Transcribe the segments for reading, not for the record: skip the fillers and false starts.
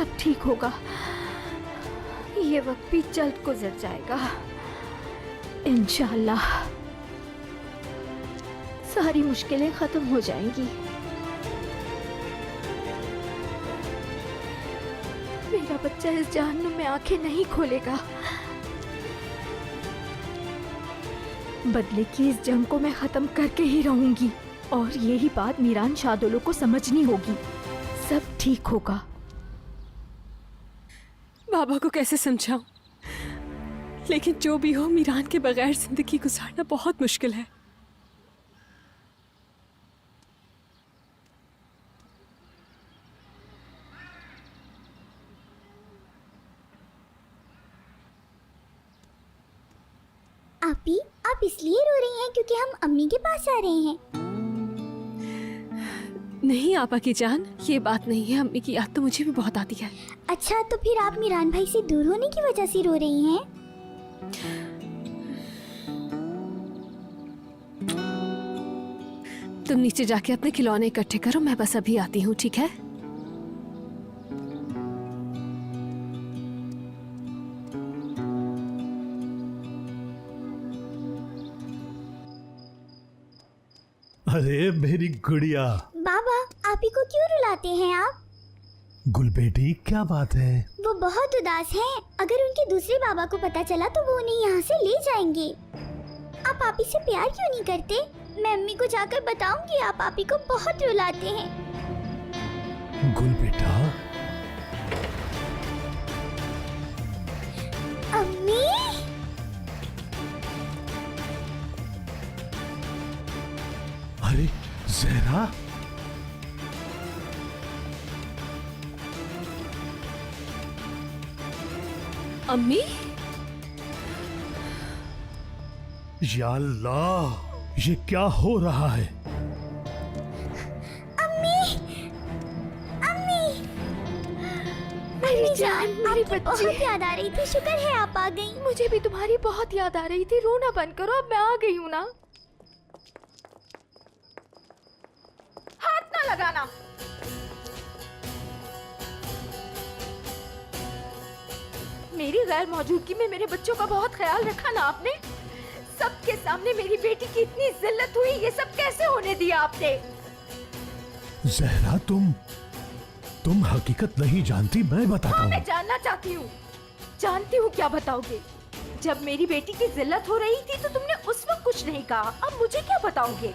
सब ठीक होगा। ये वक्त भी जल्द गुजर जाएगा इंशाअल्लाह। सारी मुश्किलें खत्म हो जाएंगी। मेरा बच्चा इस जहन्नुम में आंखें नहीं खोलेगा। बदले की इस जंग को मैं खत्म करके ही रहूंगी और यही बात मीरान शादोलो को समझनी होगी। सब ठीक होगा। बाबा को कैसे समझाऊं, लेकिन जो भी हो मीरान के बगैर जिंदगी गुजारना बहुत मुश्किल है। आपी, आप इसलिए रो रही हैं क्योंकि हम अम्मी के पास आ रहे हैं? नहीं आपा की जान, ये बात नहीं है। अम्मी की याद तो मुझे भी बहुत आती है। अच्छा, तो फिर आप मीरान भाई से दूर होने की वजह से रो रही हैं? तुम नीचे जाके अपने खिलौने इकट्ठे करो, मैं बस अभी आती हूँ, ठीक है? अरे मेरी गुड़िया। बाबा, आपी को क्यों रुलाते हैं आप? गुल बेटी, क्या बात है? वो बहुत उदास हैं। अगर उनके दूसरे बाबा को पता चला तो वो उन्हें यहाँ से ले जाएंगे। आप आपी से प्यार क्यों नहीं करते? मैं अम्मी को जाकर बताऊंगी आप आपी को बहुत रुलाते हैं। गुल बेटा। अम्मी, अरे जहरा, अम्मी, या अल्लाह, ये क्या हो रहा है? मेरी जान, मेरी आपकी बच्ची। बहुत याद आ रही थी। शुक्र है आप आ गई। मुझे भी तुम्हारी बहुत याद आ रही थी। रोना बंद करो, अब मैं आ गई हूँ ना। हाथ ना लगाना। मेरी गैर मौजूदगी में मेरे बच्चों का बहुत ख्याल रखा ना आपने। सबके सामने मेरी बेटी की इतनी जिल्लत हुई, ये सब कैसे होने दिया आपने? जहरा, तुम हकीकत नहीं जानती, मैं बताता हाँ, हूँ। मैं जानना चाहती हूँ। जानती हूँ, क्या बताओगे? जब मेरी बेटी की जिल्लत हो रही थी तो तुमने उस वक्त कुछ नहीं कहा, अब मुझे क्या बताओगे?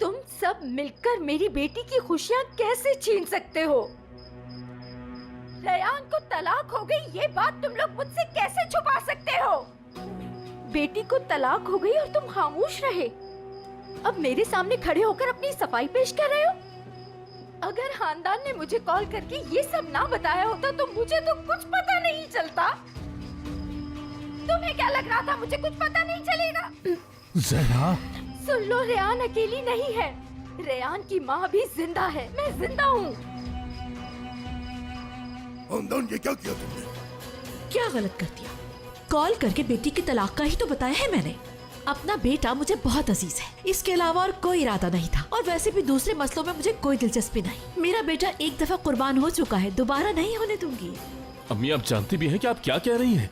तुम सब मिलकर मेरी बेटी की खुशियाँ कैसे छीन सकते हो? रेयान को तलाक हो गई, ये बात तुम लोग मुझसे कैसे छुपा सकते हो? बेटी को तलाक हो गई और तुम खामोश रहे। अब मेरे सामने खड़े होकर अपनी सफाई पेश कर रहे हो। अगर खानदान ने मुझे कॉल करके ये सब ना बताया होता तो मुझे तो कुछ पता नहीं चलता। तुम्हें क्या लग रहा था मुझे कुछ पता नहीं चलेगा? जहरा, सुन लो, रेयान अकेली नहीं है। रेयान की माँ भी जिंदा है, मैं जिंदा हूँ। खानदान, ये क्या किया तुमने? क्या गलत कर दिया? कॉल करके बेटी की तलाक का ही तो बताया है मैंने। अपना बेटा मुझे बहुत अजीज है, इसके अलावा और कोई इरादा नहीं था। और वैसे भी दूसरे मसलों में मुझे कोई दिलचस्पी नहीं। मेरा बेटा एक दफा कुर्बान हो चुका है, दोबारा नहीं होने दूंगी। अम्मी, आप जानती भी हैं कि आप क्या कह रही हैं?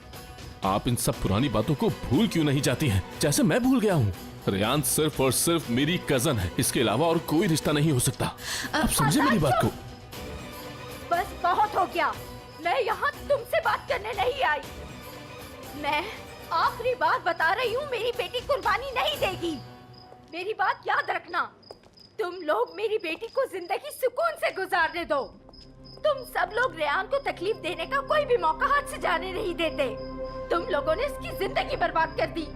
आप इन सब पुरानी बातों को भूल क्यों नहीं जाती हैं, जैसे मैं भूल गया हूँ। रेयान सिर्फ और सिर्फ मेरी कजन है, इसके अलावा और कोई रिश्ता नहीं हो सकता। आप समझे मेरी बात को? बस बहुत हो गया। मैं यहाँ तुमसे बात करने नहीं आई। मैं आखिरी बार बता रही हूँ, मेरी बेटी कुर्बानी नहीं देगी। मेरी बात याद रखना। तुम लोग मेरी बेटी को जिंदगी सुकून से गुजारने दो। तुम सब लोग रेयान को तकलीफ देने का कोई भी मौका हाथ से जाने नहीं देते। तुम लोगों ने इसकी जिंदगी बर्बाद कर दी।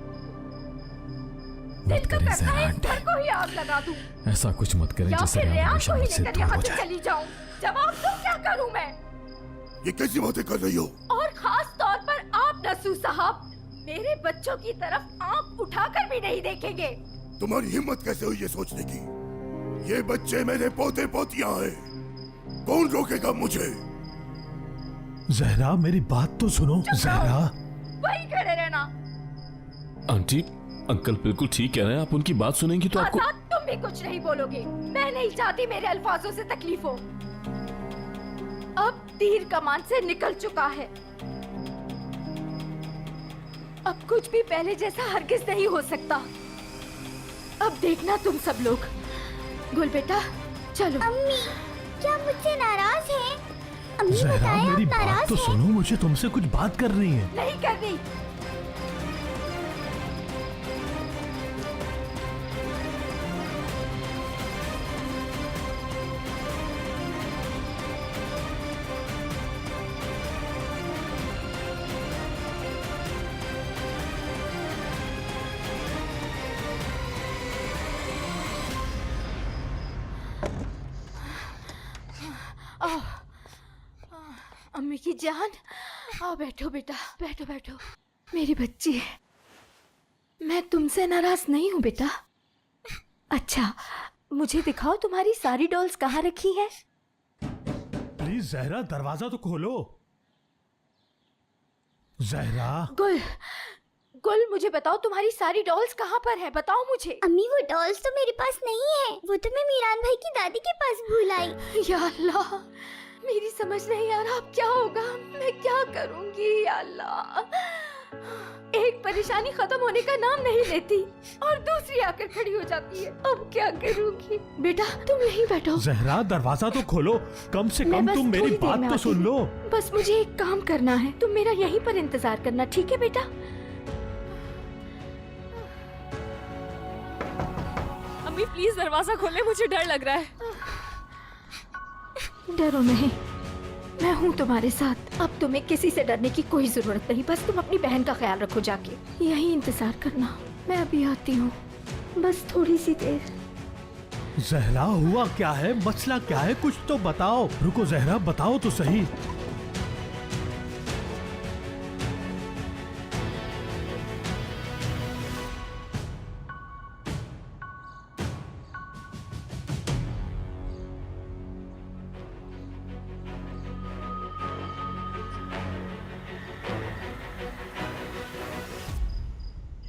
दिल तो करता है इस घर को ही आग लगा दूं, ऐसा कुछ मत करें या जिससे फिर रेयान रेयान हमेशा को ही मुझसे लेकर दूर यहाँ हो से जाए। चली जाऊं। जवाब दो, क्या करूं मैं? ये कैसी बातें कर रही हो? और खास तौर पर आप नसूह साहब, मेरे बच्चों की तरफ आंख उठाकर भी नहीं देखेंगे। तुम्हारी हिम्मत कैसे हुई ये सोचने की? ये बच्चे मेरे पोते पोतियां हैं, कौन रोकेगा मुझे? जहरा, मेरी बात तो सुनो। जहरा, वही खड़े रहना। आंटी, अंकल बिल्कुल ठीक कह रहे हैं। आप उनकी बात सुनेंगी तो आपको। आजाद, तुम भी कुछ नहीं बोलोगे। मैं नहीं चाहती मेरे अल्फाजों से तकलीफ हो। अब तीर कमान से निकल चुका है। अब कुछ भी पहले जैसा हरगिज नहीं हो सकता। अब देखना तुम सब लोग। गुल बेटा चलो। अम्मी, क्या मुझसे नाराज हैं? अम्मी जहरा बताएं, मेरी आप बात नाराज तो हैं? सुनो, मुझे तुमसे कुछ बात करनी है। नहीं करनी। अम्मी की जान, आओ बैठो बेटा, बैठो बैठो। मेरी बच्ची, मैं तुमसे नाराज नहीं हूँ बेटा। अच्छा, मुझे दिखाओ तुम्हारी सारी डॉल्स कहाँ रखी है। प्लीज जहरा, दरवाजा तो खोलो। जहरा, गुल, गुल मुझे बताओ तुम्हारी सारी डॉल्स कहाँ पर है, बताओ मुझे। अम्मी वो डॉल्स तो मेरे पास नहीं है, वो तो मैं मीरान भाई की दादी के पास भूल आई। या अल्लाह, मेरी समझ नहीं आ रहा अब क्या होगा, मैं क्या करूंगी या अल्लाह। एक परेशानी खत्म होने का नाम नहीं लेती और दूसरी आकर खड़ी हो जाती है। अब क्या करूंगी। बेटा तुम यहीं बैठो। जहरा दरवाजा तो खोलो, कम से मैं कम बस तुम थोड़ी मेरी देर बात में तो आती सुन हूँ। लो। बस मुझे एक काम करना है, तुम मेरा यहीं पर इंतजार करना, ठीक है बेटा। अम्मी प्लीज दरवाजा खोले, मुझे डर लग रहा है। डरो नहीं, मैं हूँ तुम्हारे साथ। अब तुम्हें किसी से डरने की कोई जरूरत नहीं। बस तुम अपनी बहन का ख्याल रखो, जाके यहीं इंतजार करना। मैं अभी आती हूँ, बस थोड़ी सी देर। जहरा हुआ क्या है, मसला क्या है, कुछ तो बताओ। रुको जहरा, बताओ तो सही।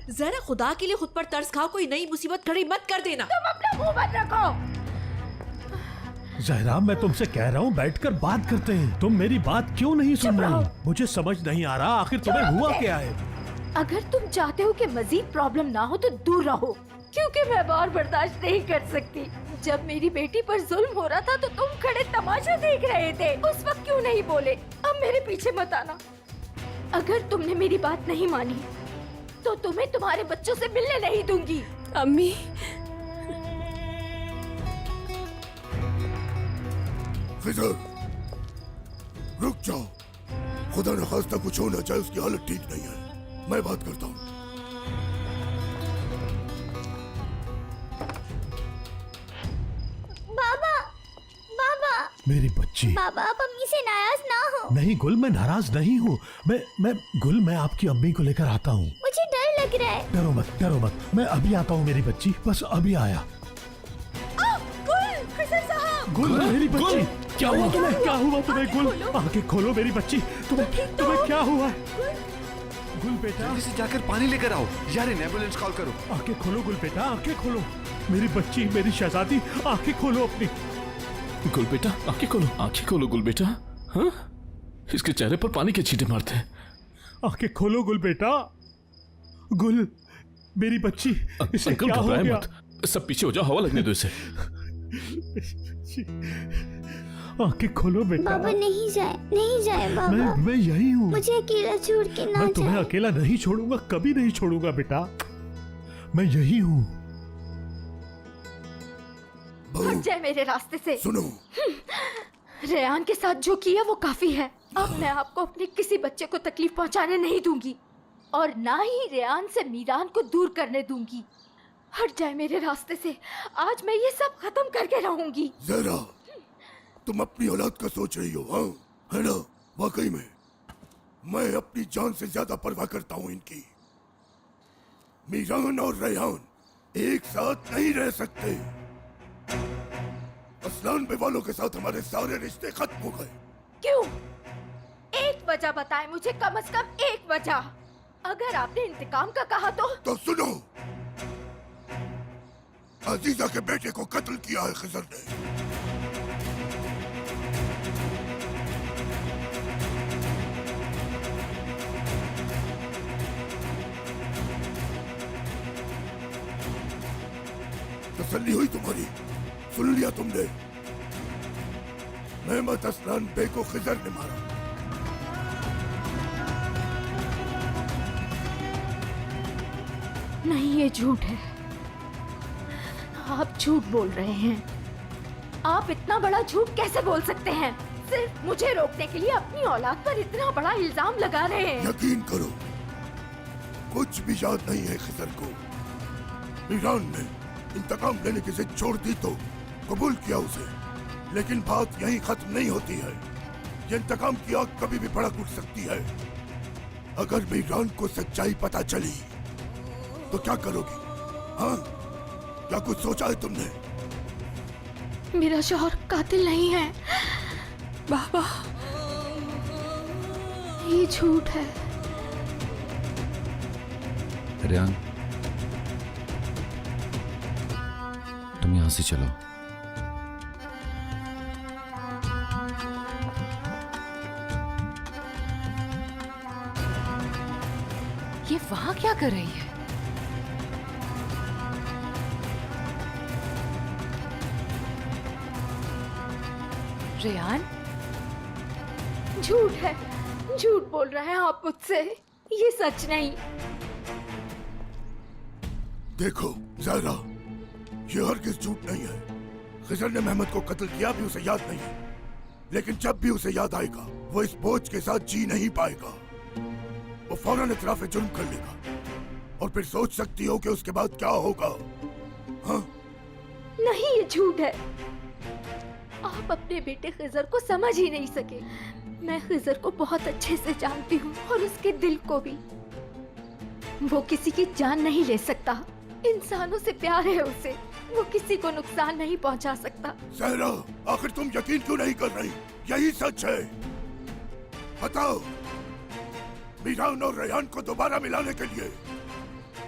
जरा खुदा के लिए खुद पर तरस खाओ, कोई नई मुसीबत खड़ी मत कर देना। तुम अपना मुंह बंद रखो। जहरा मैं तुमसे कह रहा हूँ बैठकर बात करते हैं, तुम मेरी बात क्यों नहीं सुन चुप रही? रहो। मुझे समझ नहीं आ रहा आखिर तुम्हें हुआ क्या है। अगर तुम चाहते हो कि मजीद प्रॉब्लम ना हो तो दूर रहो, क्योंकि मैं और बर्दाश्त नहीं कर सकती। जब मेरी बेटी पर जुल्म हो रहा था तो तुम खड़े तमाशा देख रहे थे, उस वक्त क्यों नहीं बोले? अब मेरे पीछे मत आना। अगर तुमने मेरी बात नहीं मानी तो तुम्हें तुम्हारे बच्चों से मिलने नहीं दूंगी। अम्मी फिजर, रुक जाओ। खुदा न खास्ता कुछ होना चाहे, उसकी हालत ठीक नहीं है। मैं बात करता हूँ। बाबा, बाबा, मेरी बच्ची। बाबा आप अम्मी से नाराज ना हो। नहीं गुल, मैं नाराज नहीं हूँ। मैं गुल, मैं आपकी अम्मी को लेकर आता हूँ। मुझे डर लग रहा है। डरो मत, डरो मत, मैं अभी आता हूँ मेरी बच्ची, बस अभी आया। गुल मेरी बच्ची, क्या हुआ तुम्हें? क्या हुआ तुम्हें गुल? आंखें खोलो मेरी बच्ची, तुम्हें क्या हुआ है? गुल बेटा, जल्दी से जाकर पानी लेकर आओ। यार एम्बुलेंस कॉल करो। आंखें खोलो गुल बेटा, आंखें खोलो। मेरी बच्ची, मेरी शहजादी, आंखें खोलो अपनी। गुल बेटा आंखें खोलो, आंखें खोलो गुल बेटा। हाँ, इसके चेहरे पर पानी के छींटे मारते हैं। आंखें खोलो गुल बेटा। गुल मेरी बच्ची, इसे अंकल क्या हो घबराए गया? मत, सब पीछे हो जाओ, हवा लगने दो इसे। आंखें खोलो बेटा। बाबा नहीं जाए, नहीं जाए बाबा। मैं यही हूँ। मुझे अकेला छोड़ के ना मैं तुम्हें जाए। अकेला नहीं छोड़ूंगा, कभी नहीं छोड़ूंगा बेटा। मैं यही हूँ। हट जाए मेरे रास्ते से। सुनो, रेयान के साथ जो किया वो काफी है। अब मैं आपको अपने किसी बच्चे को तकलीफ पहुंचाने नहीं दूंगी और ना ही रेयान से मीरान को दूर करने दूंगी। हट जाए मेरे रास्ते से, आज मैं ये सब खत्म करके रहूंगी। जरा तुम अपनी औलाद का सोच रही हो, हाँ है ना? वाकई में मैं अपनी जान से ज्यादा परवाह करता हूँ इनकी। मीरान और रेहान एक साथ नहीं रह सकते। असलान पे वालों के साथ हमारे सारे रिश्ते खत्म हो गए। क्यों? एक वजह बताएं मुझे, कम से कम एक वजह। अगर आपने इंतकाम का कहा तो सुनो, अजीजा के बेटे को कत्ल किया है खिजर ने। तसल्ली हुई तुम्हारी? सुन लिया तुमने? नेमत असलान बे को खिजर ने मारा। नहीं, ये झूठ है। आप झूठ बोल रहे हैं। आप इतना बड़ा झूठ कैसे बोल सकते हैं? सिर्फ मुझे रोकने के लिए अपनी औलाद पर इतना बड़ा इल्जाम लगा रहे हैं। यकीन करो, कुछ भी याद नहीं है खिजर को। ईरान ने इंतकाम लेने की जिद छोड़ दी तो कबूल किया उसे, लेकिन बात यहीं खत्म नहीं होती है। ये इंतकाम की आग कभी भी भड़क उठ सकती है। अगर मीरान को सच्चाई पता चली तो क्या करोगी? हाँ, क्या कुछ सोचा है तुमने? मेरा शौहर कातिल नहीं है बाबा। ये झूठ है। रेहान, तुम यहां से चलो। ये वहां क्या कर रही है? रेहान, झूठ है। झूठ बोल रहे हैं आप मुझसे। ये सच नहीं। देखो ज़हरा, ये हरगिज़ झूठ नहीं है। खिजर ने मेहमद को कत्ल किया भी उसे याद नहीं है, लेकिन जब भी उसे याद आएगा वो इस बोझ के साथ जी नहीं पाएगा। वो फौरन इतराफ जुर्म कर लेगा और फिर सोच सकती हो कि उसके बाद क्या होगा। हाँ? नहीं, ये झूठ है। आप अपने बेटे खिजर को समझ ही नहीं सके। मैं खिजर को बहुत अच्छे से जानती हूँ और उसके दिल को भी। वो किसी की जान नहीं ले सकता। इंसानों से प्यार है उसे। वो किसी को नुकसान नहीं पहुँचा सकता। ज़हरा, आखिर तुम यकीन क्यों नहीं कर रही? यही सच है। बताओ, मीरान और रेहान को दोबारा मिलाने के लिए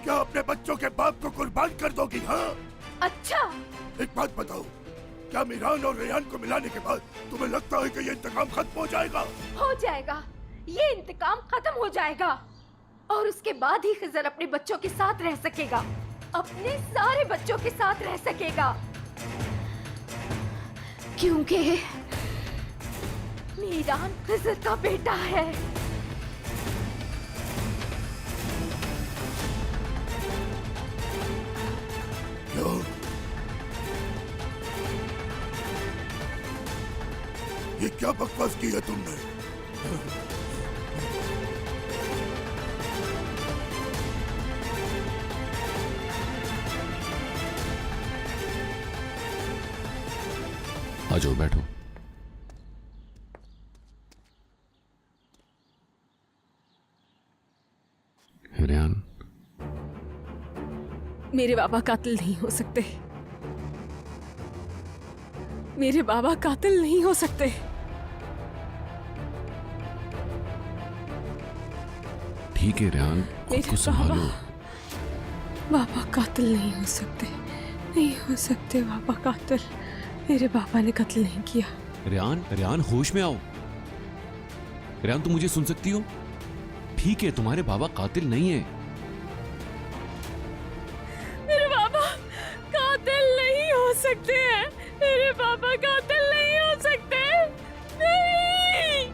क्या अपने बच्चों के बाप को कुर्बान कर दोगी? हाँ? अच्छा, एक बात बताओ, क्या मीरान और रेहान को मिलाने के बाद तुम्हें लगता है कि ये इंतकाम खत्म हो जाएगा? हो जाएगा। ये इंतकाम खत्म हो जाएगा और उसके बाद ही खिजर अपने बच्चों के साथ रह सकेगा। अपने सारे बच्चों के साथ रह सकेगा, क्योंकि मीरान खिजर का बेटा है। क्या? ये क्या बकवास की है तुमने? आ जाओ, बैठो। रेहान, मेरे बाबा कातिल नहीं हो सकते। मेरे बाबा कातिल नहीं हो सकते। ठीक है रेहान, खुद मेरे को संभालो। बाबा कातिल नहीं हो सकते। नहीं हो सकते बाबा कातिल। मेरे पापा ने कत्ल नहीं किया। रेहान, रेहान, होश में आओ। रेहान, तुम मुझे सुन सकती हो? ठीक है, तुम्हारे बाबा कातिल नहीं है। मेरे पापा कातिल नहीं हो सकते हैं। मेरे पापा कातिल नहीं हो सकते। नहीं।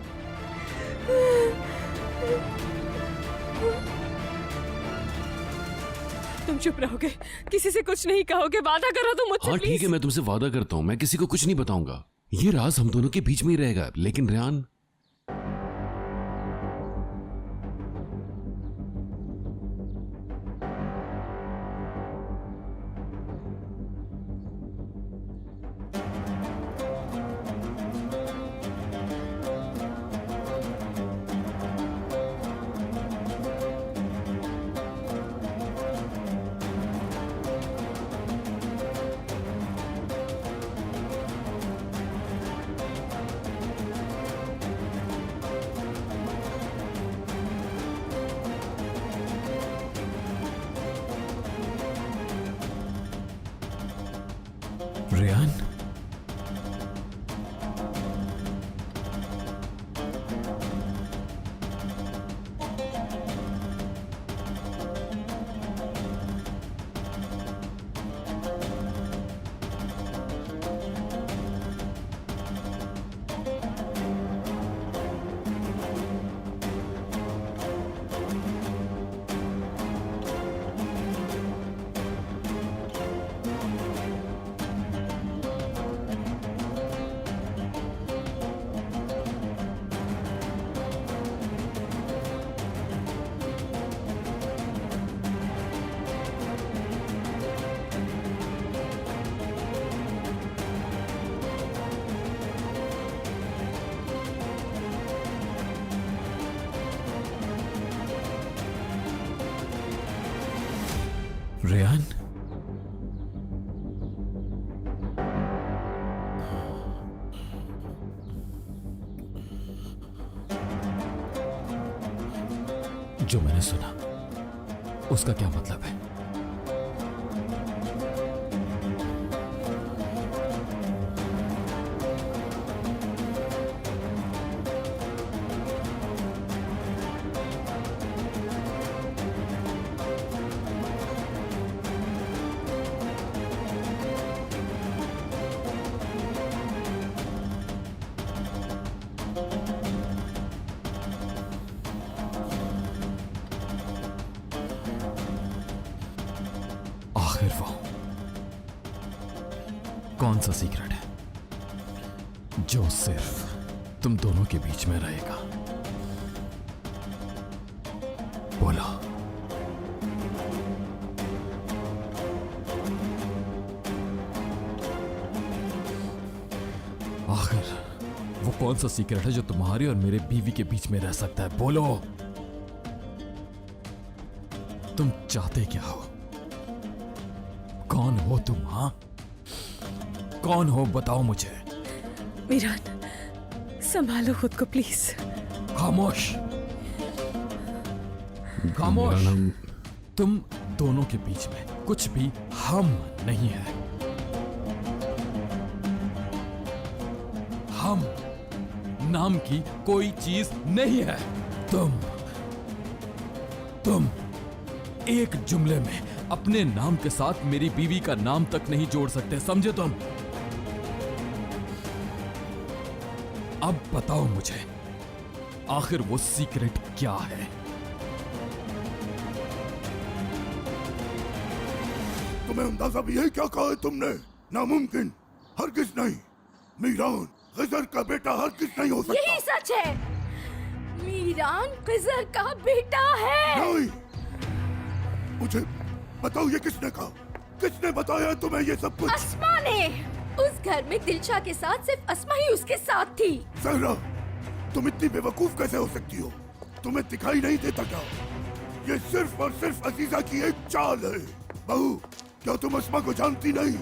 तुम चुप रहोगे? किसी से कुछ नहीं कहोगे? वादा करो तुम मुझसे। हाँ ठीक है, मैं तुमसे वादा करता हूँ, मैं किसी को कुछ नहीं बताऊंगा। ये राज हम दोनों के बीच में ही रहेगा। लेकिन रेहान, रेयान, जो मैंने सुना उसका क्या मतलब है? आखिर वो कौन सा सीक्रेट है जो सिर्फ तुम दोनों के बीच में रहेगा? बोलो। आखिर वो कौन सा सीक्रेट है जो तुम्हारी और मेरे बीवी के बीच में रह सकता है? बोलो। तुम चाहते क्या हो? कौन हो तुम? हाँ, कौन हो बताओ मुझे। मीरान, संभालो खुद को प्लीज। खामोश, खामोश। तुम दोनों के बीच में कुछ भी हम नहीं है। हम नाम की कोई चीज नहीं है। तुम एक जुमले में अपने नाम के साथ मेरी बीवी का नाम तक नहीं जोड़ सकते, समझे तुम? अब बताओ मुझे, आखिर वो सीक्रेट क्या है? तुम्हें अंदाजा भी है क्या कहा है तुमने? नामुमकिन, हरगिज नहीं। मीरान खिजर का बेटा हरगिज नहीं हो सकता। यही सच है। मीरान खिजर का बेटा है। नहीं, मुझे बताओ ये किसने कहा? किसने बताया तुम्हें ये सब कुछ? अस्मा ने। उस घर में दिलशा के साथ सिर्फ अस्मा ही उसके साथ थी। सहरा, तुम इतनी बेवकूफ कैसे हो सकती हो? तुम्हें दिखाई नहीं देता क्या? ये सिर्फ और सिर्फ अजीजा की एक चाल है। बहू, क्या तुम अस्मा को जानती नहीं?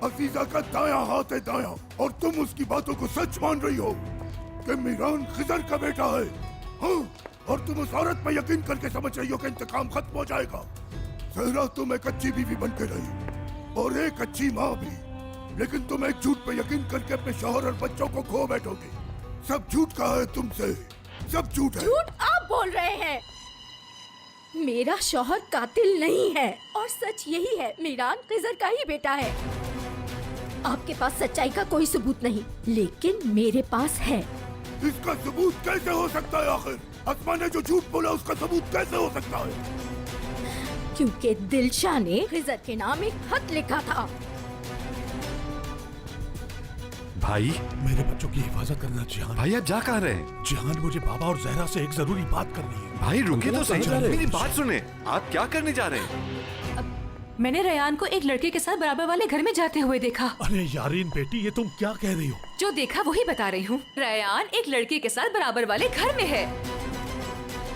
अजीजा का दायां हाथ है दायां, और तुम उसकी बातों को सच मान रही हो कि मीरान खिजर का बेटा है। हाँ, और तुम उस औरत में यकीन करके समझ रही हो कि इंतकाम खत्म हो जाएगा। सहरा, तुम एक अच्छी बीवी बन के रही और एक अच्छी माँ भी, लेकिन तुम एक झूठ पे यकीन करके अपने शौहर और बच्चों को खो बैठोगे। सब झूठ का है तुमसे, सब झूठ है। झूठ आप बोल रहे हैं। मेरा शौहर कातिल नहीं है और सच यही है, मीरान खिजर का ही बेटा है। आपके पास सच्चाई का कोई सबूत नहीं, लेकिन मेरे पास है। इसका सबूत कैसे हो सकता है? आखिर अस्मा ने जो झूठ बोला उसका सबूत कैसे हो सकता है? क्योंकि दिलशा ने खिजर के नाम एक खत लिखा था। भाई, मेरे बच्चों की हिफाजत करना जिहान। भाई आप जा कहाँ रहे हैं? जिहान, मुझे बाबा और जहरा से एक जरूरी बात करनी है। भाई रुकिए तो सही, कहाँ जा रहे मेरी हैं? बात सुने। आप क्या करने जा रहे हैं? मैंने रेयान को एक लड़के के साथ बराबर वाले घर में जाते हुए देखा। अरे यारीन बेटी, ये तुम क्या कह रही हो? जो देखा वही बता रही हूँ। रेयान एक लड़के के साथ बराबर वाले घर में है।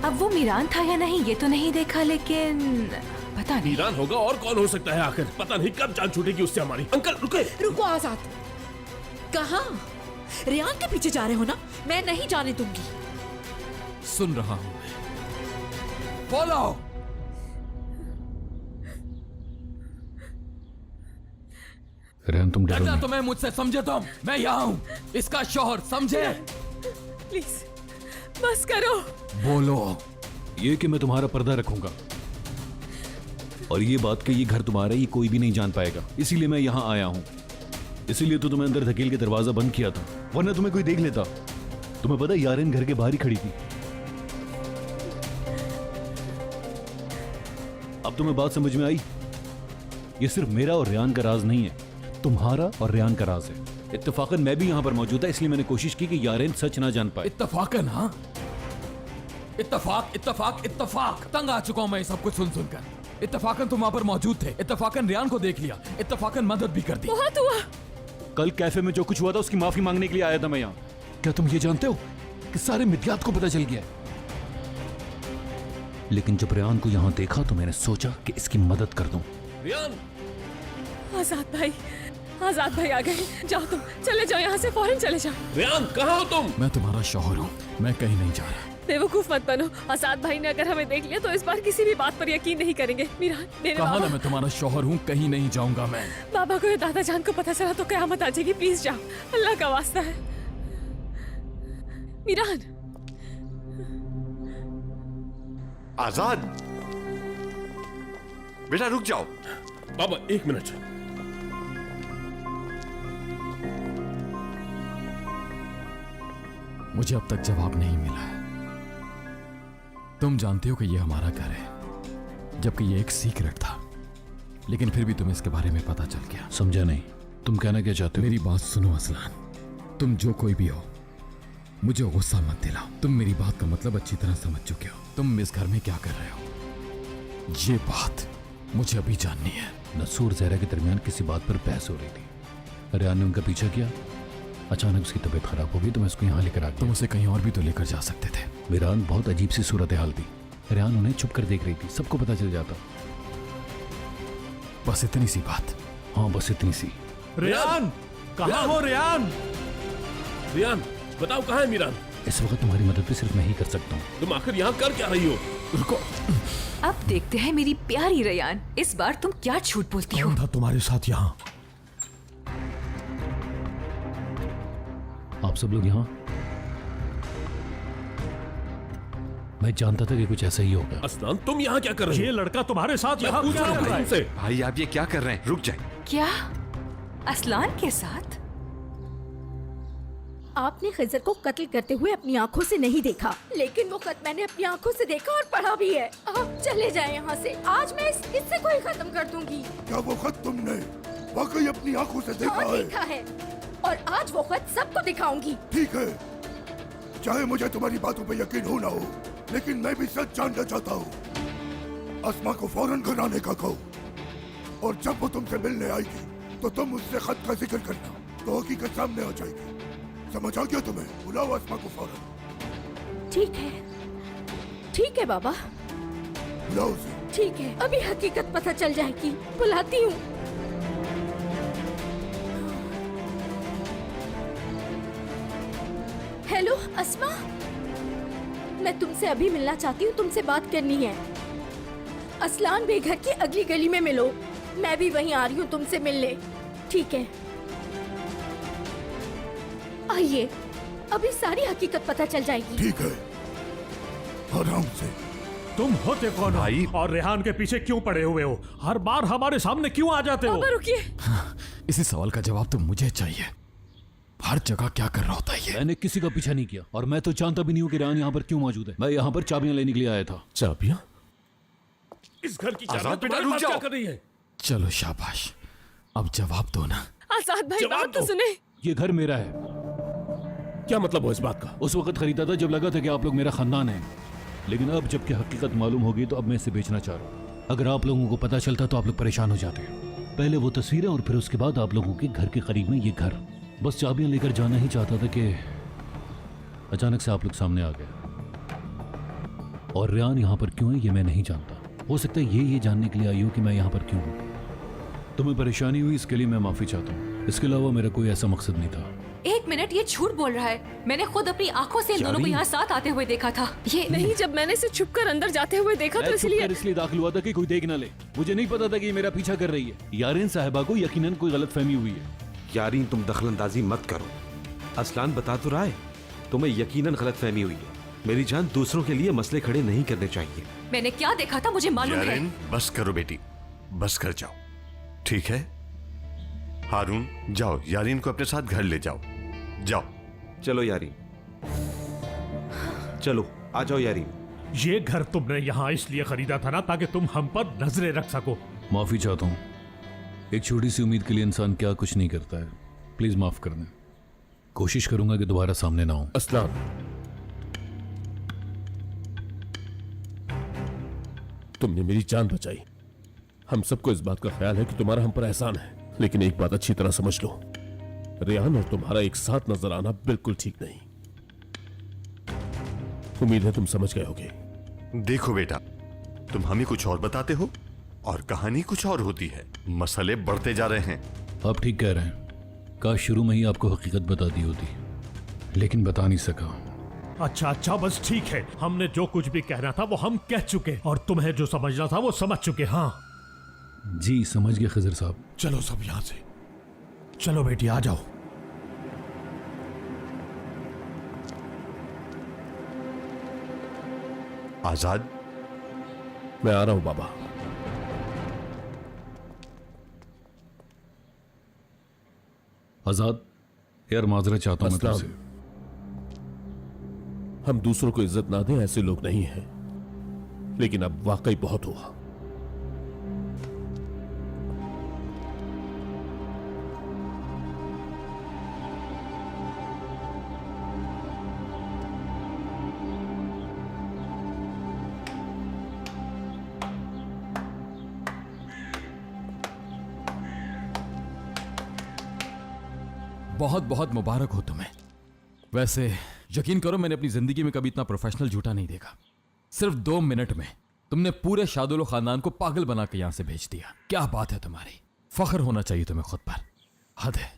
अब वो मीरान था या नहीं ये तो नहीं देखा, लेकिन पता नहीं। मीरान होगा और कौन हो सकता है आखिर? पता नहीं कब जान छूटेगी उससे हमारी। अंकल रुके। रुको आजाद, कहाँ? रेयान के पीछे जा रहे हो ना? मैं नहीं जाने दूंगी। सुन रहा हूं मैं। बोलो। रेहान, तुम डरो डरना नहीं। तुम्हें मुझसे, समझे तुम? मैं यहाँ हूँ, इसका शौहर, समझे? प्लीज बस करो। बोलो। ये कि मैं तुम्हारा पर्दा रखूंगा और ये बात कि ये घर तुम्हारा, ये कोई भी नहीं जान पाएगा, इसीलिए मैं यहाँ आया हूँ। इसीलिए तो तुम्हें अंदर धकेल के दरवाजा बंद किया था, वरना तुम्हें कोई देख लेता। तुम्हें पता है यारिन घर के बाहर ही खड़ी थी। अब तुम्हें बात समझ में आई? ये सिर्फ मेरा और रेहान का राज नहीं है, तुम्हारा और रेहान का राज है। इत्तेफाकन मैं भी यहाँ पर मौजूद था, इसलिए मैंने कोशिश की कि यारिन सच ना जान पाए। इत्तेफाकन? हाँ, इत्तेफाक इत्तेफाक इत्तेफाक। तंग आ चुका हूं मैं ये सब कुछ सुन सुनकर। इत्तेफाकन तुम वहां पर मौजूद थे, इत्तेफाकन रेहान को देख लिया, इत्तेफाकन मदद भी कर दी। बहुत हुआ। कल कैफे में जो कुछ हुआ था उसकी माफी मांगने के लिए आया था मैं यहाँ। क्या तुम ये जानते हो कि सारे मिथ्यात को पता चल गया? लेकिन जब रेहान को यहाँ देखा तो मैंने सोचा कि इसकी मदद कर दूं। रियान, आजाद भाई आ गए। जाओ तुम, चले जाओ यहाँ से, फौरन चले जाओ। रियान कहाँ हो तुम? मैं तुम्हारा शौहर हूँ, मैं कहीं नहीं जा रहा। बेवकूफ मत बनो। आजाद भाई ने अगर हमें देख लिया तो इस बार किसी भी बात पर यकीन नहीं करेंगे। मीरान, मेरे कहा ना बाबा, मैं तुम्हारा शौहर हूँ, कहीं नहीं जाऊंगा मैं। बाबा को या दादा जान को पता चला तो कयामत आ जाएगी। प्लीज जाओ, अल्लाह का वास्ता है। मीरान, आजाद, बेटा रुक जाओ। बाबा एक मिनट। मुझे अब तक जवाब नहीं मिला है। तुम जानते हो कि ये हमारा घर है, जबकि ये एक सीक्रेट था, लेकिन फिर भी तुम्हें इसके बारे में पता चल गया। समझा नहीं, तुम कहना क्या चाहते हो? मेरी बात सुनो असलान, तुम जो कोई भी हो, मुझे गुस्सा मत दिलाओ। तुम मेरी बात का मतलब अच्छी तरह समझ चुके हो। तुम इस घर में क्या कर रहे हो, ये बात मुझे अभी जाननी है। नसूर जहरा के दरमियान किसी बात पर बहस हो रही थी। रियान ने उनका पीछा किया, अचानक उसकी तबीयत खराब हो गई तो मैं उसको यहाँ लेकर आ गया। तुम उसे कहीं और भी तो लेकर जा सकते थे। मीरान, बहुत अजीब सी सूरत हाल थी। रियान उन्हें छुप कर देख रही थी, सबको पता चल जाता। बस इतनी सी बात। हाँ, बस इतनी सी। रियान, कहाँ हो रियान? रियान बताओ कहाँ है मीरान? इस वक्त तुम्हारी मदद भी सिर्फ मैं ही कर सकता हूँ। तुम आखिर यहाँ कर क्या रही हो? रुको, अब देखते हैं मेरी प्यारी रेयान, इस बार तुम क्या झूठ बोलती हो। कौन था तुम्हारे साथ यहाँ? आप सब लोग यहाँ? मैं जानता था कि कुछ ऐसा ही होगा। असलान तुम यहाँ क्या कर रहे हो? ये लड़का तुम्हारे साथ मैं यहाँ पूछ क्या रहा कर हूँ रहा है? तुमसे। भाई आप ये क्या कर रहे हैं? रुक जाए। क्या असलान के साथ? आपने खिजर को कत्ल करते हुए अपनी आंखों से नहीं देखा, लेकिन वो खत मैंने अपनी आंखों से देखा और पढ़ा भी है। आप चले जाएं यहाँ से। आज मैं इस किस्से को ही खत्म कर दूंगी। क्या वो खत तुमने वाकई अपनी आंखों से देखा हाँ, है? देखा है, और आज वो खत सबको दिखाऊंगी। ठीक है, चाहे मुझे तुम्हारी बातों पे यकीन हो ना हो, लेकिन मैं भी सच जानना चाहता हूँ। अस्मा को फौरन घर आने का कहो, और जब वो तुमसे मिलने आएगी तो तुम उससे खत का जिक्र करना, तो हकीकत सामने आ जाएगी। समझ आ गया तुम्हें? बुलाओ अस्मा को फौरन। ठीक है बाबा, बुलाओ उसे। ठीक है, अभी हकीकत पता चल जाएगी। बुलाती हूँ। हेलो अस्मा, मैं तुमसे अभी मिलना चाहती हूँ, तुमसे बात करनी है। असलान बेघर की अगली गली में मिलो, मैं भी वहीं आ रही हूँ तुमसे मिलने। ठीक है, आइए, अभी सारी हकीकत पता चल जाएगी। ठीक है, आराम से। तुम होते कौन भाई। हो और रेहान के पीछे क्यों पड़े हुए हो? हर बार हमारे सामने क्यों आ जाते हो? बाबा रुकिए। इसी सवाल का जवाब तो मुझे चाहिए। हर जगह क्या कर रहा होता है ये? मैंने किसी का पीछा नहीं किया, और मैं तो जानता भी नहीं हूँ कि रियान यहाँ पर क्यों मौजूद है। मैं यहाँ पर चाबियां लेने के लिए आया था। चाबियां? इस घर की चाबियां आजाद बेटा, तुम्हारे रुक पास जाओ। क्या कर रही है? चलो शाबाश, अब जवाब दो ना। आजाद भाई, जवाब बात तो दो। सुने। ये घर मेरा है। क्या मतलब हो इस बात का? उस वक्त खरीदा था जब लगा था कि आप लोग मेरा खानदान है, लेकिन अब जबकि हकीकत मालूम होगी तो अब मैं इसे बेचना चाह रहा हूँ। अगर आप लोगों को पता चलता तो आप लोग परेशान हो जाते। पहले वो तस्वीरें और फिर उसके बाद आप लोगों के घर के करीब में ये घर। बस चाबियां लेकर जाना ही चाहता था कि अचानक से आप लोग सामने आ गए। और रियान यहाँ पर क्यों है ये मैं नहीं जानता। हो सकता है ये जानने के लिए आई हो कि मैं यहाँ पर क्यों हूँ। तुम्हें परेशानी हुई इसके लिए मैं माफी चाहता हूँ। इसके अलावा मेरा कोई ऐसा मकसद नहीं था। एक मिनट, ये झूठ बोल रहा है। मैंने खुद अपनी आंखों से इन दोनों को यहाँ साथ आते हुए देखा था। ये नहीं, जब मैंने इसे छुपकर अंदर जाते हुए देखा तो मैं इसलिए। छुपकर इसलिए दाखिल हुआ था कि कोई देख ना ले। मुझे नहीं पता था कि ये मेरा पीछा कर रही है। यारीन साहिबा को यकीनन कोई गलतफहमी हुई है। यारीन, तुम दखलंदाजी मत करो। असलान बता तो रहा है, तुम्हें यकीनन गलतफहमी हुई है। मेरी जान, दूसरों के लिए मसले खड़े नहीं करने चाहिए। मैंने क्या देखा था मुझे मालूम है। यारीन बस करो बेटी, बस कर जाओ, ठीक है? हारून जाओ, यारीन को अपने साथ घर ले जाओ। जाओ। चलो यारीन, चलो आ जाओ यारीन। ये घर तुमने यहाँ इसलिए खरीदा था ना ताकि तुम हम पर नजरें रख सको। माफी चाहता हूँ। एक छोटी सी उम्मीद के लिए इंसान क्या कुछ नहीं करता है। प्लीज माफ कर दें। कोशिश करूंगा कि दोबारा सामने ना हो। असलान, तुमने मेरी जान बचाई। हम सबको इस बात का ख्याल है कि तुम्हारा हम पर एहसान है, लेकिन एक बात अच्छी तरह समझ लो, रेहान और तुम्हारा एक साथ नजर आना बिल्कुल ठीक नहीं। उम्मीद है तुम समझ गए होगे। देखो बेटा, तुम हमें कुछ और बताते हो और कहानी कुछ और होती है। मसले बढ़ते जा रहे हैं। आप ठीक कह रहे हैं। काश शुरू में ही आपको हकीकत बता दी होती, लेकिन बता नहीं सका। अच्छा बस ठीक है, हमने जो कुछ भी कहना था वो हम कह चुके और तुम्हें जो समझना था वो समझ चुके। हाँ जी समझ गए खिजर साहब। चलो सब यहां से चलो, बेटी आ जाओ। आजाद, मैं आ रहा हूं बाबा। आजाद यार, माजरत चाहता हूं मैं तुमसे। हम दूसरों को इज्जत ना दें ऐसे लोग नहीं हैं, लेकिन अब वाकई बहुत हुआ। बहुत बहुत मुबारक हो तुम्हें। वैसे यकीन करो, मैंने अपनी जिंदगी में कभी इतना प्रोफेशनल झूठा नहीं देखा। सिर्फ 2 मिनट में तुमने पूरे शादुल खानदान को पागल बना के यहां से भेज दिया। क्या बात है तुम्हारी, फख्र होना चाहिए तुम्हें खुद पर। हद है।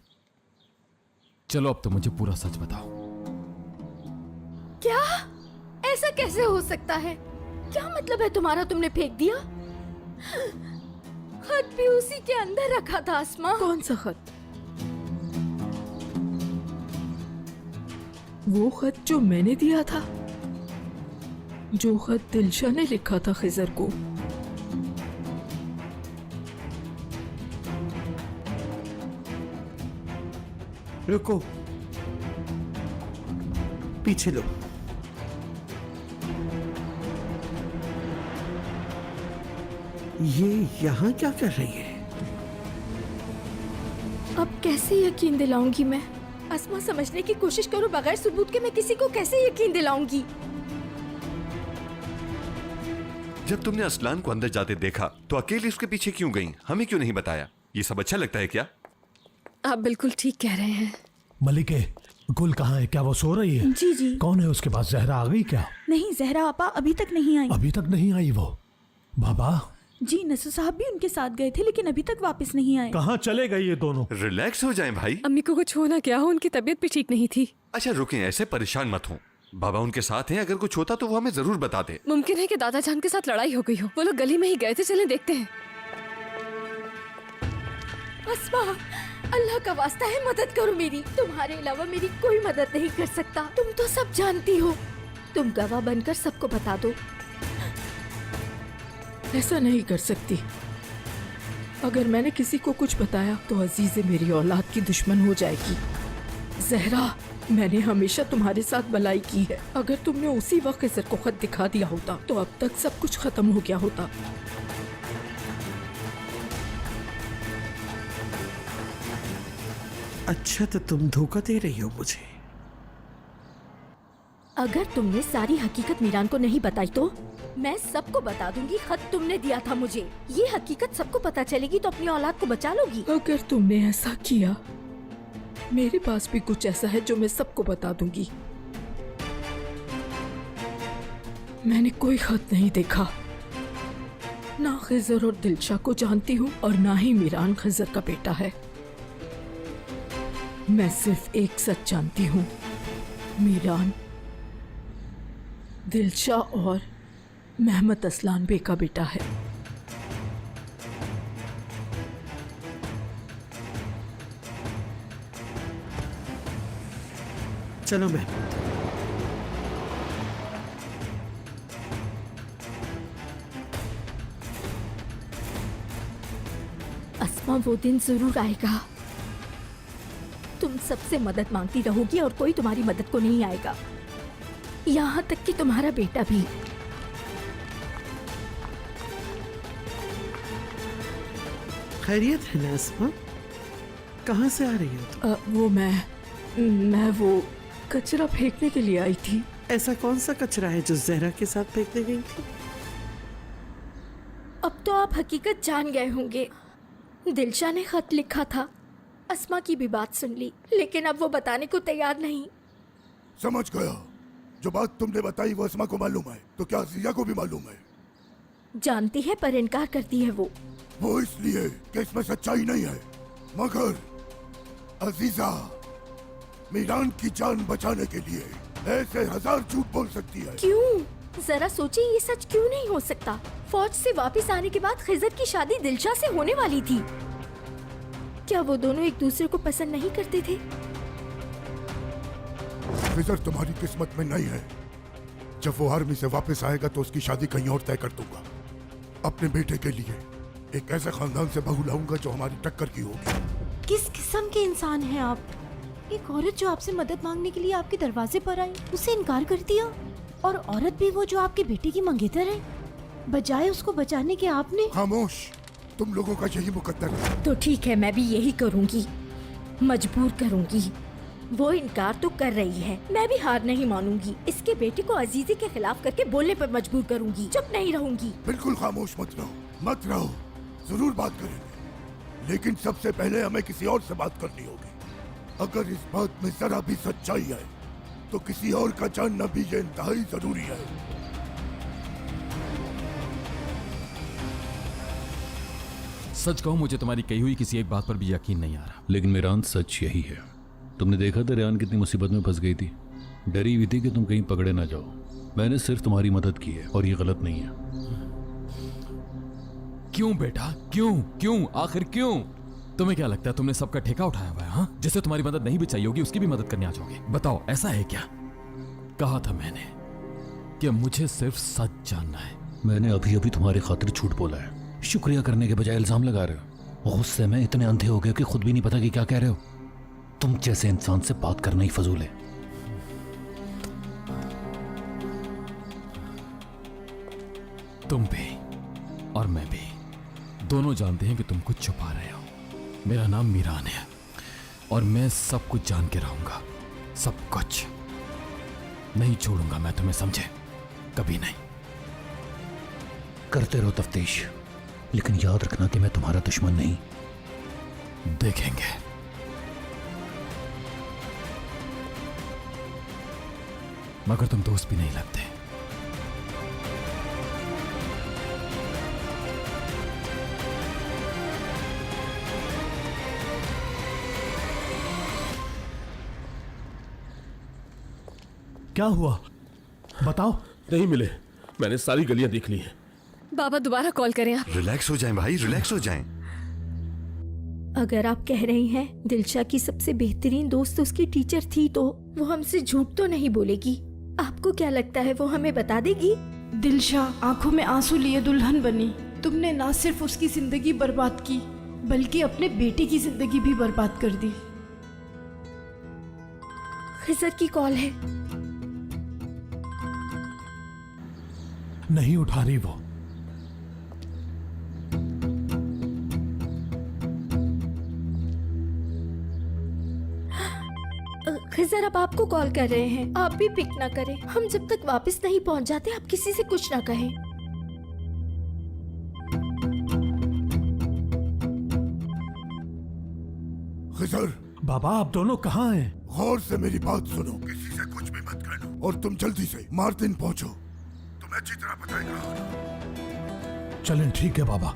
चलो अब तो मुझे पूरा सच बताओ। क्या? ऐसा कैसे हो सकता है? क्या मतलब है तुम्हारा? तुमने फेंक दिया? खत भी उसी के अंदर रखा था आसमा। कौन सा खत? वो खत जो मैंने दिया था, जो खत दिलशा ने लिखा था खिजर को। रुको, पीछे लो। ये यहाँ क्या कर रही है? अब कैसे यकीन दिलाऊंगी मैं? आसमा, समझने की कोशिश करो। बगैर सबूत के मैं किसी को कैसे यकीन दिलाऊंगी? जब तुमने असलान को अंदर जाते देखा तो अकेले उसके पीछे क्यों गई? हमें क्यों नहीं बताया? ये सब अच्छा लगता है क्या? आप बिल्कुल ठीक कह रहे हैं। मलिके, गुल कहाँ है? क्या वो सो रही है? जी जी। कौन है उसके पास? जहरा आ गई क्या? नहीं, जहरा आपा अभी तक नहीं आई। अभी तक नहीं आई वो? बाबा जी, नसु साहब भी उनके साथ गए थे लेकिन अभी तक वापस नहीं आए। कहाँ चले गए ये दोनों? रिलैक्स हो जाएं भाई। अम्मी को कुछ हो ना क्या हो, उनकी तबीयत भी ठीक नहीं थी। अच्छा रुकें, ऐसे परेशान मत हो। बाबा उनके साथ हैं, अगर कुछ होता तो वो हमें जरूर बताते। मुमकिन है कि दादा जान के साथ लड़ाई हो गई हो। वो लोग गली में ही गए थे, चलें देखते हैं। आसमा, अल्लाह का वास्ता है, मदद करो मेरी। तुम्हारे अलावा मेरी कोई मदद नहीं कर सकता। तुम तो सब जानती हो। तुम गवाह बनकर सबको बता दो। ऐसा नहीं कर सकती। अगर मैंने किसी को कुछ बताया तो अजीज़े मेरी औलाद की दुश्मन हो जाएगी। जहरा, मैंने हमेशा तुम्हारे साथ भलाई की है। अगर तुमने उसी वक्त खिजर को खत दिखा दिया होता तो अब तक सब कुछ खत्म हो गया होता। अच्छा तो तुम धोखा दे रही हो मुझे? अगर तुमने सारी हकीकत मीरान को नहीं बताई तो मैं सबको बता दूंगी खत तुमने दिया था मुझे। ये हकीकत सबको पता चलेगी तो अपनी औलाद को बचा लोगी। अगर तुमने ऐसा किया, मेरे पास भी कुछ ऐसा है जो मैं सबको बता दूंगी। मैंने कोई खत नहीं देखा, ना खिजर और दिलशा को जानती हूँ और ना ही मीरान खिजर का बेटा है। मैं सिर्फ एक सच जानती हूँ, मीरान दिलशा और मेहमद असलान बे का बेटा है। चलो मैं अस्मा, वो दिन जरूर आएगा। तुम सबसे मदद मांगती रहोगी और कोई तुम्हारी मदद को नहीं आएगा, यहाँ तक कि तुम्हारा बेटा भी। खैरियत है ना अस्मा? कहाँ से आ रही हो तुम? वो मैं वो कचरा फेंकने के लिए आई थी। ऐसा कौन सा कचरा है जो जहरा के साथ फेंकने गई थी? अब तो आप हकीकत जान गए होंगे। दिलशा ने खत लिखा था, अस्मा की भी बात सुन ली, लेकिन अब वो बताने को तैयार नहीं। समझ गया। जो बात तुमने बताई वो अस्मा को मालूम है, तो क्या जिया को भी मालूम है? जानती है पर इनकार करती है वो इसलिए कि इसमें सच्चाई नहीं है, मगर अजीजा मीरान की जान बचाने के लिए ऐसे 1000 झूठ बोल सकती है। क्यों? जरा सोचिए, ये सच क्यों नहीं हो सकता? फौज से वापस आने के बाद खिजर की शादी दिलशा से होने वाली थी। क्या वो दोनों एक दूसरे को पसंद नहीं करते थे? खिजर तुम्हारी किस्मत में नहीं है। जब वो आर्मी से वापस आएगा तो उसकी शादी कहीं और तय कर दूंगा। अपने बेटे के लिए एक ऐसे खानदान से बहू लाऊंगा जो हमारी टक्कर की होगी। किस किस्म के इंसान हैं आप? एक औरत जो आपसे मदद मांगने के लिए आपके दरवाजे पर आई, उसे इनकार कर दिया, और औरत भी वो जो आपके बेटे की मंगेतर है। बजाय उसको बचाने के आपने। खामोश, तुम लोगों का यही मुकद्दर है। तो ठीक है, मैं भी यही करूंगी, मजबूर करूंगी। वो इनकार तो कर रही है, मैं भी हार नहीं मानूंगी। इसके बेटे को अजीजी के खिलाफ करके बोलने पर मजबूर करूंगी, चुप नहीं रहूंगी। बिल्कुल खामोश मत रहो, जरूर बात करेंगे, लेकिन सबसे पहले हमें किसी और से बात करनी होगी। अगर इस बात में जरा भी सच्चाई है तो किसी और का जानना भी ये इंतहाई जरूरी है। सच कहूं, मुझे तुम्हारी कही हुई किसी एक बात पर भी यकीन नहीं आ रहा। लेकिन मेरान, सच यही है। तुमने देखा था रेहान कितनी मुसीबत में फंस गई थी। डरी हुई थी कि तुम कहीं पकड़े ना जाओ। मैंने सिर्फ तुम्हारी मदद की है और ये गलत नहीं है। क्यों बेटा, क्यों आखिर क्यों? तुम्हें क्या लगता है तुमने सबका ठेका उठाया हुआ है? हाँ, जिससे तुम्हारी मदद नहीं भी चाहिए होगी उसकी भी मदद करने आ जाओगे। बताओ, ऐसा है क्या? कहा था मैंने कि मुझे सिर्फ सच जानना है। मैंने अभी अभी तुम्हारी खातिर झूठ बोला है। शुक्रिया करने के बजाय इल्जाम लगा रहे हो। गुस्से में इतने अंधे हो गए कि खुद भी नहीं पता कि क्या कह रहे हो। तुम जैसे इंसान से बात करना ही फजूल है। तुम भी और मैं भी दोनों जानते हैं कि तुम कुछ छुपा रहे हो। मेरा नाम मीरान है और मैं सब कुछ जान के रहूंगा, सब कुछ। नहीं छोड़ूंगा मैं तुम्हें, समझे? कभी नहीं। करते रहो तफ्तीश, लेकिन याद रखना कि मैं तुम्हारा दुश्मन नहीं। देखेंगे। मगर तुम दोस्त भी नहीं लगते। क्या हुआ? बताओ। नहीं मिले, मैंने सारी गलियां देख ली हैं। बाबा दोबारा कॉल करें आप। रिलैक्स हो जाएं भाई, रिलैक्स हो जाएं। अगर आप कह रही हैं दिलशा की सबसे बेहतरीन दोस्त उसकी टीचर थी, तो वो हमसे झूठ तो नहीं बोलेगी। आपको क्या लगता है वो हमें बता देगी? दिलशा आंखों में आंसू लिए दुल्हन बनी। तुमने ना सिर्फ उसकी जिंदगी बर्बाद की, बल्कि अपने बेटे की जिंदगी भी बर्बाद कर दी। खिजर की कॉल है। नहीं उठा रही वो। खिजर अब आपको कॉल कर रहे हैं, आप भी पिक ना करें। हम जब तक वापस नहीं पहुंच जाते आप किसी से कुछ ना कहें। खिजर, बाबा आप दोनों कहाँ हैं? गौर से मेरी बात सुनो, किसी से कुछ भी मत कहना और तुम जल्दी से मार्टिन पहुंचो। तुम्हें अच्छी तरह पता है। चलें, ठीक है बाबा।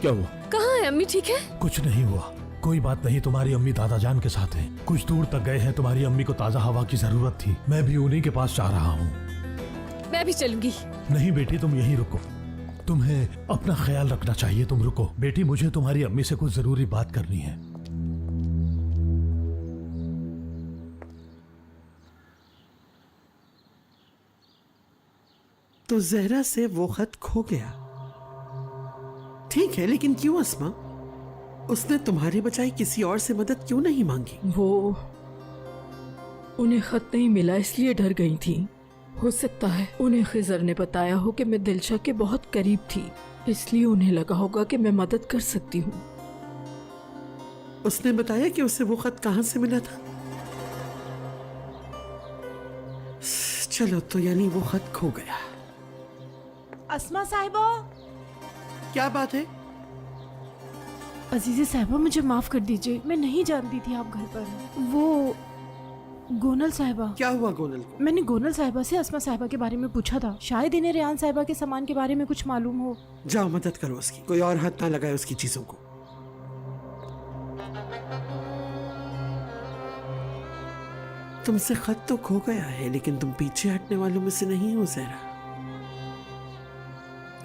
क्या हुआ? कहाँ है अम्मी? ठीक है? कुछ नहीं हुआ, कोई बात नहीं। तुम्हारी अम्मी दादाजान के साथ हैं, कुछ दूर तक गए हैं। तुम्हारी अम्मी को ताजा हवा की जरूरत थी, मैं भी उन्हीं के पास जा रहा हूँ। मैं भी चलूंगी। नहीं बेटी, तुम यहीं रुको। तुम्हें अपना ख्याल रखना चाहिए। तुम रुको बेटी, मुझे तुम्हारी अम्मी से कुछ जरूरी बात करनी है। तो जहरा से वो खत खो गया। ठीक है, लेकिन क्यों अस्मा? उसने तुम्हारे बजाय किसी और से मदद क्यों नहीं मांगी? वो उन्हें खत नहीं मिला इसलिए डर गई थी। हो सकता है उन्हें खिजर ने बताया हो कि मैं दिलशा के बहुत करीब थी, इसलिए उन्हें लगा होगा कि मैं मदद कर सकती हूँ। उसने बताया कि उसे वो खत कहाँ से मिला था? चलो, तो यानी वो खत खो गया। अस्मा साहिबा। क्या बात है? अजीज़े साहिबा, मुझे माफ कर दीजिए, मैं नहीं जानती थी आप घर पर हैं। गोनल साहिबा। क्या हुआ गोनल को? मैंने गोनल साहिबा से अस्मा साहिबा के बारे में पूछा था, शायद इन्हें रेहान साहिबा के सामान के बारे में कुछ मालूम हो। जाओ मदद करो उसकी, कोई और हाथ ना लगाए उसकी चीजों को। तुमसे खत तो खो गया है, लेकिन तुम पीछे हटने वालों में से नहीं हो ज़हरा।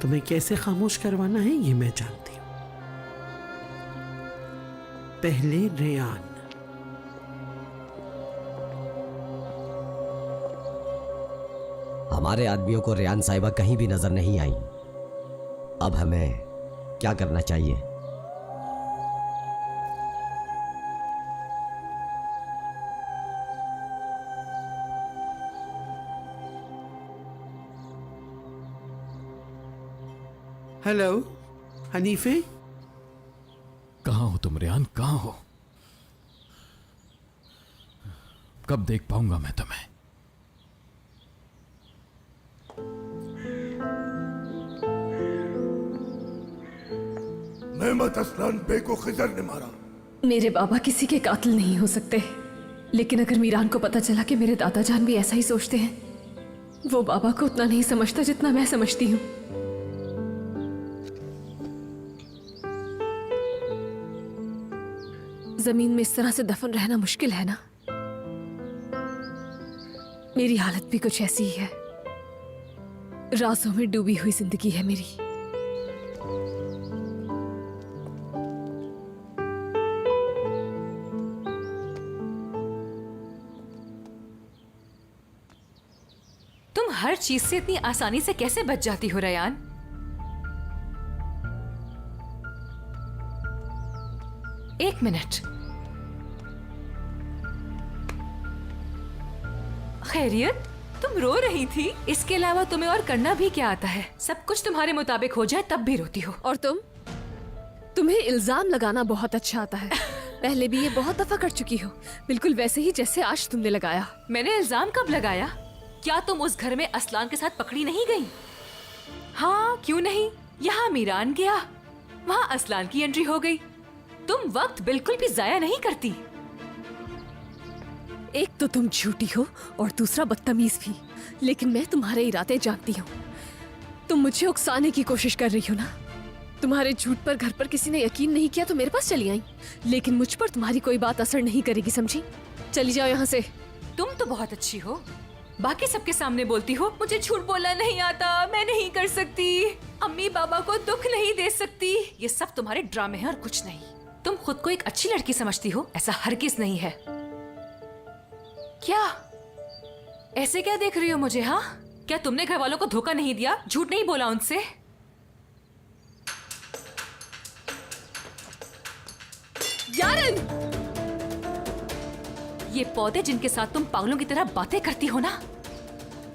तुम्हें कैसे खामोश करवाना है ये मैं जानती हूँ। पहले रेहान। हमारे आदमियों को रेहान साहिबा कहीं भी नजर नहीं आई। अब हमें क्या करना चाहिए? हेलो हनीफे। कहाँ हो तुम रेहान, कहाँ हो? कब देख पाऊंगा मैं तुम्हें? मेहमद असलान बे को खिजर ने मारा। मेरे बाबा किसी के कातिल नहीं हो सकते, लेकिन अगर मीरान को पता चला कि मेरे दादा जान भी ऐसा ही सोचते हैं, वो बाबा को उतना नहीं समझता जितना मैं समझती हूँ। जमीन में इस तरह से दफन रहना मुश्किल है ना। मेरी हालत भी कुछ ऐसी ही है, राज़ों में डूबी हुई जिंदगी है मेरी। तुम हर चीज से इतनी आसानी से कैसे बच जाती हो रेहान? एक मिनट। खैरियत, तुम रो रही थी? इसके अलावा तुम्हें और करना भी क्या आता है? सब कुछ तुम्हारे मुताबिक हो जाए तब भी रोती हो। और तुम्हें इल्जाम लगाना बहुत अच्छा आता है। पहले भी ये बहुत दफा कर चुकी हो, बिल्कुल वैसे ही जैसे आज तुमने लगाया। मैंने इल्जाम कब लगाया? क्या तुम उस घर में असलान के साथ पकड़ी नहीं गई? हाँ, क्यों नहीं? यहाँ मीरान गया, वहाँ असलान की एंट्री हो गई। तुम वक्त बिल्कुल भी जाया नहीं करती। एक तो तुम झूठी हो और दूसरा बदतमीज भी, लेकिन मैं तुम्हारे इरादे जानती हूँ। तुम मुझे उकसाने की कोशिश कर रही हो ना। तुम्हारे झूठ पर घर पर किसी ने यकीन नहीं किया तो मेरे पास चली आई, लेकिन मुझ पर तुम्हारी कोई बात असर नहीं करेगी, समझी? चली जाओ यहाँ से। तुम तो बहुत अच्छी हो, बाकी सबके सामने बोलती हो मुझे झूठ बोलना नहीं आता, मैं नहीं कर सकती, अम्मी बाबा को दुख नहीं दे सकती। ये सब तुम्हारे ड्रामे हैं और कुछ नहीं। तुम खुद को एक अच्छी लड़की समझती हो, ऐसा हरगिज नहीं है। क्या ऐसे क्या देख रही हो मुझे? हाँ, क्या तुमने घर वालों को धोखा नहीं दिया, झूठ नहीं बोला उनसे? यारन! ये पौधे जिनके साथ तुम पागलों की तरह बातें करती हो ना,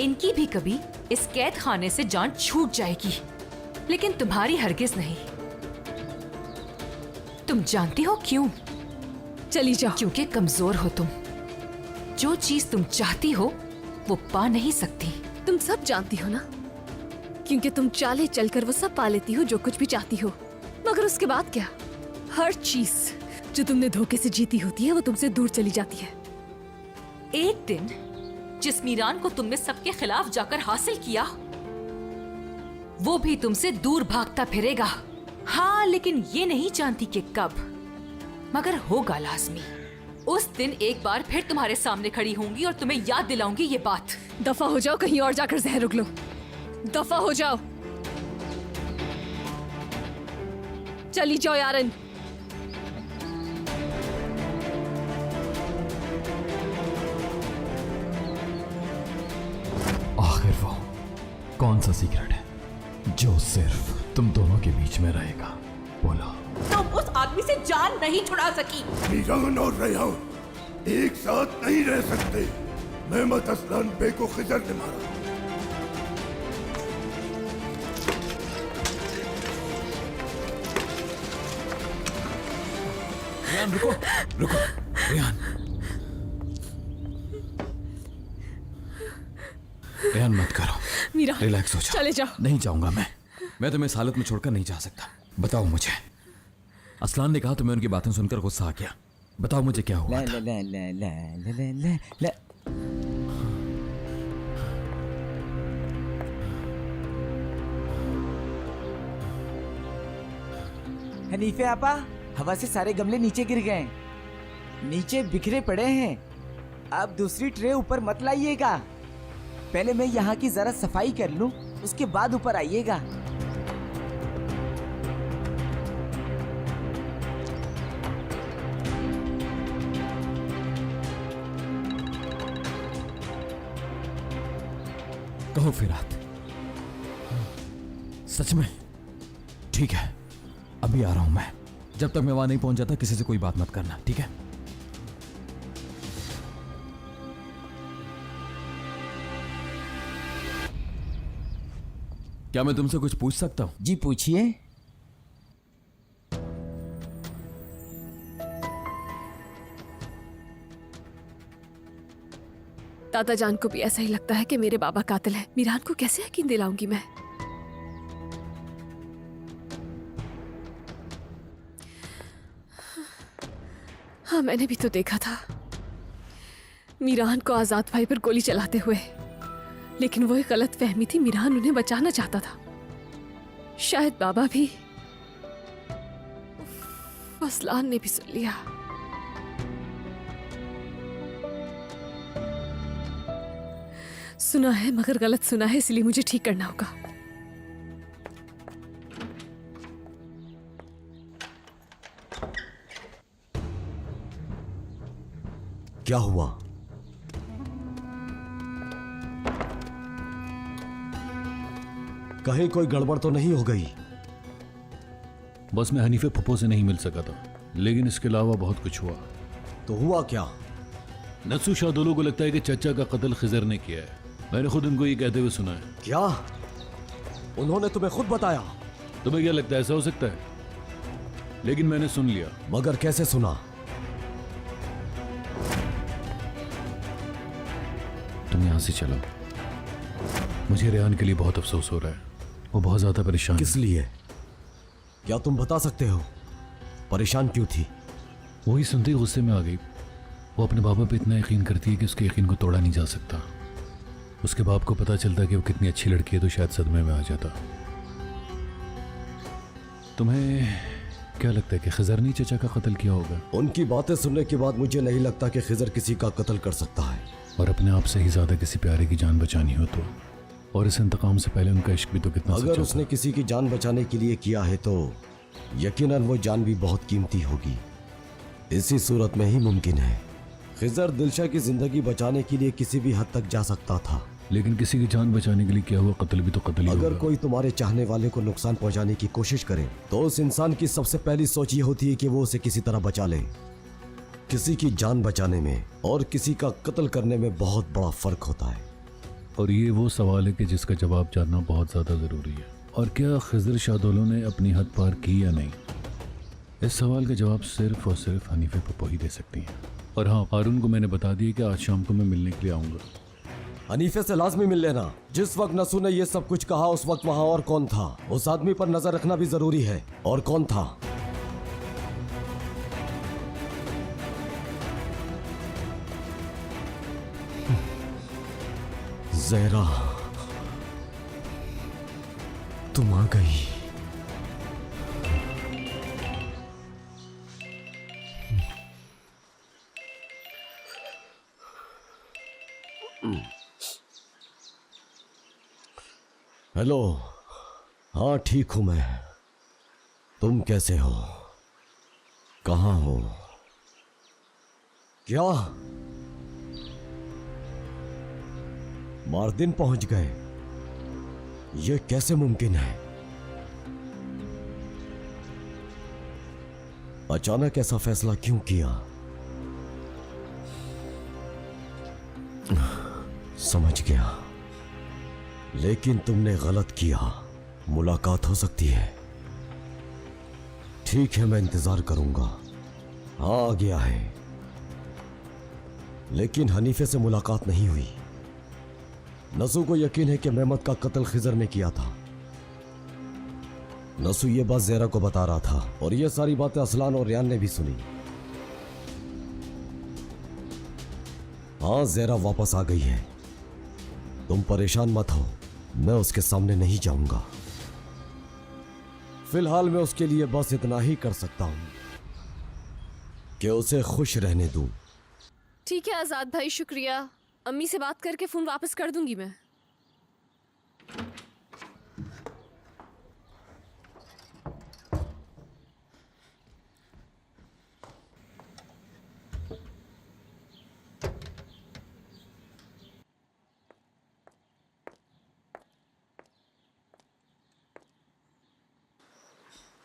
इनकी भी कभी इस कैद खाने से जान छूट जाएगी, लेकिन तुम्हारी हरगिज नहीं। तुम जानती हो क्यों? चली जाओ। क्योंकि कमजोर हो तुम। जो चीज तुम चाहती हो वो पा नहीं सकती। तुम सब जानती हो ना, क्योंकि तुम चाले चलकर वो सब पा लेती हो जो कुछ भी चाहती हो। मगर उसके बाद क्या? हर चीज जो तुमने धोखे से जीती होती है वो तुमसे दूर चली जाती है। एक दिन जिस मीरान को तुमने सबके खिलाफ जाकर हासिल किया, वो भी तुमसे दूर भागता फिरेगा। हाँ, लेकिन ये नहीं जानती कि कब, मगर होगा लाजमी। उस दिन एक बार फिर तुम्हारे सामने खड़ी होंगी और तुम्हें याद दिलाऊंगी ये बात। दफा हो जाओ, कहीं और जाकर जहर उगलो। दफा हो जाओ। चली जाओ यारन। आखिर वो कौन सा सीक्रेट है जो सिर्फ तुम दोनों के बीच में रहेगा? बोलो। तुम उस आदमी से जान नहीं छुड़ा सकी। मीरान और रेहान एक साथ नहीं रह सकते। मेहमद असलान बे को खिजर ने मारा। रेहान रुको, रुको रेहान। रेहान मत करो, मीरा रिलैक्स हो जाओ। चले जाओ। नहीं जाऊंगा मैं तुम्हें इस हालत में छोड़कर नहीं जा सकता। बताओ मुझे, असलान ने कहा तुम्हें उनकी बातें सुनकर गुस्सा आ गया, बताओ मुझे क्या हुआ था? ले ले ले ले ले ले ले। हनीफे आपा, हवा से सारे गमले नीचे गिर गए, नीचे बिखरे पड़े हैं। आप दूसरी ट्रे ऊपर मत लाइएगा, पहले मैं यहाँ की जरा सफाई कर लूं, उसके बाद ऊपर आइएगा। कहो फिरात, सच में? ठीक है, अभी आ रहा हूं मैं। जब तक मैं वहां नहीं पहुंच जाता किसी से कोई बात मत करना, ठीक है? क्या मैं तुमसे कुछ पूछ सकता हूं? जी पूछिए। दादा जान को भी ऐसा ही लगता है कि मेरे बाबा कातिल है। मीरान को कैसे यकीन दिलाऊंगी मैं? हाँ, मैंने भी तो देखा था मीरान को आजाद भाई पर गोली चलाते हुए, लेकिन वो एक गलत फहमी थी। मीरान उन्हें बचाना चाहता था। शायद बाबा भी, असलान ने भी सुन लिया। सुना है मगर गलत सुना है, इसलिए मुझे ठीक करना होगा। क्या हुआ? कहीं कोई गड़बड़ तो नहीं हो गई? बस मैं हनीफे फुप्पो से नहीं मिल सका था, लेकिन इसके अलावा बहुत कुछ हुआ। तो हुआ क्या? नसू शादोलो को लगता है कि चचा का कत्ल खिजर ने किया है। मैंने खुद उनको ये कहते हुए सुना है। क्या? उन्होंने तुम्हें खुद बताया? तुम्हें क्या लगता है ऐसा हो सकता है? लेकिन मैंने सुन लिया। मगर कैसे सुना? तुम यहां से चलो, मुझे रेहान के लिए बहुत अफसोस हो रहा है। वो बहुत ज्यादा परेशान। किस लिए? क्या तुम बता सकते हो? परेशान क्यों थी? वही सुनते ही गुस्से में आ गई। वो अपने बाबा पे इतना यकीन करती है कि उसके यकीन को तोड़ा नहीं जा सकता। उसके बाप को पता चलता कि वो कितनी अच्छी लड़की है तो शायद सदमे में आ जाता। तुम्हें क्या लगता है कि खिजर ने चचा का कत्ल किया होगा? उनकी बातें सुनने के बाद मुझे नहीं लगता कि खिजर किसी का कत्ल कर सकता है। और अपने आप से ही ज्यादा किसी प्यारे की जान बचानी हो तो, और इस इंतकाम से पहले उनका इश्क भी तो कितना अगर उसने किसी की जान बचाने के लिए किया है तो यकीनन वो जान भी बहुत कीमती होगी। इसी सूरत में ही मुमकिन है। खिजर दिलशा की जिंदगी बचाने के लिए किसी भी हद तक जा सकता था, लेकिन किसी की जान बचाने के लिए किया हुआ कत्ल भी तो कत्ल ही अगर होगा। कोई तुम्हारे चाहने वाले को नुकसान पहुंचाने की कोशिश करे तो उस इंसान की सबसे पहली सोच ये होती है कि वो उसे किसी तरह बचा ले। किसी की जान बचाने में और किसी का कत्ल करने में बहुत बड़ा फर्क होता है। और ये वो सवाल है कि जिसका जवाब जानना बहुत ज्यादा जरूरी है। और क्या खिजर शादोलो ने अपनी हद पार की या नहीं, इस सवाल का जवाब सिर्फ और सिर्फ हनीफे पप्पो ही दे सकती हैं। और हाँ, हारून को मैंने बता दिया कि आज शाम को मैं मिलने के लिए आऊंगा। हनीफे से लाजमी मिल लेना। जिस वक्त नसू ने ये सब कुछ कहा उस वक्त वहां और कौन था? उस आदमी पर नजर रखना भी जरूरी है। और कौन था? ज़हरा, तुम आ गई। हेलो। हाँ ठीक हूं मैं। तुम कैसे हो? कहाँ हो? क्या मार्दिन पहुंच गए? ये कैसे मुमकिन है? अचानक ऐसा फैसला क्यों किया? समझ गया, लेकिन तुमने गलत किया। मुलाकात हो सकती है। ठीक है, मैं इंतजार करूंगा। हाँ आ गया है, लेकिन हनीफे से मुलाकात नहीं हुई। नसू को यकीन है कि मेहमद का कत्ल खिजर ने किया था। नसू ये बात ज़हरा को बता रहा था और ये सारी बातें असलान और रियान ने भी सुनी। हाँ, ज़ेरा वापस आ गई है। तुम परेशान मत हो, मैं उसके सामने नहीं जाऊंगा। फिलहाल मैं उसके लिए बस इतना ही कर सकता हूं कि उसे खुश रहने दूं। ठीक है आजाद भाई, शुक्रिया। अम्मी से बात करके फोन वापस कर दूंगी मैं।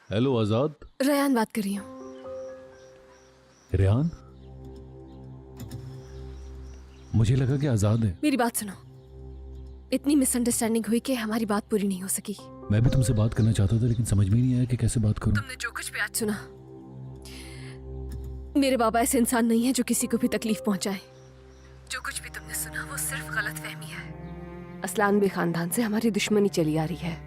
हेलो आजाद। रेहान बात कर रही हूँ। रेहान, मुझे लगा कि आजाद है। मेरी बात सुनो, इतनी मिसअंडरस्टैंडिंग हुई कि हमारी बात पूरी नहीं हो सकी। मैं भी तुमसे बात करना चाहता था लेकिन समझ में ही नहीं आया कि कैसे बात करूं। तुमने जो कुछ भी आज सुना, मेरे बाबा ऐसे इंसान नहीं है जो किसी को भी तकलीफ पहुंचाए। जो कुछ भी तुमने सुना वो सिर्फ गलतफहमी है। असलान बे खानदान से हमारी दुश्मनी चली आ रही है।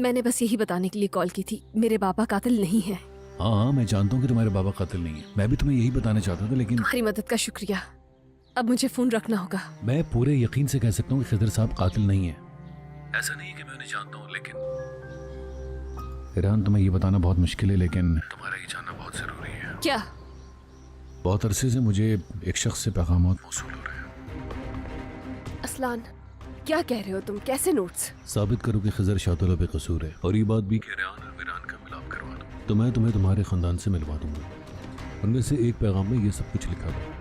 मैंने बस यही बताने के लिए कॉल की थी, मेरे बाबा कातिल नहीं है। हाँ, मैं जानता हूँ कि तुम्हारे बाबा कातिल नहीं है। मैं भी तुम्हें यही बताना चाहता था लेकिन तुम्हारी मदद का शुक्रिया। अब मुझे फोन रखना होगा। मैं पूरे यकीन से कह सकता हूँ कि खिदर साहब कातिल नहीं है। ऐसा नहीं है कि मैं उन्हें जानता हूँ, लेकिन रेहान, तुम्हें ये बताना बहुत मुश्किल है लेकिन तुम्हारा ये जानना बहुत जरूरी है। क्या? बहुत अरसे से मुझे एक शख्स से पैगामात मौसूल हो रहे हैं। असलान, क्या कह रहे हो तुम? कैसे नोट्स? साबित करो कि खिजर शातुल बेकसूर है और ये बात भी कि रेहान और वीरान का मिलाप करवा दूं तो मैं तुम्हें तुम्हारे खानदान से मिलवा दूंगा। उनमें से एक पैगाम में ये सब कुछ लिखा था।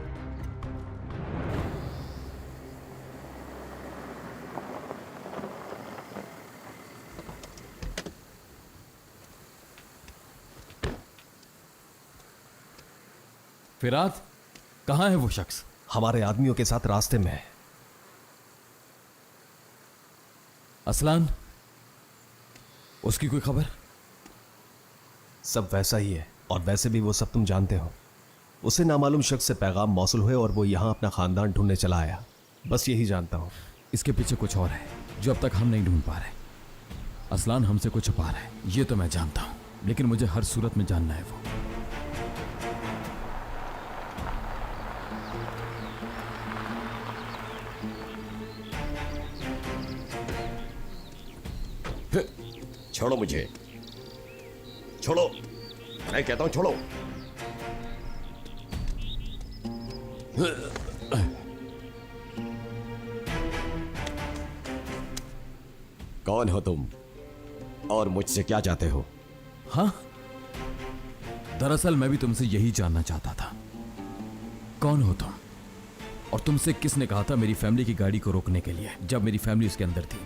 फिरात, कहाँ है वो शख्स? हमारे आदमियों के साथ रास्ते में है। असलान, उसकी कोई खबर? सब वैसा ही है और वैसे भी वो सब तुम जानते हो। उसे नामालूम शख्स से पैगाम मौसूल हुए और वो यहाँ अपना खानदान ढूंढने चला आया। बस यही जानता हूँ। इसके पीछे कुछ और है जो अब तक हम नहीं ढूंढ पा रहे। असलान हमसे कुछ छुपा रहा है, ये तो मैं जानता हूँ, लेकिन मुझे हर सूरत में जानना है वो। छोड़ो मुझे, छोड़ो, मैं कहता हूं छोड़ो। कौन हो तुम और मुझसे क्या चाहते हो? हाँ, दरअसल मैं भी तुमसे यही जानना चाहता था। कौन हो तुम और तुमसे किसने कहा था मेरी फैमिली की गाड़ी को रोकने के लिए जब मेरी फैमिली उसके अंदर थी?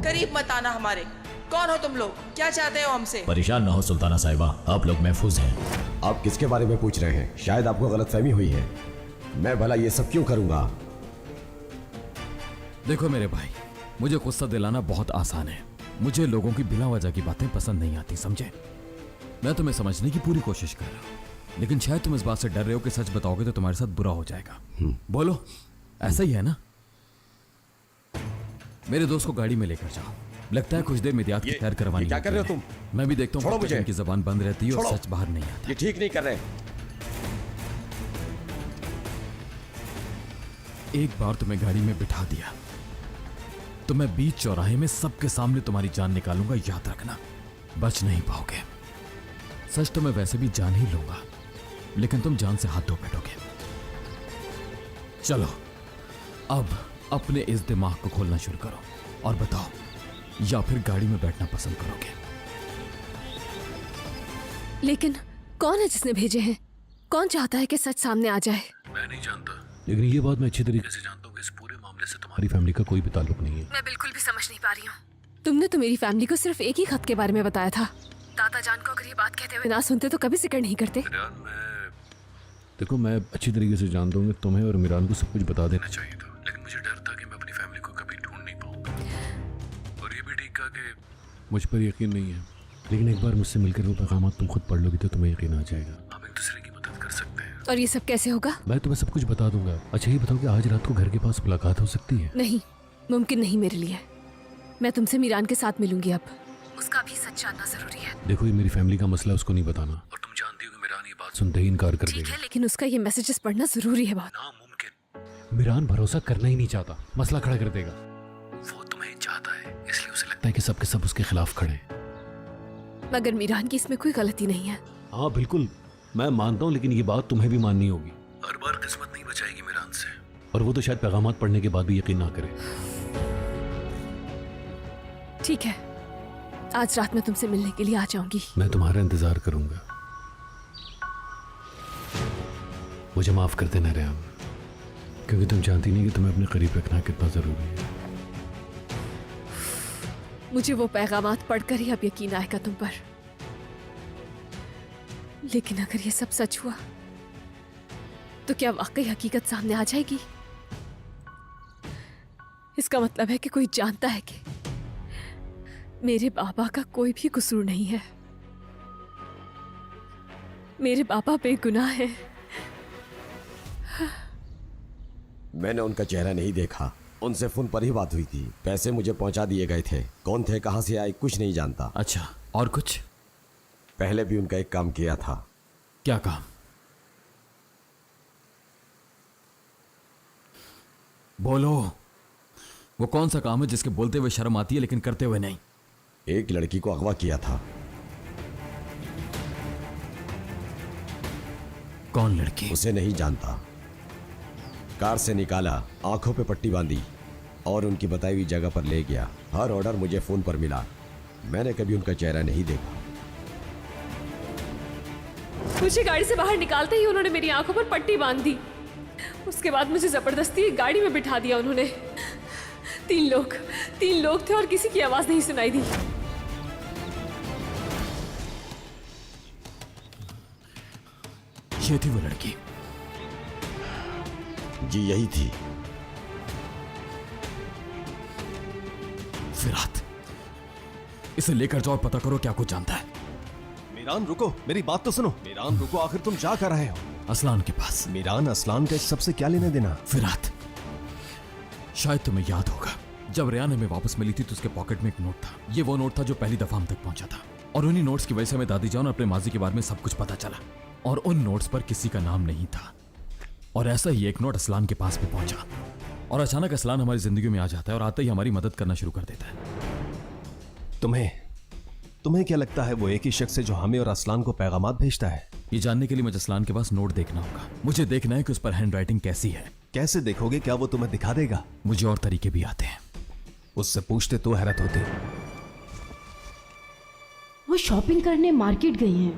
करीब मत आना हमारे। कौन हो तुम लोग? क्या चाहते हो हमसे? परेशान ना हो सुल्ताना साहिबा, आप लोग महफूज हैं। आप किसके बारे में पूछ रहे हैं? शायद आपको गलतफहमी हुई है। मैं भला ये सब क्यों करूंगा? देखो मेरे भाई, मुझे गुस्सा दिलाना बहुत आसान है। मुझे लोगों की बिना वजह की बातें पसंद नहीं आती, समझे? मैं तुम्हें समझने की पूरी कोशिश कर रहा हूँ, लेकिन शायद तुम इस बात से डर रहे हो कि सच बताओगे तो तुम्हारे साथ बुरा हो जाएगा। बोलो, ऐसा ही है ना? मेरे दोस्त को गाड़ी में लेकर जाओ। लगता है कुछ देर मिदियात की सैर करवानी। क्या कर रहे हो तुम? मैं भी देखता हूँ कि उनकी जबान बंद रहती है और सच बाहर नहीं आता। ये ठीक नहीं कर रहे। एक बार तुम्हें गाड़ी में बिठा दिया तो मैं बीच चौराहे में सबके सामने तुम्हारी जान निकालूंगा, याद रखना। बच नहीं पाओगे। सच तो मैं वैसे भी जान ही लूंगा, लेकिन तुम जान से हाथ धो बैठोगे। चलो अब अपने इस दिमाग को खोलना शुरू करो और बताओ, या फिर गाड़ी में बैठना पसंद करोगे? लेकिन कौन है जिसने भेजे हैं? कौन चाहता है कि सच सामने आ जाए? मैं नहीं जानता, लेकिन ये बात मैं अच्छी तरीके से जानता हूँ कि इस पूरे मामले से तुम्हारी फैमिली का कोई भी ताल्लुक नहीं है। मैं बिल्कुल भी समझ नहीं पा रही हूँ। तुमने तो मेरी फैमिली को सिर्फ एक ही खत के बारे में बताया था। दादा जान को अगर ये बात कहते हुए ना सुनते तो कभी जिक्र नहीं करते। देखो, मैं अच्छी तरीके से जानता हूँ कि तुम्हें और मिरान को सब कुछ बता देना चाहिए था, लेकिन मुझे डर था कि मैं अपनी फैमिली को कभी ढूंढ नहीं पाऊंगा। और ये भी ठीक कहा कि मुझ पर यकीन नहीं है, लेकिन एक बार मुझसे मिलकर वो पैगाम तुम खुद पढ़ लोगी तो तुम्हें यकीन आ जाएगा। हम एक दूसरे की मदद कर सकते हैं। और ये सब कैसे होगा? मैं तुम्हें सब कुछ बता दूंगा। अच्छा ये बताओ कि आज रात को घर के पास मुलाकात हो सकती है? नहीं, मुमकिन नहीं मेरे लिए। मैं तुमसे मीरान के साथ मिलूंगी। अब उसका भी सच जानना जरूरी है। देखो, ये मेरी फैमिली का मसला, उसको नहीं बताना। और तुम जानती हो कि मीरान ये बात सुनते ही इनकार कर ठीक देगा। है, लेकिन उसका ये मैसेजेस पढ़ना जरूरी है बहुत। मीरान भरोसा करना ही नहीं चाहता, मसला खड़ा कर देगा। वो तुम्हें चाहता है, इसलिए उसे लगता है कि सबके सब उसके खिलाफ खड़े। मगर मीरान की इसमें कोई गलती नहीं है। हाँ बिल्कुल, मैं मानता हूँ, लेकिन ये बात तुम्हें भी माननी होगी। हर बार किस्मत नहीं बचाएगी मीरान से, और वो तो शायद पैगामात पढ़ने के बाद भी यकीन ना करे। ठीक है, आज रात में तुमसे मिलने के लिए आ जाऊंगी। मैं तुम्हारा इंतजार करूंगा। मुझे माफ कर देना रेहान, क्योंकि तुम जानती नहीं कि तुम्हें अपने करीब रखना कितना जरूरी है। मुझे वो पैगामात पढ़कर ही अब यकीन आएगा तुम पर। लेकिन अगर ये सब सच हुआ तो क्या वाकई हकीकत सामने आ जाएगी? इसका मतलब है कि कोई जानता है कि मेरे बाबा का कोई भी कसूर नहीं है। मेरे बाबा बेगुनाह है। मैंने उनका चेहरा नहीं देखा, उनसे फोन पर ही बात हुई थी। पैसे मुझे पहुंचा दिए गए थे। कौन थे, कहां से आए, कुछ नहीं जानता। अच्छा, और कुछ? पहले भी उनका एक काम किया था। क्या काम? बोलो, वो कौन सा काम है जिसके बोलते हुए शर्म आती है लेकिन करते हुए नहीं? एक लड़की को अगवा किया था। कौन लड़की? उसे नहीं जानता। कार से निकाला, आंखों पे पट्टी बांधी और उनकी बताई हुई जगह पर ले गया। हर ऑर्डर मुझे फोन पर मिला। मैंने कभी उनका चेहरा नहीं देखा। मुझे गाड़ी से बाहर निकालते ही उन्होंने मेरी आंखों पर पट्टी बांध दी। उसके बाद मुझे जबरदस्ती गाड़ी में बिठा दिया उन्होंने। तीन लोग थे और किसी की आवाज नहीं सुनाई दी। ये थी वो लड़की? जी यही थी। फिरात, इसे लेकर जाओ और पता करो क्या कुछ जानता है। मीरान रुको, मेरी बात तो सुनो। मीरान रुको, आखिर तुम जा कर रहे हो? असलान के पास। मीरान, असलान का इस सबसे क्या लेना देना? फिरात, शायद तुम्हें याद होगा, जब रेहान हमें वापस मिली थी तो उसके पॉकेट में एक नोट था। ये वो नोट था जो पहली दफा हम तक पहुंचा था, और उन्हीं नोट्स की वजह से हमें दादी जान और अपने माजी के बारे में सब कुछ पता चला। और उन नोट्स पर किसी का नाम नहीं था। और ऐसा ही एक नोट असलान के पास भी पहुंचा, और अचानक असलान हमारी जिंदगी में आ जाता है और आते ही हमारी मदद करना शुरू कर देता है। तुम्हें क्या लगता है वो एक ही शख्स है जो हमें और असलान को पैगामात भेजता है? ये जानने के लिए मुझे असलान के पास नोट देखना होगा। मुझे देखना है कि उस पर हैंड राइटिंग कैसी है। कैसे देखोगे? क्या वो तुम्हें दिखा देगा? मुझे और तरीके भी आते हैं। उससे पूछते तो हैरत होती। वो शॉपिंग करने मार्केट गई हैं।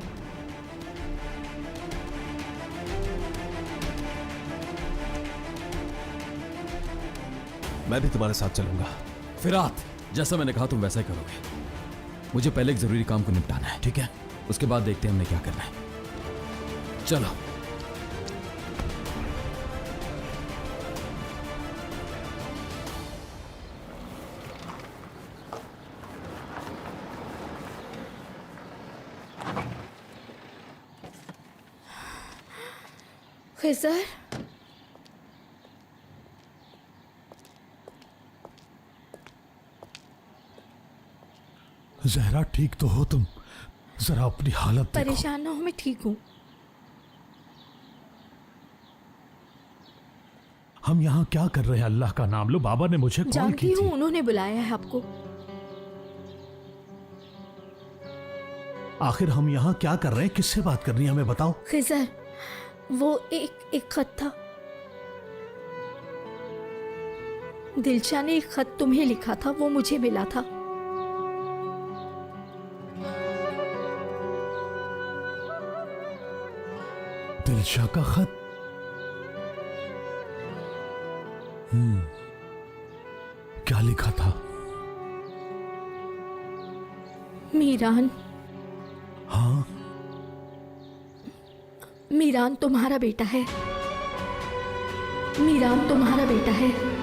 मैं भी तुम्हारे साथ चलूंगा। फिरात, जैसा मैंने कहा तुम वैसा ही करोगे। मुझे पहले एक जरूरी काम को निपटाना है, ठीक है? उसके बाद देखते हैं हमने क्या करना है। चलो। खिज़र, जहरा, ठीक तो हो तुम? जरा अपनी हालत देखो। परेशान ना हो, मैं ठीक हूँ। हम यहाँ क्या कर रहे हैं? अल्लाह का नाम लो। बाबा ने मुझे कॉल की जानती थी। हूँ, उन्होंने बुलाया है आपको। आखिर हम यहाँ क्या कर रहे हैं? किससे बात करनी है हमें बताओ। खिज़र, वो एक खत था। दिलशा ने एक खत तुम्हें लिखा था, वो मुझे मिला था। दिलशा का खत? क्या लिखा था? मीरान, हाँ, मीरान तुम्हारा बेटा है। मीरान तुम्हारा बेटा है।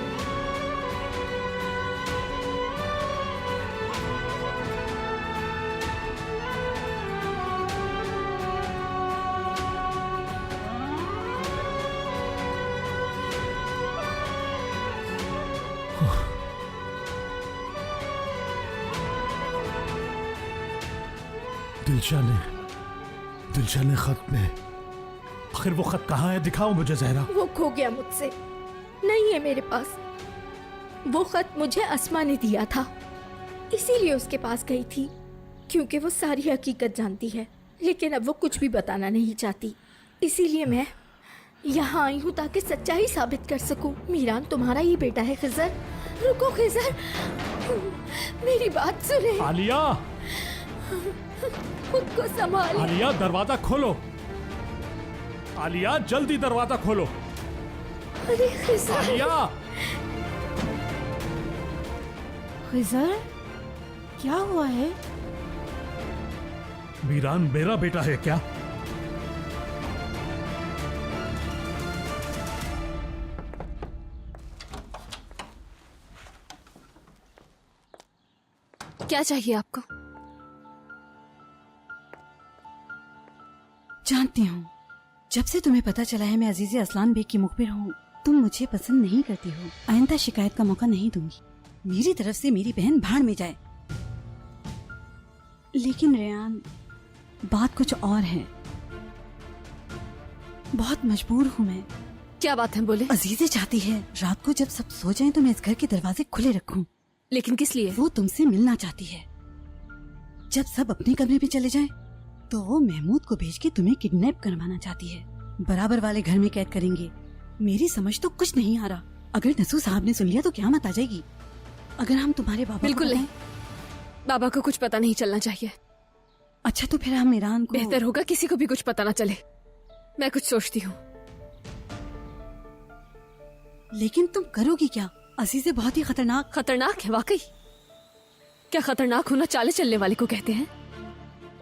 दिलशा ने खत में आखिर वो खत कहाँ है? दिखाओ मुझे जहरा। वो खो गया मुझसे, नहीं है मेरे पास। वो खत मुझे अस्मा ने दिया था, इसीलिए उसके पास गई थी, क्योंकि वो सारी हकीकत जानती है। लेकिन अब वो कुछ भी बताना नहीं चाहती, इसीलिए मैं यहाँ आई हूँ ताकि सच्चाई साबित कर सकूं। मीरान तुम्हारा ही बेटा है खिजर। रुको खिजर, मेरी बात सुने। आलिया, खुद को संभाल। आलिया दरवाजा खोलो। आलिया जल्दी दरवाजा खोलो। अरे खिजर। आलिया। खिजर, क्या हुआ है? मीरान मेरा बेटा है क्या? क्या चाहिए आपको? जानती हूँ, जब से तुम्हें पता चला है मैं अजीज़े असलान बेग की मुखबिर हूँ, तुम मुझे पसंद नहीं करती हो। आइंदा शिकायत का मौका नहीं दूंगी। मेरी तरफ से मेरी बहन भाड़ में जाए। लेकिन रेयान, बात कुछ और है। बहुत मजबूर हूँ मैं। क्या बात है, बोले। अजीज़े चाहती है रात को जब सब सो जाएं तो मैं इस घर के दरवाजे खुले रखूं। लेकिन किस लिए? वो तुमसे मिलना चाहती है। जब सब अपने कमरे में चले जाएं, तो वो महमूद को भेज के तुम्हें किडनैप करवाना चाहती है। बराबर वाले घर में कैद करेंगे। मेरी समझ तो कुछ नहीं आ रहा। अगर नसू साहब ने सुन लिया तो क़यामत आ जाएगी। अगर हम तुम्हारे बाबा बिल्कुल नहीं, बाबा को कुछ पता नहीं चलना चाहिए। अच्छा तो फिर हम मीरान को। बेहतर होगा किसी को भी कुछ पता ना चले। मैं कुछ सोचती हूँ। लेकिन तुम करोगी क्या? अजीज़े बहुत ही खतरनाक है वाकई। क्या खतरनाक होना चाले चलने वाले को कहते हैं।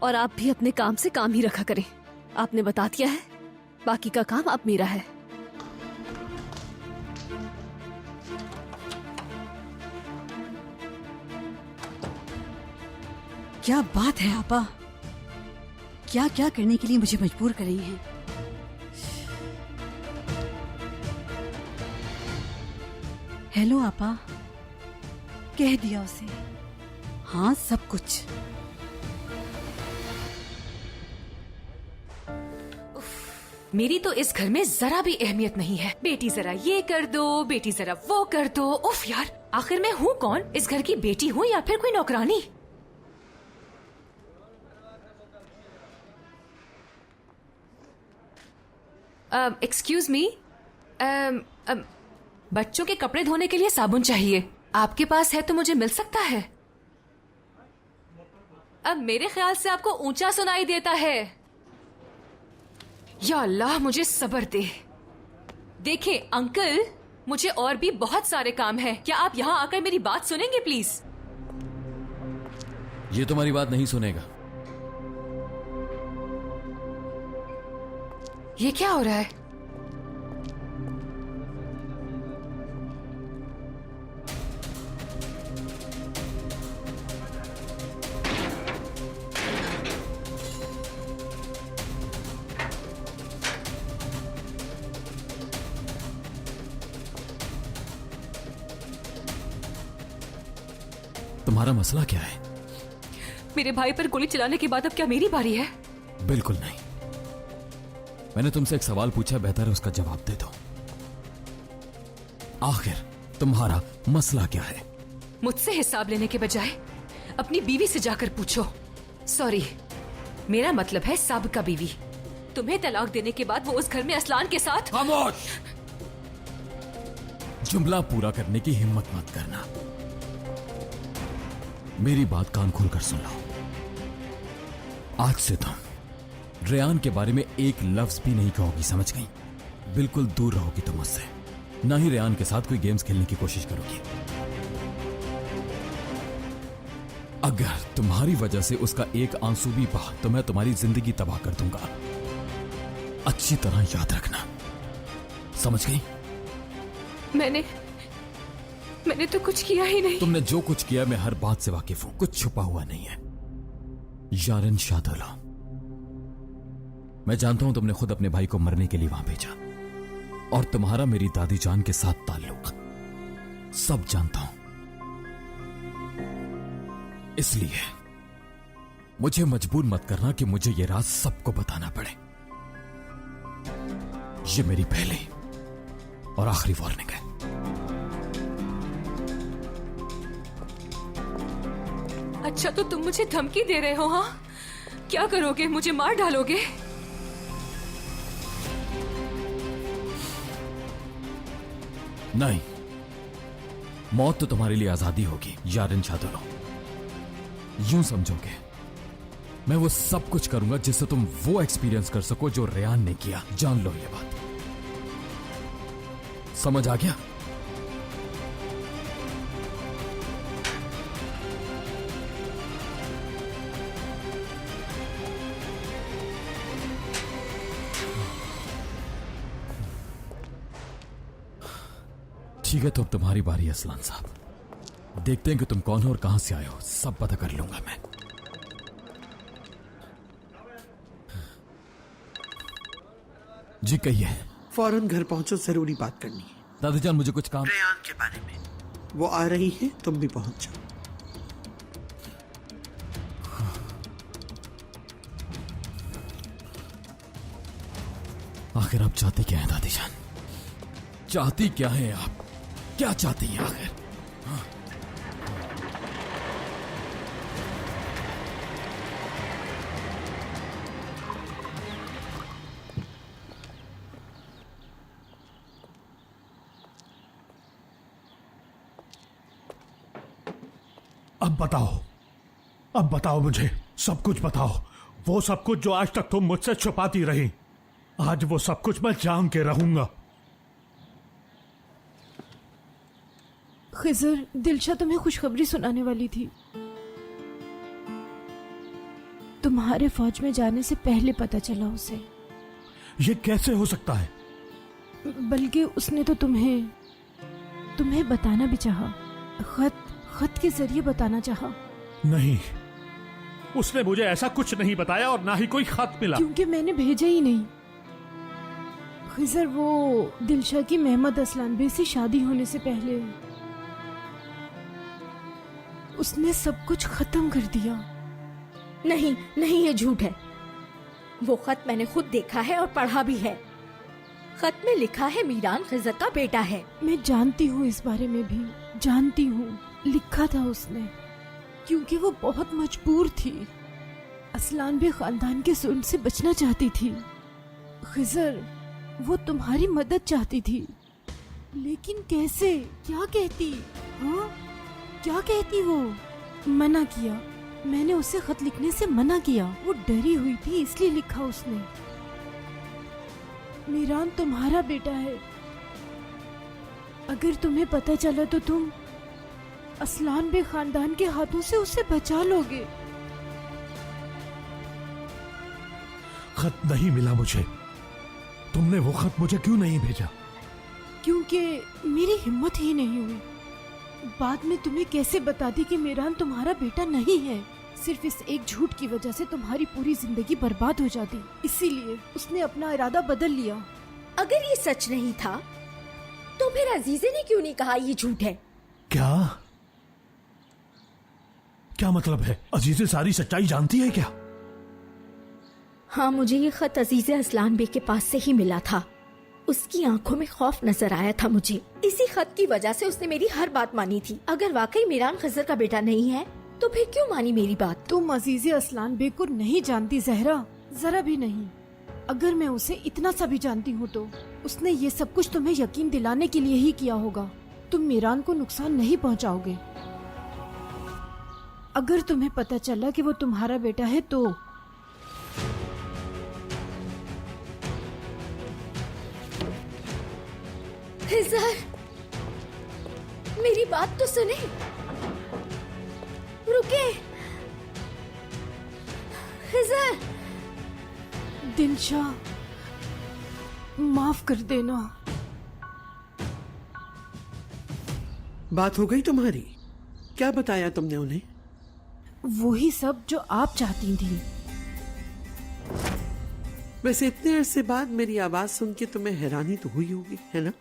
और आप भी अपने काम से काम ही रखा करें। आपने बता दिया है, बाकी का काम अब मेरा है। क्या बात है आपा, क्या क्या करने के लिए मुझे मजबूर कर रही हैं। हेलो आपा, कह दिया उसे। हाँ सब कुछ। मेरी तो इस घर में जरा भी अहमियत नहीं है। बेटी जरा ये कर दो, बेटी जरा वो कर दो। उफ यार, आखिर मैं हूँ कौन? इस घर की बेटी हूँ या फिर कोई नौकरानी? एक्सक्यूज मी, बच्चों के कपड़े धोने के लिए साबुन चाहिए। आपके पास है तो मुझे मिल सकता है? अब मेरे ख्याल से आपको ऊंचा सुनाई देता है। या अल्लाह, मुझे सब्र दे। देखें अंकल, मुझे और भी बहुत सारे काम हैं। क्या आप यहाँ आकर मेरी बात सुनेंगे प्लीज? ये तुम्हारी बात नहीं सुनेगा। ये क्या हो रहा है? तुम्हारा मसला क्या है? मेरे भाई पर गोली चलाने के बाद अब क्या मेरी बारी है? बिल्कुल नहीं। मैंने तुमसे एक सवाल पूछा, बेहतर है उसका जवाब दे दो। आखिर तुम्हारा मसला क्या है? मुझसे हिसाब लेने के बजाय अपनी बीवी से जाकर पूछो। सॉरी, मेरा मतलब है साबिका बीवी। तुम्हें तलाक देने के बाद वो उस घर में असलान के साथ। खामोश! जुमला पूरा करने की हिम्मत मत करना। मेरी बात कान खोलकर सुन लो। आज से तुम रेयान के बारे में एक लफ्ज भी नहीं कहोगी, समझ गई? बिल्कुल दूर रहोगी तुम मुझसे। ना ही रेयान के साथ कोई गेम्स खेलने की कोशिश करोगी। अगर तुम्हारी वजह से उसका एक आंसू भी बहा तो मैं तुम्हारी जिंदगी तबाह कर दूंगा। अच्छी तरह याद रखना, समझ गई? मैंने तो कुछ किया ही नहीं। तुमने जो कुछ किया मैं हर बात से वाकिफ हूं, कुछ छुपा हुआ नहीं है। यारन शादुल्ला, मैं जानता हूं तुमने खुद अपने भाई को मरने के लिए वहां भेजा, और तुम्हारा मेरी दादी जान के साथ ताल्लुक सब जानता हूं। इसलिए मुझे मजबूर मत करना कि मुझे यह राज सबको बताना पड़े। ये मेरी पहली और आखिरी वार्निंग है। अच्छा तो तुम मुझे धमकी दे रहे हो? हाँ, क्या करोगे? मुझे मार डालोगे? नहीं, मौत तो तुम्हारे लिए आजादी होगी यारिन शादुलो। यूं समझोगे मैं वो सब कुछ करूंगा जिससे तुम वो एक्सपीरियंस कर सको जो रेयान ने किया। जान लो ये बात, समझ आ गया? ठीक है, तो अब तुम्हारी बारी है असलान साहब। देखते हैं कि तुम कौन हो और कहां से आए हो, सब पता कर लूंगा मैं। जी कहिए। फौरन घर पहुंचो, जरूरी बात करनी है। दादाजान मुझे कुछ काम। रेयान के बारे में वो आ रही है, तुम भी पहुंच जाओ। आखिर आप चाहती क्या है दादीजान? चाहती क्या है आप? क्या चाहती हैं आखिर? अब बताओ मुझे, सब कुछ बताओ। वो सब कुछ जो आज तक तुम मुझसे छुपाती रही, आज वो सब कुछ मैं जान के रहूंगा। खिजर, दिलशा तुम्हें खुशखबरी सुनाने वाली थी। तुम्हारे फौज में जाने से पहले पता चला उसे। ये कैसे हो सकता है? बल्कि उसने तो तुम्हें बताना भी चाहा। खत के जरिए बताना चाहा। नहीं, उसने मुझे ऐसा कुछ नहीं बताया और ना ही कोई खत मिला। क्योंकि मैंने भेजा ही नहीं। खिजर, वो दिलशा की मोहम्मद असलान बे से शादी होने से पहले उसने सब कुछ खत्म कर दिया। नहीं नहीं, ये झूठ है। वो खत मैंने खुद देखा है और पढ़ा भी है। खत में लिखा है मीरान खिजर का बेटा है। मैं जानती हूँ, इस बारे में भी जानती हूँ। लिखा था उसने क्योंकि वो बहुत मजबूर थी। असलान बे खानदान के जुल्म से बचना चाहती थी। खिजर, वो तुम्हारी मदद चाहती थी, लेकिन कैसे? क्या कहती? हाँ, क्या कहती? वो मना किया। मैंने उसे खत लिखने से मना किया। वो डरी हुई थी, इसलिए लिखा उसने। मीरान तुम्हारा बेटा है। अगर तुम्हें पता चला तो तुम असलान बे खानदान के हाथों से उसे बचा लोगे। खत नहीं मिला मुझे। तुमने वो खत मुझे क्यों नहीं भेजा? क्योंकि मेरी हिम्मत ही नहीं हुई। बाद में तुम्हें कैसे बताती कि मीरान तुम्हारा बेटा नहीं है। सिर्फ इस एक झूठ की वजह से तुम्हारी पूरी जिंदगी बर्बाद हो जाती। इसीलिए उसने अपना इरादा बदल लिया। अगर ये सच नहीं था तो फिर अजीजे ने क्यों नहीं कहा ये झूठ है? क्या मतलब है? अजीजे सारी सच्चाई जानती है क्या? हाँ, मुझे ये खत अजीजे असलान बे के पास से ही मिला था। उसकी आंखों में खौफ नजर आया था मुझे। इसी खत की वजह से उसने मेरी हर बात मानी थी। अगर वाकई मीरान खिजर का बेटा नहीं है तो फिर क्यों मानी मेरी बात? तुम अजीजे असलान बे को नहीं जानती जहरा, जरा भी नहीं। अगर मैं उसे इतना सा भी जानती हूँ तो उसने ये सब कुछ तुम्हें यकीन दिलाने के लिए ही किया होगा। तुम मीरान को नुकसान नहीं पहुँचाओगे। अगर तुम्हें पता चला कि वो तुम्हारा बेटा है तो खिजर, मेरी बात तो सुने। रुके खिजर। दिलशा, माफ कर देना। बात हो गई तुम्हारी? क्या बताया तुमने उन्हें? वही सब जो आप चाहती थी। वैसे इतने अरसे बाद मेरी आवाज सुन के तुम्हें हैरानी तो हुई होगी, है ना?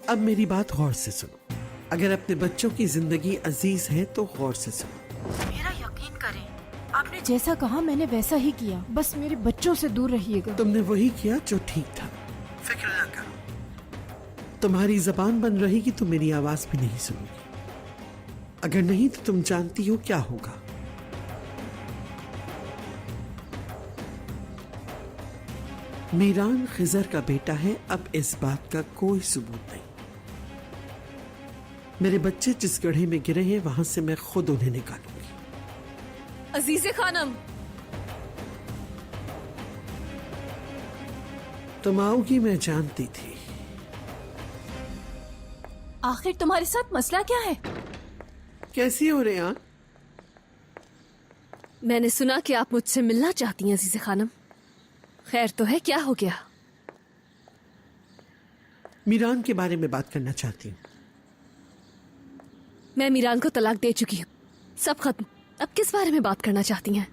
अब मेरी बात गौर से सुनो। अगर अपने बच्चों की जिंदगी अजीज है तो गौर से सुनो। मेरा यकीन करें, आपने जैसा कहा मैंने वैसा ही किया। बस मेरे बच्चों से दूर रहिएगा। तुमने वही किया जो ठीक था। फिक्र ना करो। तुम्हारी जबान बंद रहेगी तो मेरी आवाज भी नहीं सुनोगी। अगर नहीं तो तुम जानती हो क्या होगा। मीरान खिजर का बेटा है, अब इस बात का कोई सबूत नहीं। मेरे बच्चे जिस गड्ढे में गिरे हैं वहां से मैं खुद उन्हें निकालूंगी। अजीज़े खानम, तुम आओगी मैं जानती थी। आखिर तुम्हारे साथ मसला क्या है? कैसी हो रेयान? मैंने सुना कि आप मुझसे मिलना चाहती हैं अजीज़े खानम। खैर तो है, क्या हो गया? मीरान के बारे में बात करना चाहती हूँ। मैं मीरान को तलाक दे चुकी हूँ, सब खत्म। अब किस बारे में बात करना चाहती हैं?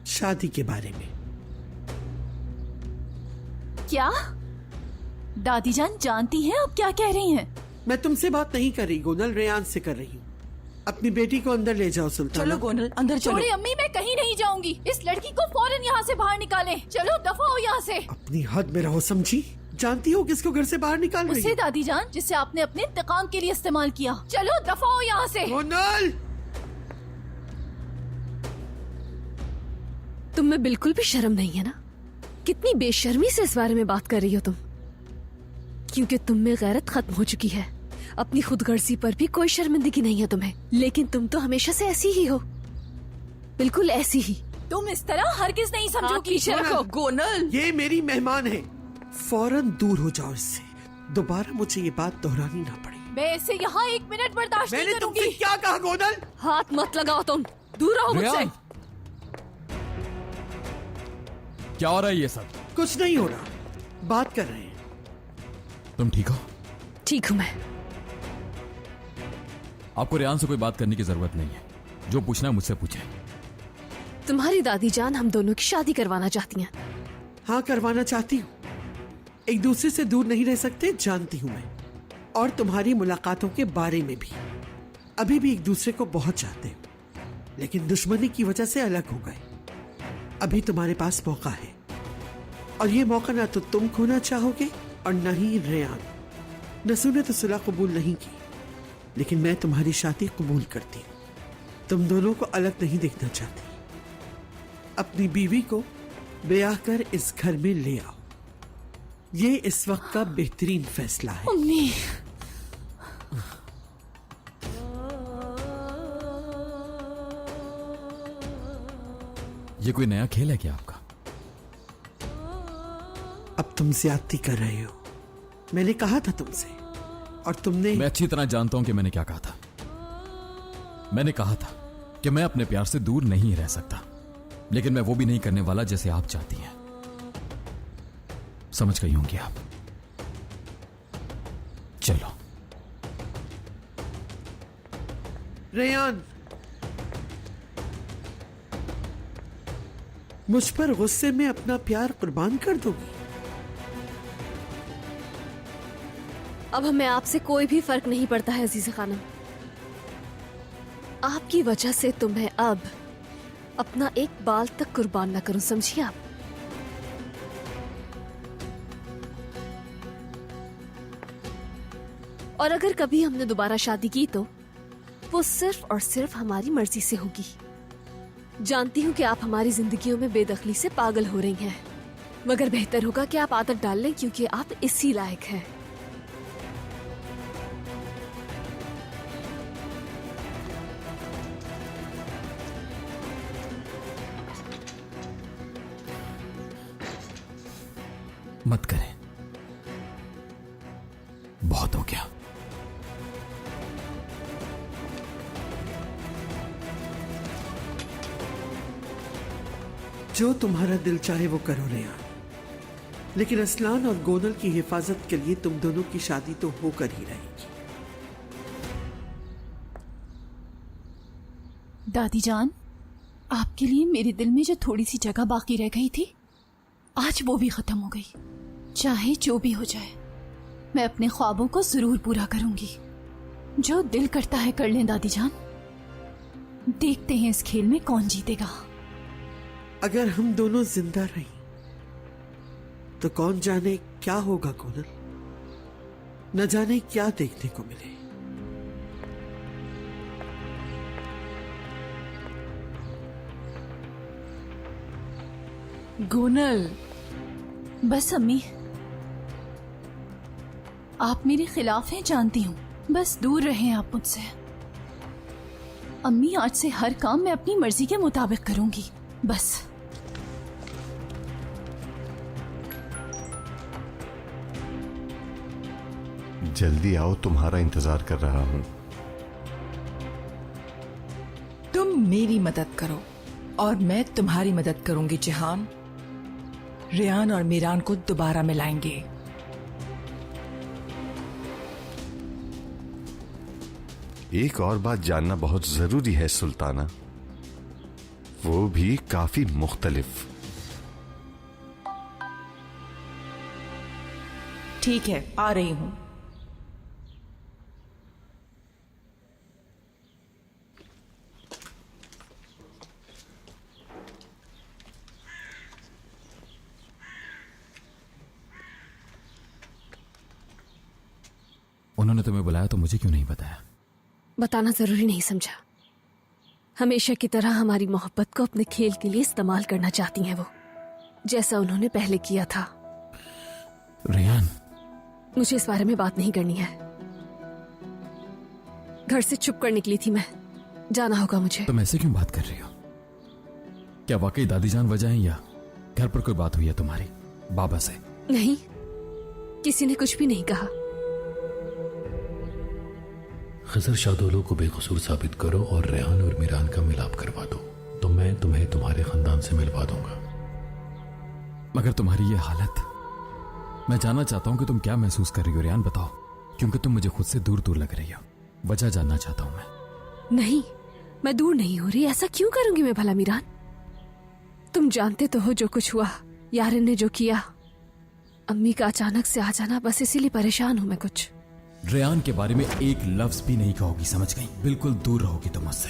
शादी के बारे में। क्या दादी जान जानती हैं आप क्या कह रही हैं? मैं तुमसे बात नहीं कर रही गोनल, रेयान से कर रही हूँ। अपनी बेटी को अंदर ले जाओ सुल्ताना। चलो गोनल अंदर चलो। छोड़े अम्मी, मैं कहीं नहीं जाऊंगी। इस लड़की को फौरन यहाँ से बाहर निकालें। चलो दफा हो यहाँ से। अपनी हद में रहो, समझी? जानती हो किसको घर से बाहर निकाल रही उसे दादी जान जिसे आपने अपने इंतकाम के लिए इस्तेमाल किया। चलो दफा हो यहाँ से। गोनल! तुम में बिल्कुल भी शर्म नहीं है ना? कितनी बेशर्मी से इस बारे में बात कर रही हो तुम। क्योंकि तुम में गैरत खत्म हो चुकी है। अपनी खुदगर्जी पर भी कोई शर्मिंदगी नहीं है तुम्हें। लेकिन तुम तो हमेशा से ऐसी ही हो, बिल्कुल ऐसी ही। तुम इस तरह हरगिज नहीं समझोगी। गोनल, ये मेरी मेहमान है, फौरन दूर हो जाओ इससे। दोबारा मुझे ये बात दोहरानी ना पड़े। मैं इसे यहाँ 1 मिनट बर्दाश्त नहीं करूंगी। तुमसे क्या कहा गोनल? हाथ मत लगाओ तुम, दूर रहो मुझसे। क्या हो रहा है ये सब? कुछ नहीं हो रहा, बात कर रहे हैं। तुम ठीक हो? ठीक हूँ मैं। आपको रेयान से कोई बात करने की जरूरत नहीं है। जो पूछना है मुझसे पूछे। तुम्हारी दादी जान हम दोनों की शादी करवाना चाहती हैं। हाँ, करवाना चाहती हूँ। एक दूसरे से दूर नहीं रह सकते, जानती हूँ मैं। और तुम्हारी मुलाकातों के बारे में भी। अभी भी एक दूसरे को बहुत चाहते हो, लेकिन दुश्मनी की वजह से अलग हो गए। अभी तुम्हारे पास मौका है, और ये मौका ना तो तुम खोना चाहोगे और न ही रेयान। नसू ने तो सुलह कबूल नहीं की, लेकिन मैं तुम्हारी शादी कबूल करती हूँ। तुम दोनों को अलग नहीं देखना चाहती। अपनी बीवी को ब्याह कर इस घर में ले आओ। ये इस वक्त का बेहतरीन फैसला है। अम्मी, ये कोई नया खेल है क्या आपका? अब तुम ज्यादती कर रहे हो। मैंने कहा था तुमसे, और तुमने। मैं अच्छी तरह जानता हूं कि मैंने क्या कहा था। मैंने कहा था कि मैं अपने प्यार से दूर नहीं रह सकता, लेकिन मैं वो भी नहीं करने वाला जैसे आप चाहती हैं। समझ गई होंगी आप। चलो। रेयान, मुझ पर गुस्से में अपना प्यार कुर्बान कर दोगी? अब हमें आपसे कोई भी फर्क नहीं पड़ता है अजीज़े खानम। आपकी वजह से तुम्हें अब अपना एक बाल तक कुर्बान ना करूं, समझिए आप? और अगर कभी हमने दोबारा शादी की तो वो सिर्फ और सिर्फ हमारी मर्जी से होगी। जानती हूँ कि आप हमारी जिंदगियों में बेदखली से पागल हो रही हैं, मगर बेहतर होगा कि आप आदत डाल लें, क्योंकि आप इसी लायक हैं। मत करें, बहुत हो गया। जो तुम्हारा दिल चाहे वो करो रेयान, लेकिन असलान और गोनल की हिफाजत के लिए तुम दोनों की शादी तो होकर ही रहेगी। दादी जान, आपके लिए मेरे दिल में जो थोड़ी सी जगह बाकी रह गई थी, आज वो भी खत्म हो गई। चाहे जो भी हो जाए, मैं अपने ख्वाबों को जरूर पूरा करूंगी। जो दिल करता है कर लें दादी जान। देखते हैं इस खेल में कौन जीतेगा। अगर हम दोनों जिंदा रही तो कौन जाने क्या होगा कोनल, न जाने क्या देखने को मिले। गोनल, बस अम्मी, आप मेरे खिलाफ हैं जानती हूँ, बस दूर रहें आप मुझसे। अम्मी आज से हर काम मैं अपनी मर्जी के मुताबिक करूंगी, बस। जल्दी आओ, तुम्हारा इंतजार कर रहा हूं। तुम मेरी मदद करो और मैं तुम्हारी मदद करूंगी जहान। रेयान और मीरान को दोबारा मिलाएंगे। एक और बात जानना बहुत जरूरी है सुल्ताना, वो भी काफी मुख्तलिफ। ठीक है, आ रही हूं। उन्होंने तुम्हें बुलाया तो मुझे क्यों नहीं बताया? बताना जरूरी नहीं समझा। हमेशा की तरह हमारी मोहब्बत को अपने खेल के लिए इस्तेमाल करना चाहती हैं वो, जैसा उन्होंने पहले किया था। रेयान, मुझे इस बारे में बात नहीं करनी है। घर से छुप कर निकली थी मैं, जाना होगा मुझे। तुम ऐसे क्यों बात कर रही हो? क्या वाकई दादी जान वजह है या घर पर कोई बात हुई है तुम्हारी बाबा से? नहीं, किसी ने कुछ भी नहीं कहा। खजर शादोलो को बेकसूर साबित करो और रेहान और मीरान का मिलाप करवा दो, तो मैं तुम्हें तुम्हारे खानदान से मिलवा दूंगा। मगर तुम्हारी ये हालत, मैं जानना चाहता हूं कि तुम क्या महसूस कर रही हो। रेहान बताओ, क्योंकि तुम मुझे खुद से दूर दूर लग रही हो। वजह जानना चाहता हूं मैं। नहीं, मैं दूर नहीं हो रही। ऐसा क्यों करूंगी मैं भला मीरान? तुम जानते तो हो जो कुछ हुआ, यारिन ने जो किया, अम्मी का अचानक से आ जाना, बस इसीलिए परेशान हूं मैं कुछ। रेहान के बारे में एक लफ्ज भी नहीं कहोगी, समझ गई? बिल्कुल दूर रहोगी तुम मुझसे।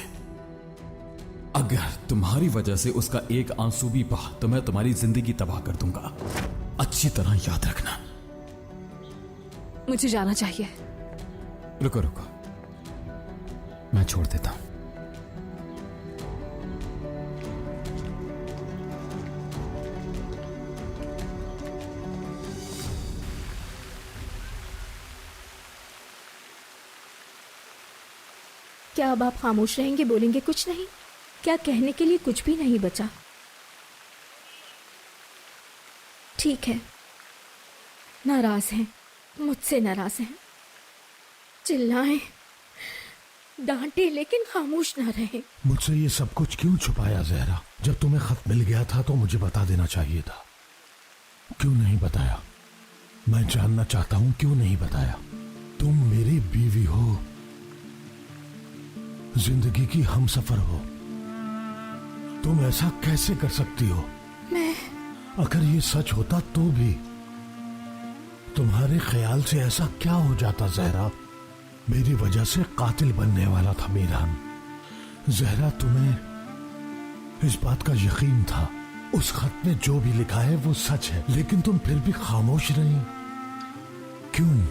अगर तुम्हारी वजह से उसका एक आंसू भी बहा तो मैं तुम्हारी जिंदगी तबाह कर दूंगा। अच्छी तरह याद रखना। मुझे जाना चाहिए। रुको रुको, मैं छोड़ देता हूं। क्या अब आप खामोश रहेंगे, बोलेंगे कुछ नहीं? क्या कहने के लिए कुछ भी नहीं बचा? ठीक है, नाराज हैं, मुझसे नाराज हैं, चिल्लाएं, डांटे, लेकिन खामोश ना रहें। मुझसे ये सब कुछ क्यों छुपाया जहरा? जब तुम्हें खत मिल गया था तो मुझे बता देना चाहिए था। क्यों नहीं बताया? मैं जानना चाहता हूं, क्यों नहीं बताया? तुम मेरी बीवी हो, जिंदगी की हमसफर हो, तुम ऐसा कैसे कर सकती हो? मैं अगर ये सच होता तो भी तुम्हारे ख्याल से ऐसा क्या हो जाता जहरा? मेरी वजह से कातिल बनने वाला था मीरान। जहरा, तुम्हें इस बात का यकीन था, उस खत में जो भी लिखा है वो सच है, लेकिन तुम फिर भी खामोश रही। क्यों?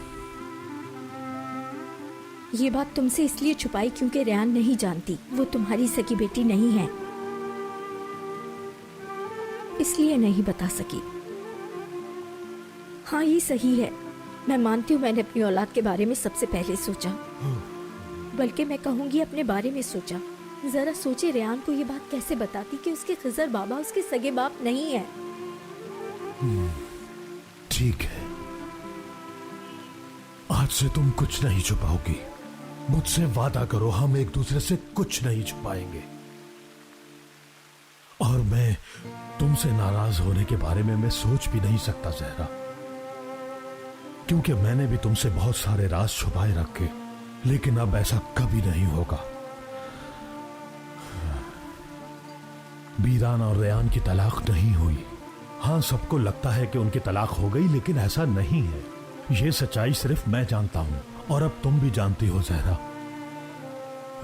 ये बात तुमसे इसलिए छुपाई क्योंकि रेहान नहीं जानती वो तुम्हारी सगी बेटी नहीं है, इसलिए नहीं बता सकी। हाँ, ये सही है, मैं मानती हूँ मैंने अपनी औलाद के बारे में सबसे पहले सोचा, बल्कि मैं कहूँगी अपने बारे में सोचा। जरा सोचे, रेहान को ये बात कैसे बताती कि उसके खिजर बाबा उसके सगे बाप नहीं है। ठीक है, आज से तुम कुछ नहीं छुपाओगी। मुझसे वादा करो, हम एक दूसरे से कुछ नहीं छुपाएंगे। और मैं तुमसे नाराज होने के बारे में मैं सोच भी नहीं सकता जहरा, क्योंकि मैंने भी तुमसे बहुत सारे राज छुपाए रखे, लेकिन अब ऐसा कभी नहीं होगा। मीरान और रेहान की तलाक नहीं हुई। हाँ, सबको लगता है कि उनकी तलाक हो गई, लेकिन ऐसा नहीं है। ये सच्चाई सिर्फ मैं जानता हूं और अब तुम भी जानती हो जहरा।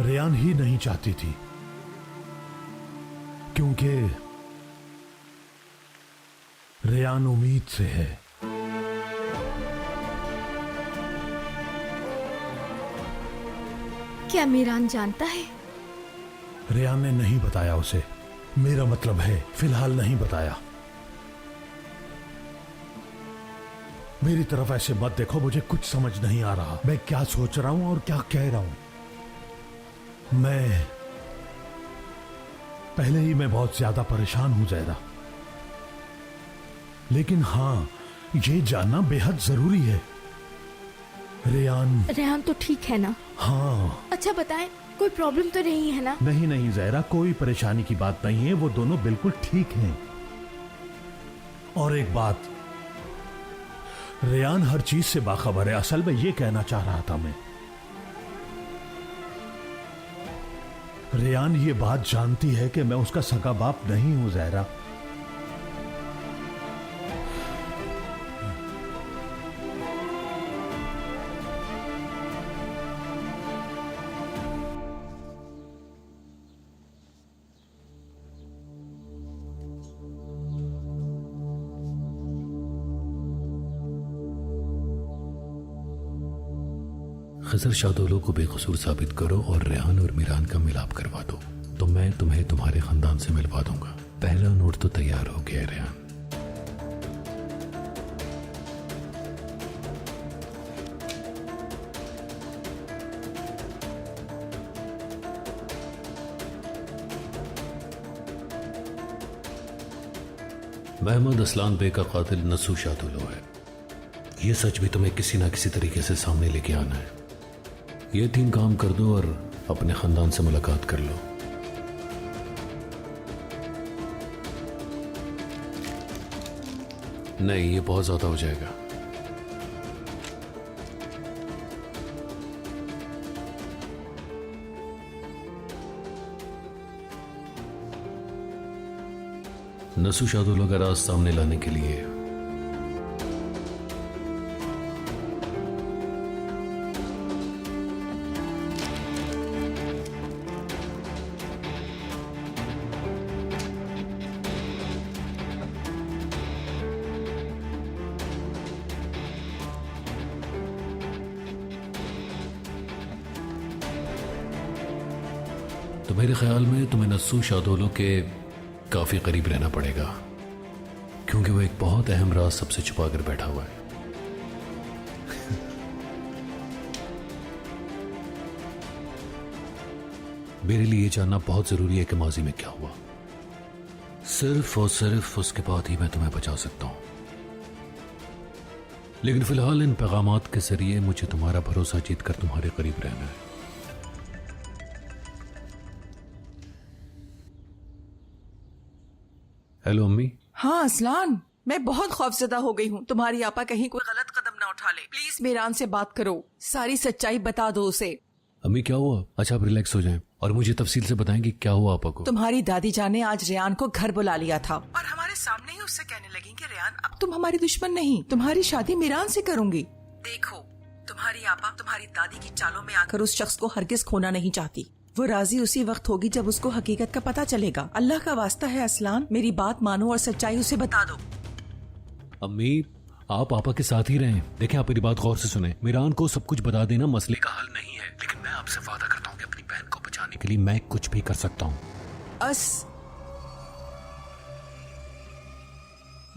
रेहान ही नहीं चाहती थी, क्योंकि रेयान उम्मीद से है। क्या मीरान जानता है? रेयान ने नहीं बताया उसे। मेरा मतलब है फिलहाल नहीं बताया। मेरी तरफ ऐसे मत देखो, मुझे कुछ समझ नहीं आ रहा मैं क्या सोच रहा हूं और क्या कह रहा हूं। पहले ही मैं बहुत ज्यादा परेशान हूं ज़हरा, लेकिन हाँ ये जानना बेहद जरूरी है। रेयान तो ठीक है ना? हाँ। अच्छा बताएं, कोई प्रॉब्लम तो नहीं है ना? नहीं नहीं ज़हरा, कोई परेशानी की बात नहीं है, वो दोनों बिल्कुल ठीक हैं। और एक बात, रेयान हर चीज से बाखबर है। असल में ये कहना चाह रहा था मैं, रेयान ये बात जानती है कि मैं उसका सगा बाप नहीं हूं ज़हरा। खजर शादोलो को बेकसूर साबित करो और रेहान और मीरान का मिलाप करवा दो, तो मैं तुम्हें तुम्हारे खानदान से मिलवा दूंगा। पहला नोट तो तैयार हो गया रेहान। महमूद असलान बे का कातिल नसू शादोलो है। यह सच भी तुम्हें किसी ना किसी तरीके से सामने लेके आना है। ये 3 काम कर दो और अपने खानदान से मुलाकात कर लो। नहीं, ये बहुत ज्यादा हो जाएगा। नसू शादुल्लाह का राज सामने लाने के लिए तो मेरे ख्याल में तुम्हें नस्सू शादोलो के काफी करीब रहना पड़ेगा, क्योंकि वो एक बहुत अहम राज सबसे छुपा कर बैठा हुआ है। मेरे लिए जानना बहुत जरूरी है कि माजी में क्या हुआ। सिर्फ और सिर्फ उसके बाद ही मैं तुम्हें बचा सकता हूं। लेकिन फिलहाल इन पैगामात के जरिए मुझे तुम्हारा भरोसा जीतकर तुम्हारे करीब रहना है। हेलो अम्मी। हाँ असलान, मैं बहुत खौफजदा हो गई हूँ। तुम्हारी आपा कहीं कोई गलत कदम ना उठा ले। प्लीज मीरान से बात करो, सारी सच्चाई बता दो उसे। अम्मी क्या हुआ? अच्छा आप रिलैक्स हो जाएं और मुझे तफसील से बताएं कि क्या हुआ आपा को। तुम्हारी दादी जान ने आज रेयान को घर बुला लिया था और हमारे सामने ही उससे कहने लगी कि रेयान अब तुम हमारी दुश्मन नहीं, तुम्हारी शादी मीरान से करूंगी। देखो, तुम्हारी आपा तुम्हारी दादी की चालों में आकर उस शख्स को हरगिज खोना नहीं चाहती। वो राजी उसी वक्त होगी जब उसको हकीकत का पता चलेगा। अल्लाह का वास्ता है असलान, मेरी बात मानो और सच्चाई उसे बता दो। अम्मी आप पापा के साथ ही रहें। देखें, आप मेरी बात गौर से सुने। मीरान को सब कुछ बता देना मसले का हल नहीं है, लेकिन मैं आपसे वादा करता हूँ कि अपनी बहन को बचाने के लिए मैं कुछ भी कर सकता हूँ।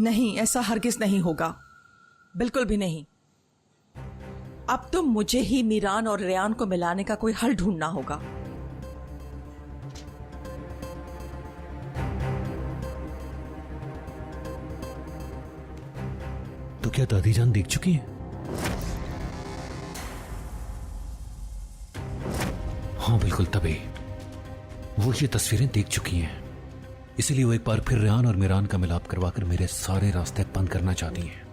नहीं, ऐसा हरगिज नहीं होगा, बिल्कुल भी नहीं। अब तो मुझे ही मीरान और रेयान को मिलाने का कोई हल ढूंढना होगा। तो क्या दादी जान देख चुकी हैं? हाँ बिल्कुल, तभी वो ये तस्वीरें देख चुकी हैं। इसीलिए वो एक बार फिर रेहान और मीरान का मिलाप करवाकर मेरे सारे रास्ते बंद करना चाहती हैं।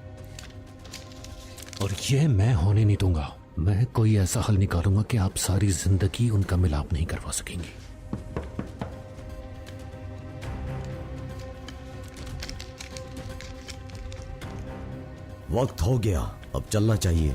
और यह मैं होने नहीं दूंगा। मैं कोई ऐसा हल निकालूंगा कि आप सारी जिंदगी उनका मिलाप नहीं करवा सकेंगे। वक्त हो गया, अब चलना चाहिए।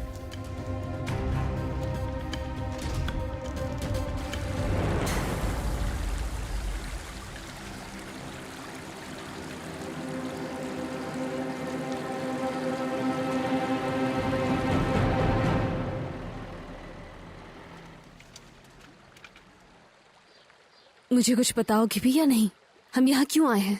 मुझे कुछ बताओगी भी या नहीं? हम यहाँ क्यों आए हैं?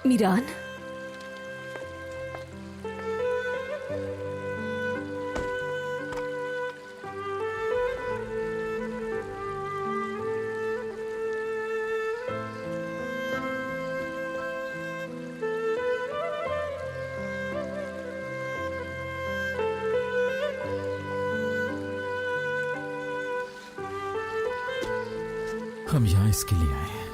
मीरान, हम यहाँ इसके लिए आए हैं।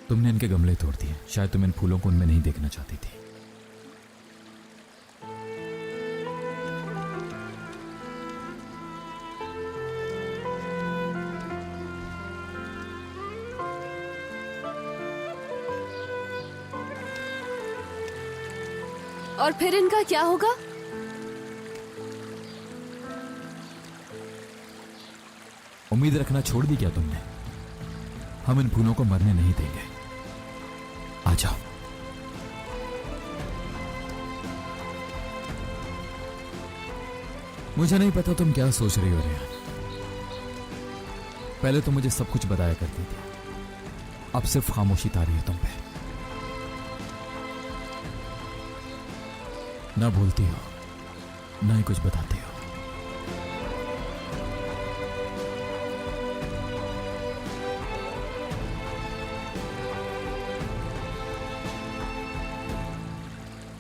तुमने इनके गमले तोड़ दिए। शायद तुम इन फूलों को उनमें नहीं देखना चाहती थी। और फिर इनका क्या होगा? उम्मीद रखना छोड़ दी क्या तुमने? हम इन फूलों को मरने नहीं देंगे। आ जाओ। मुझे नहीं पता तुम क्या सोच रही हो रेहान। पहले तो मुझे सब कुछ बताया करती थी, अब सिर्फ खामोशी तारी है तुम पे। ना बोलती हो, ना ही कुछ बताती हो।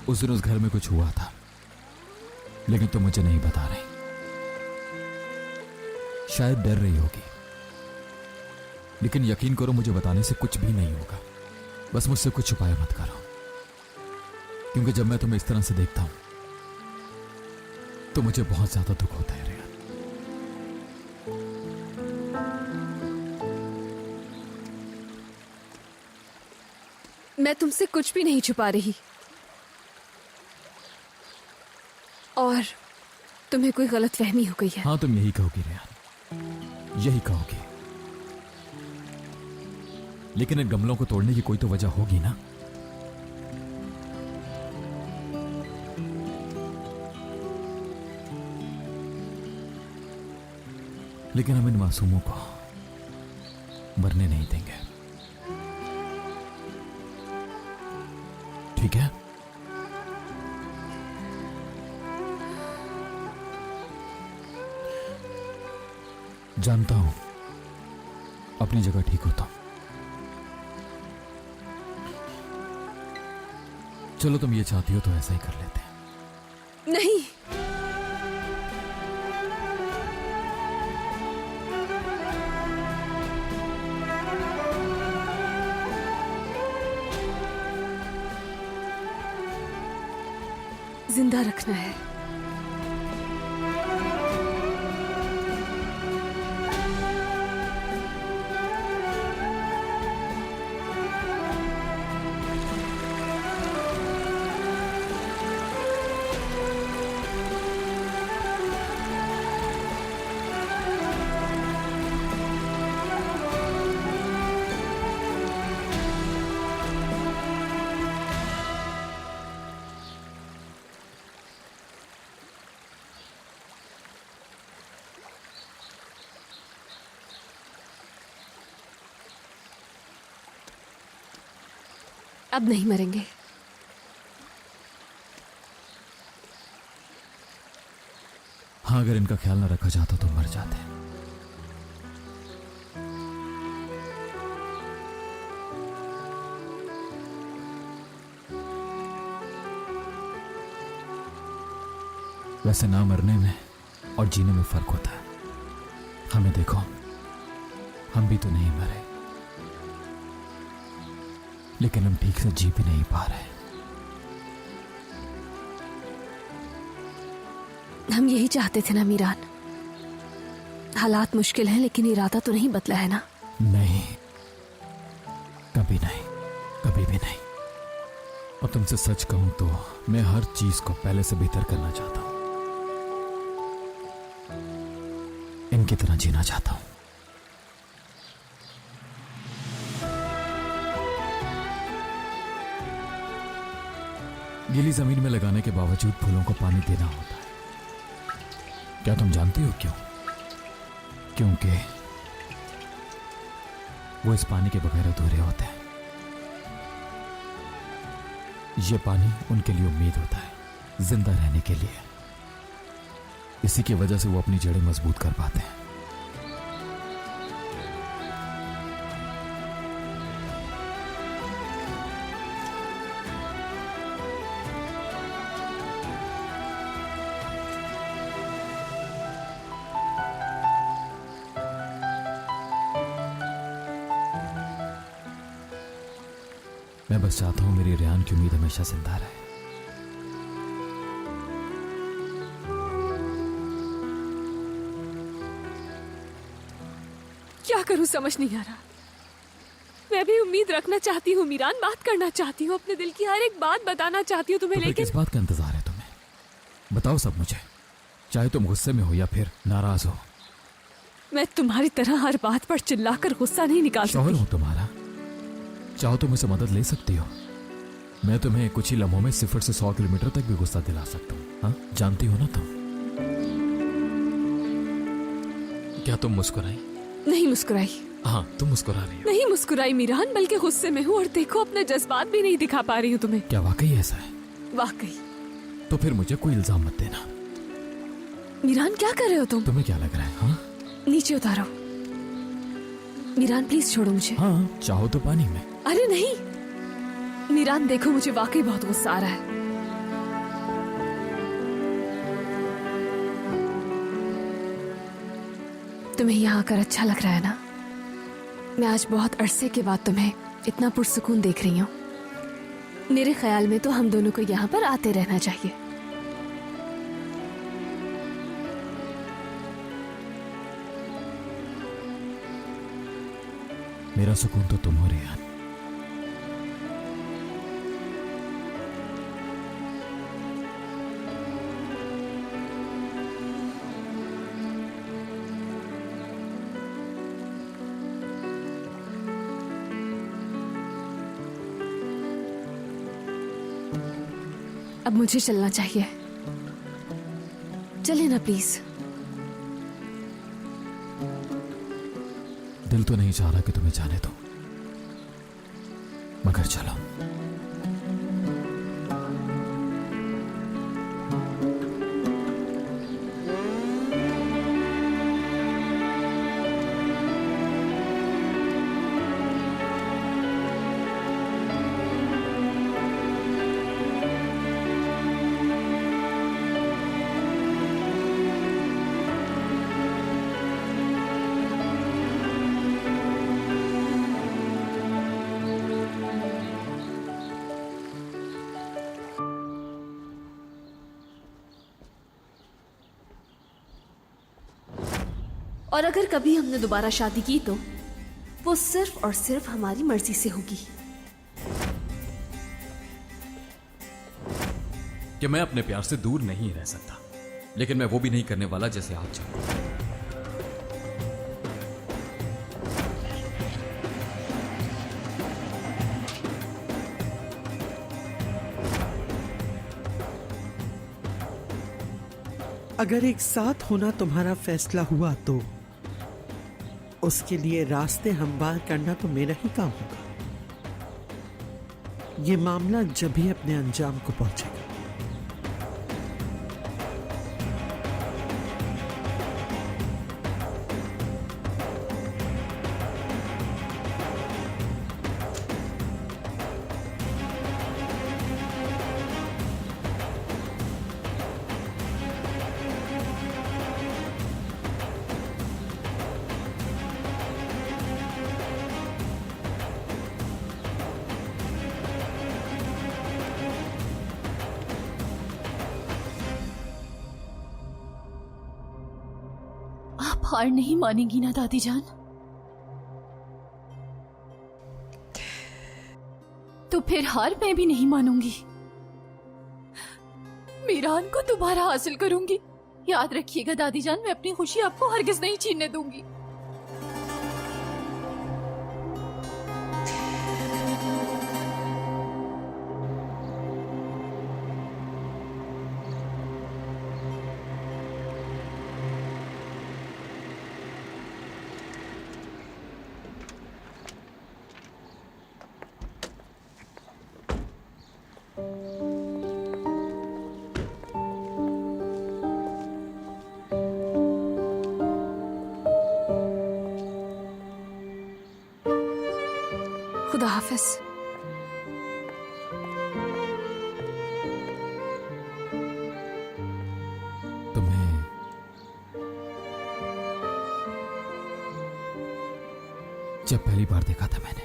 उस दिन उस घर में कुछ हुआ था, लेकिन तुम मुझे नहीं बता रही। शायद डर रही होगी, लेकिन यकीन करो मुझे बताने से कुछ भी नहीं होगा। बस मुझसे कुछ छुपाया मत करो, क्योंकि जब मैं तुम्हें इस तरह से देखता हूं तो मुझे बहुत ज्यादा दुख होता है रेहान। मैं तुमसे कुछ भी नहीं छुपा रही। और तुम्हें कोई गलतफहमी हो गई है। हाँ, तुम यही कहोगी रेहान, यही कहोगी। लेकिन इन गमलों को तोड़ने की कोई तो वजह होगी ना। लेकिन हम इन मासूमों को मरने नहीं देंगे, ठीक है? जानता हूं अपनी जगह ठीक होता हूं। चलो, तुम ये चाहती हो तो ऐसा ही कर लेते हैं। नहीं, जिंदा रखना है। अब नहीं मरेंगे। हाँ, अगर इनका ख्याल ना रखा जाता तो मर जाते। वैसे ना मरने में और जीने में फर्क होता है। हमें देखो, हम भी तो नहीं मरे, लेकिन हम ठीक से जी भी नहीं पा रहे। हम यही चाहते थे ना मीरान। हालात मुश्किल हैं, लेकिन इरादा तो नहीं बदला है ना। नहीं, कभी नहीं, कभी भी नहीं। और तुमसे सच कहूं तो मैं हर चीज को पहले से बेहतर करना चाहता हूं, इनकी तरह जीना चाहता हूं। गीली जमीन में लगाने के बावजूद फूलों को पानी देना होता है। क्या तुम जानती हो क्यों? क्योंकि वो इस पानी के बगैर अधूरे होते हैं। ये पानी उनके लिए उम्मीद होता है, जिंदा रहने के लिए। इसी की वजह से वो अपनी जड़ें मजबूत कर पाते हैं। मैं बस चाहता हूं मेरी रेहान की उम्मीद हमेशा जिंदा रहे। क्या करूं समझ नहीं आ रहा। मैं भी उम्मीद रखना चाहती हूँ मीरान, बात करना चाहती हूँ, अपने दिल की हर एक बात बताना चाहती हूँ तुम्हें, तो लेकिन किस बात का इंतजार है तुम्हें? बताओ सब मुझे, चाहे तुम गुस्से में हो या फिर नाराज हो। मैं तुम्हारी तरह हर बात पर चिल्लाकर गुस्सा नहीं निकाल शौहर सकती। हूं तुम्हारा, चाहो तो मुझसे मदद ले सकती हो। मैं तुम्हें कुछ ही लम्हों में 0 से 100 किलोमीटर तक भी गुस्सा दिला सकता हूँ। हाँ, जानती हो ना तुम। क्या तुम मुस्कुराई? नहीं मुस्कुराई। हाँ, तुम मुस्कुरा रही हो। नहीं मुस्कुराई मीरान, बल्कि गुस्से में हूँ और देखो अपने जज्बात भी नहीं दिखा पा रही हूँ तुम्हें। क्या वाकई ऐसा है? वाकई। तो फिर मुझे कोई इल्जाम मत देना। मीरान क्या कर रहे हो तुम? तुम्हें क्या लग रहा है? हाँ, नीचे उतारो। मीरान प्लीज छोड़ो मुझे। हाँ, चाहो तो पानी में। अरे नहीं मीरान, देखो मुझे वाकई बहुत गुस्सा आ रहा है। तुम्हें यहाँ आकर अच्छा लग रहा है ना? मैं आज बहुत अरसे के बाद तुम्हें इतना पुरसुकून देख रही हूँ। मेरे ख्याल में तो हम दोनों को यहाँ पर आते रहना चाहिए। मेरा सुकून तो तुम हो रेहान। अब मुझे चलना चाहिए, चलिए ना प्लीज। दिल तो नहीं चाह रहा कि तुम्हें जाने दो, मगर चलो। और अगर कभी हमने दोबारा शादी की तो वो सिर्फ और सिर्फ हमारी मर्जी से होगी। कि मैं अपने प्यार से दूर नहीं रह सकता, लेकिन मैं वो भी नहीं करने वाला जैसे आप चाहते हैं। अगर एक साथ होना तुम्हारा फैसला हुआ तो उसके लिए रास्ते हमवार करना तो मेरा ही काम होगा। ये मामला जब भी अपने अंजाम को पहुंचेगा। हार नहीं मानेंगी ना दादी जान? तो फिर हार मैं भी नहीं मानूंगी। मीरान को दोबारा हासिल करूंगी। याद रखिएगा दादी जान, मैं अपनी खुशी आपको हरगिज नहीं छीनने दूंगी। खुदा हाफिज। तुम्हें जब पहली बार देखा था मैंने,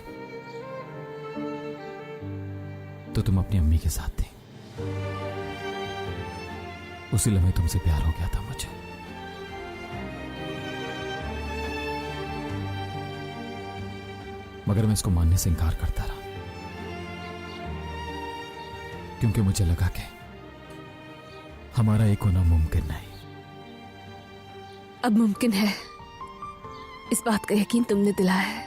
तो तुम अपनी अम्मी के साथ थी। उसी लम्हे तुमसे प्यार हो गया था मुझे। मगर मैं इसको मानने से इनकार करता रहा, क्योंकि मुझे लगा कि हमारा एक होना मुमकिन नहीं। अब मुमकिन है, इस बात का यकीन तुमने दिलाया है।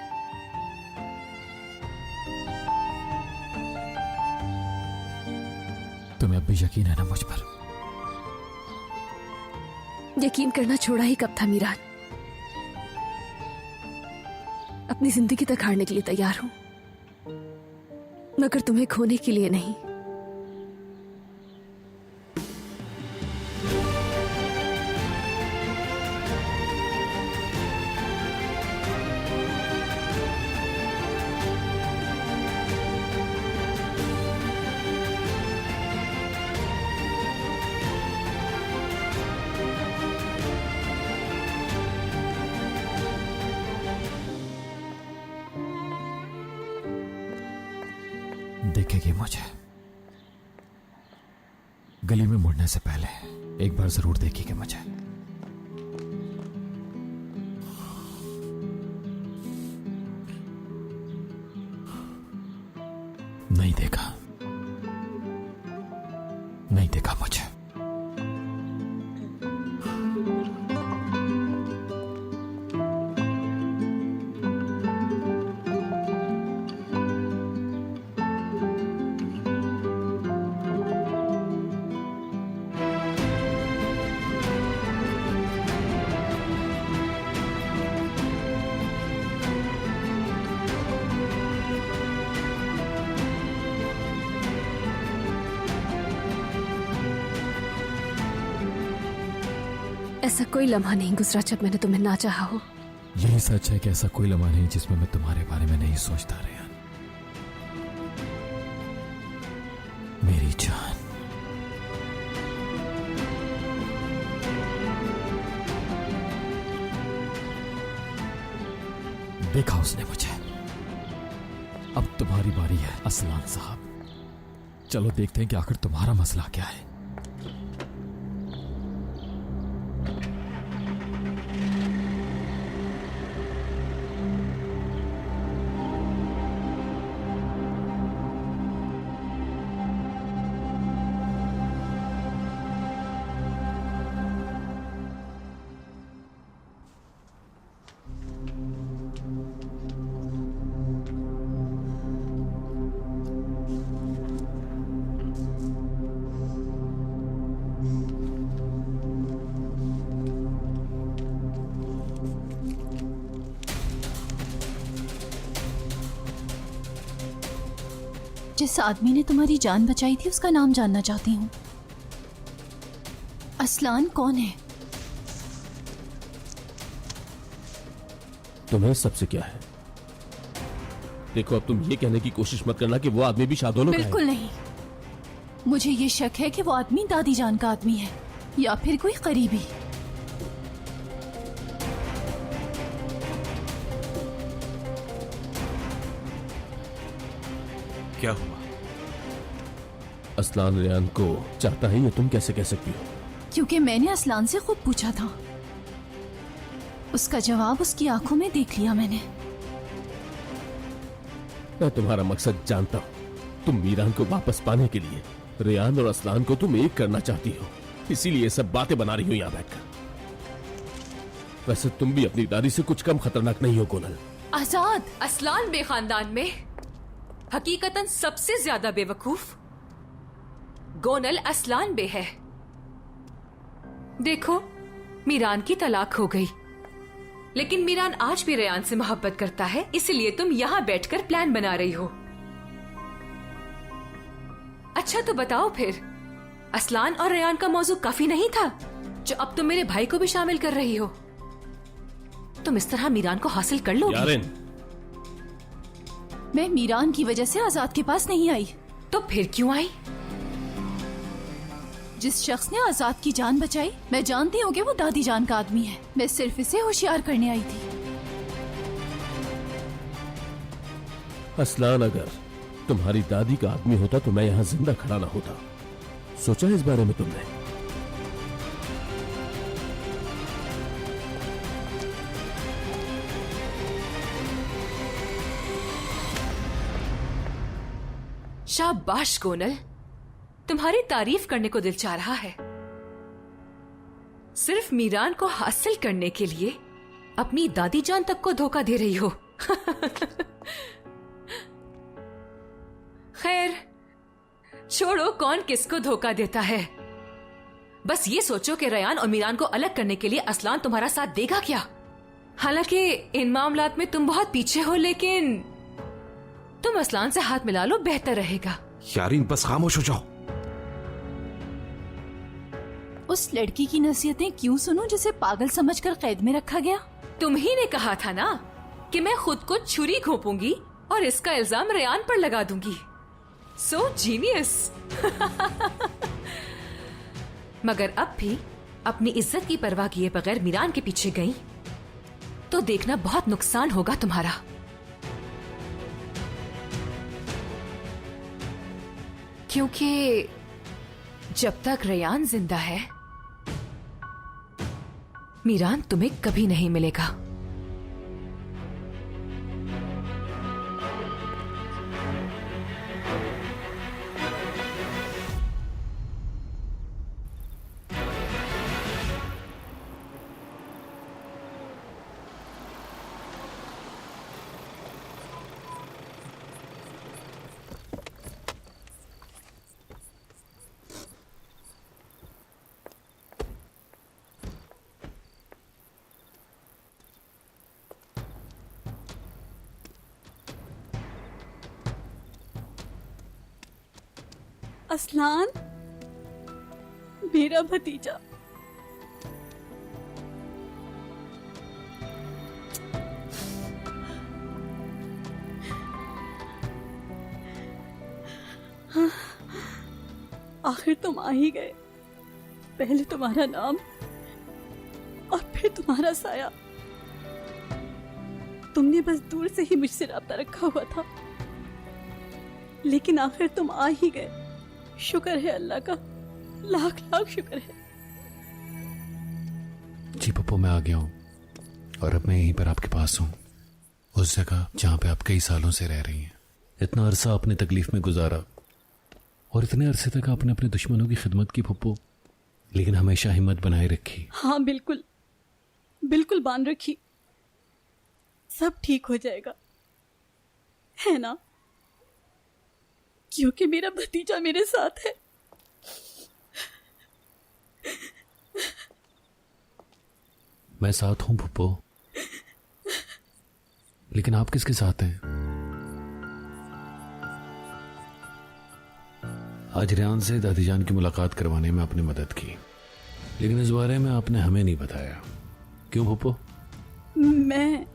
तुम्हें अब भी यकीन है ना मुझ पर? यकीन करना छोड़ा ही कब था मीरान। अपनी जिंदगी तक हारने के लिए तैयार हूं, मगर तुम्हें खोने के लिए नहीं। देखेगी मुझे गली में मुड़ने से पहले एक बार जरूर देखेगी मुझे। नहीं देखा, नहीं देखा मुझे। ऐसा कोई लम्हा नहीं गुजरा जब मैंने तुम्हें ना चाहा हो। यही सच है कि ऐसा कोई लम्हा नहीं जिसमें मैं तुम्हारे बारे में नहीं सोचता रेहान। मेरी जान। देखा उसने मुझे। अब तुम्हारी बारी है असलान साहब। चलो देखते हैं कि आखिर तुम्हारा मसला क्या है। जिस आदमी ने तुम्हारी जान बचाई थी उसका नाम जानना चाहती हूँ। असलान कौन है? तुम्हें सबसे क्या है? देखो, अब तुम ये कहने की कोशिश मत करना कि वो आदमी भी शादोलों का है। बिल्कुल नहीं। मुझे ये शक है कि वो आदमी दादी जान का आदमी है या फिर कोई करीबी। क्या हुआ? असलान रेयान को चाहता है, ये तुम कैसे कह सकती हो? क्योंकि मैंने असलान से खुद पूछा था। उसका जवाब उसकी आंखों में देख लिया मैंने। मैं तुम्हारा मकसद जानता हूं। तुम मीरान को वापस पाने के लिए रेयान और असलान को तुम एक करना चाहती हो, इसीलिए ये सब बातें बना रही हो यहाँ बैठकर। वैसे तुम भी अपनी दादी से कुछ कम खतरनाक नहीं हो कोनल। आजाद, असलान बे खानदान में हकीकतन सबसे ज्यादा बेवकूफ गोनल असलान बे है। देखो, मीरान की तलाक हो गई, लेकिन मीरान आज भी रेयान से मोहब्बत करता है, इसलिए तुम यहाँ बैठकर प्लान बना रही हो। अच्छा तो बताओ फिर, असलान और रेयान का मौजू काफी नहीं था जो अब तुम मेरे भाई को भी शामिल कर रही हो? तुम इस तरह मीरान को हासिल कर लोगी? मैं मीरान की वजह से आजाद के पास नहीं आई। तो फिर क्यों आई? जिस शख्स ने आजाद की जान बचाई, मैं जानती हूँ कि वो दादी जान का आदमी है। मैं सिर्फ इसे होशियार करने आई थी। असलान अगर तुम्हारी दादी का आदमी होता तो मैं यहाँ जिंदा खड़ा ना होता। सोचा इस बारे में तुमने? शाबाश गोनल, तुम्हारी तारीफ करने को दिल चाह रहा है। सिर्फ मीरान को हासिल करने के लिए अपनी दादी जान तक को धोखा दे रही हो। खैर छोड़ो, कौन किसको धोखा देता है। बस ये सोचो कि रेयान और मीरान को अलग करने के लिए असलान तुम्हारा साथ देगा क्या? हालांकि इन मामलात में तुम बहुत पीछे हो, लेकिन तुम असलान से हाथ मिला लो, बेहतर रहेगा। यारीन बस खामोश हो जाओ। उस लड़की की नसीहतें क्यों सुनूं जिसे पागल समझकर कैद में रखा गया? तुम ही ने कहा था ना कि मैं खुद को छुरी घोंपूंगी और इसका इल्जाम रेयान पर लगा दूंगी। सो जीनियस। मगर अब भी अपनी इज्जत की परवाह किए बगैर मीरान के पीछे गई तो देखना बहुत नुकसान होगा तुम्हारा। क्योंकि जब तक रेयान जिंदा है, मीरान तुम्हें कभी नहीं मिलेगा। असलान, मेरा भतीजा। हाँ, आखिर तुम आ ही गए। पहले तुम्हारा नाम और फिर तुम्हारा साया। तुमने बस दूर से ही मुझसे राब्ता रखा हुआ था, लेकिन आखिर तुम आ ही गए। शुक्र है अल्लाह का, लाख लाख शुक्र है। जी पप्पू, मैं आ गया हूँ और अब मैं यहीं पर आपके पास हूँ, उस जगह जहाँ पे आप कई सालों से रह रही हैं। इतना अरसा आपने तकलीफ में गुजारा और इतने अरसे तक आपने अपने दुश्मनों की खिदमत की पप्पू, लेकिन हमेशा हिम्मत बनाए रखी। हाँ बिल्कुल, बिल्कुल बांध रखी। सब ठीक हो जाएगा, है ना? क्योंकि मेरा भतीजा मेरे साथ है। मैं साथ हूं पुप्पो, लेकिन आप किसके साथ हैं? आज रेयान से दादी जान की मुलाकात करवाने में आपने मदद की, लेकिन इस बारे में आपने हमें नहीं बताया। क्यों पुप्पो? मैं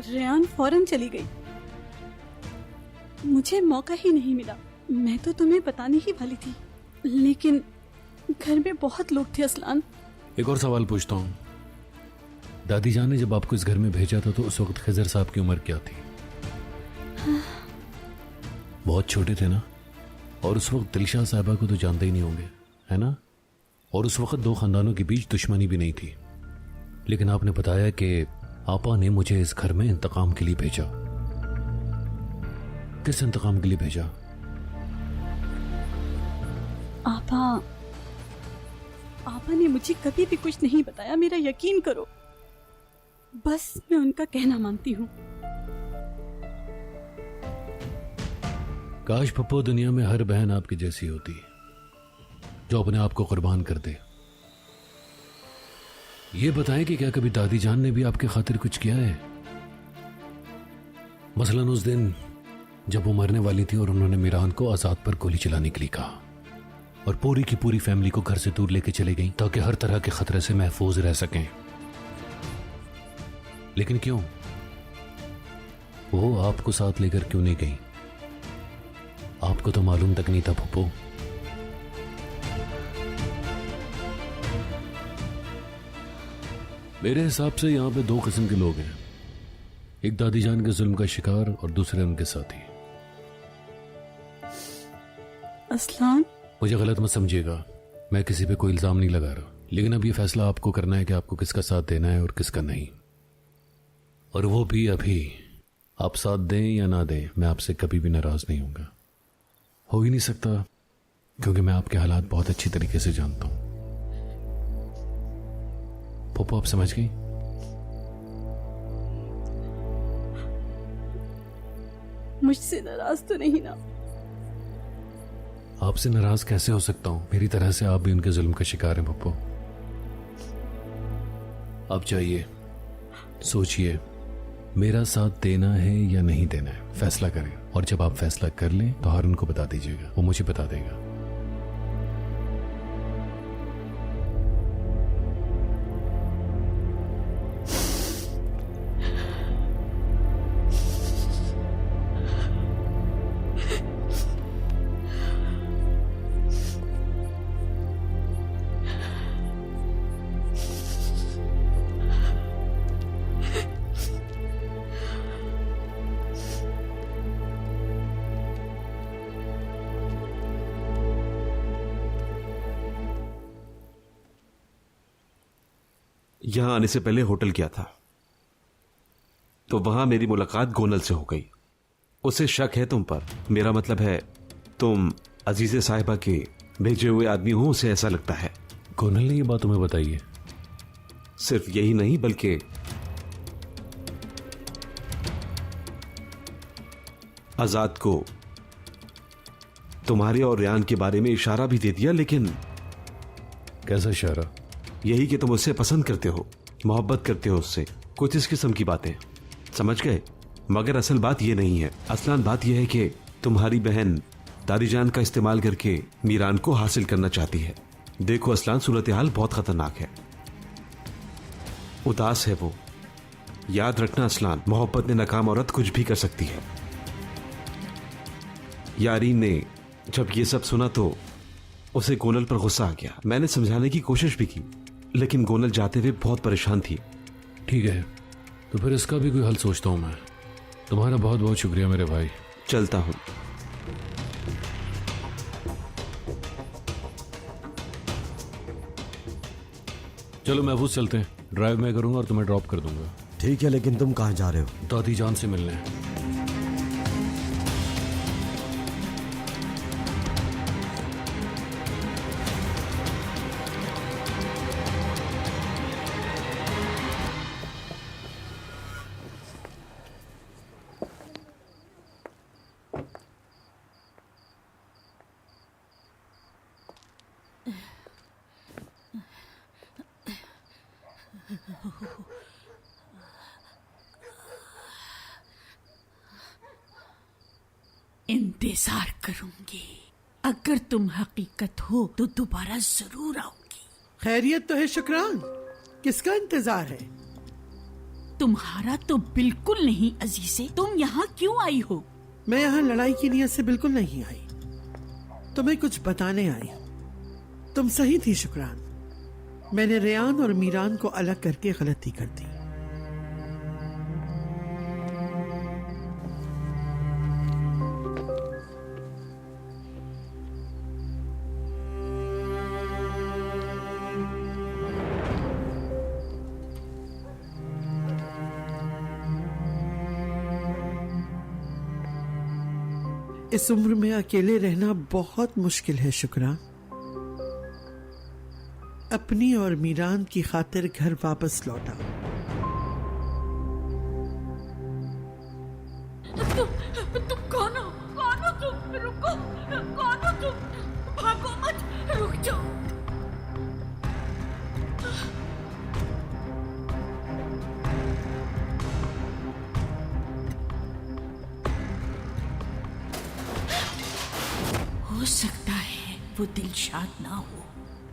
रेयान फौरन चली गई, मुझे मौका ही नहीं मिला। मैं तो तुम्हें बताने ही वाली थी, लेकिन घर में बहुत लोग थे असलान। एक और सवाल पूछता हूँ, दादी जान ने जब आपको इस घर में भेजा था तो उस वक्त खिजर साहब की उम्र क्या थी? हाँ। बहुत छोटे थे ना, और उस वक्त दिलशाह साहबा को तो जानते ही नहीं होंगे, है ना? और उस वक्त दो खानदानों के बीच दुश्मनी भी नहीं थी, लेकिन आपने बताया कि आपा ने मुझे इस घर में इंतकाम के लिए भेजा। किस इंतकाम के लिए भेजा? आपा ने मुझे कभी भी कुछ नहीं बताया, मेरा यकीन करो। बस मैं उनका कहना मानती हूँ। काश पप्पो दुनिया में हर बहन आपकी जैसी होती, जो अपने आप को कुर्बान कर दे। ये बताएं कि क्या कभी दादी जान ने भी आपके खातिर कुछ किया है? मसलन उस दिन जब वो मरने वाली थी और उन्होंने मीरान को आजाद पर गोली चलाने के लिए कहा और पूरी की पूरी फैमिली को घर से दूर लेके चले गई ताकि हर तरह के खतरे से महफूज रह सकें। लेकिन क्यों? वो आपको साथ लेकर क्यों नहीं गई? आपको तो मालूम तक नहीं था पप्पो। मेरे हिसाब से यहां पे दो किस्म के लोग हैं, एक दादी जान के जुल्म का शिकार और दूसरे उनके साथी। असलान, मुझे गलत मत समझिएगा, मैं किसी पे कोई इल्जाम नहीं लगा रहा, लेकिन अब ये फैसला आपको करना है कि आपको किसका साथ देना है और किसका नहीं। और वो भी अभी। आप साथ दें या ना दें, मैं आपसे कभी भी नाराज नहीं होऊंगा। हो ही नहीं सकता, क्योंकि मैं आपके हालात बहुत अच्छी तरीके से जानता हूं। पप्पो आप समझ गई? मुझसे नाराज तो नहीं ना? आपसे नाराज कैसे हो सकता हूं? मेरी तरह से आप भी उनके जुल्म का शिकार हैं पप्पो। आप चाहिए, सोचिए, मेरा साथ देना है या नहीं देना है, फैसला करें। और जब आप फैसला कर लें तो हारून को बता दीजिएगा, वो मुझे बता देगा। यहां आने से पहले होटल गया था, तो वहां मेरी मुलाकात गोनल से हो गई। उसे शक है तुम पर, मेरा मतलब है तुम अजीजे साहिबा के भेजे हुए आदमी हो, उसे ऐसा लगता है। गोनल ने ये बात तुम्हें बताई है? सिर्फ यही नहीं बल्कि आजाद को तुम्हारे और रियान के बारे में इशारा भी दे दिया। लेकिन कैसा इशारा? यही कि तुम उससे पसंद करते हो, मोहब्बत करते हो उससे, कुछ इस किस्म की बातें, समझ गए? मगर असल बात यह नहीं है। असलन बात यह है कि तुम्हारी बहन दादी जान का इस्तेमाल करके मीरान को हासिल करना चाहती है। देखो असलान, सूरत हाल बहुत खतरनाक है। उदास है वो। याद रखना असलान, मोहब्बत में नाकाम औरत कुछ भी कर सकती है। यारीन ने जब ये सब सुना तो उसे गोनल पर गुस्सा आ गया। मैंने समझाने की कोशिश भी की, लेकिन गोनल जाते हुए बहुत परेशान थी। ठीक है, तो फिर इसका भी कोई हल सोचता हूं मैं। तुम्हारा बहुत बहुत शुक्रिया मेरे भाई। चलता हूं। चलो महफूज चलते हैं, ड्राइव मैं करूंगा और तुम्हें ड्रॉप कर दूंगा। ठीक है, लेकिन तुम कहां जा रहे हो? दादी जान से मिलने। इंतजार करूंगी। अगर तुम हकीकत हो तो दोबारा जरूर आऊंगी। खैरियत तो है शुक्रान, किसका इंतजार है? तुम्हारा तो बिल्कुल नहीं अजीजे, तुम यहाँ क्यों आई हो? मैं यहाँ लड़ाई की नीयत से बिल्कुल नहीं आई, तुम्हें कुछ बताने आई हूँ। तुम सही थी शुक्रान, मैंने रेयान और मीरान को अलग करके गलती कर दी। इस उम्र में अकेले रहना बहुत मुश्किल है शुक्रान। अपनी और मीरान की खातिर घर वापस लौटा। तुम कौन हो? कौन हो तुम? रुको, कौन हो तुम? भागो मत, रुक जाओ। हो सकता है वो दिलशाद ना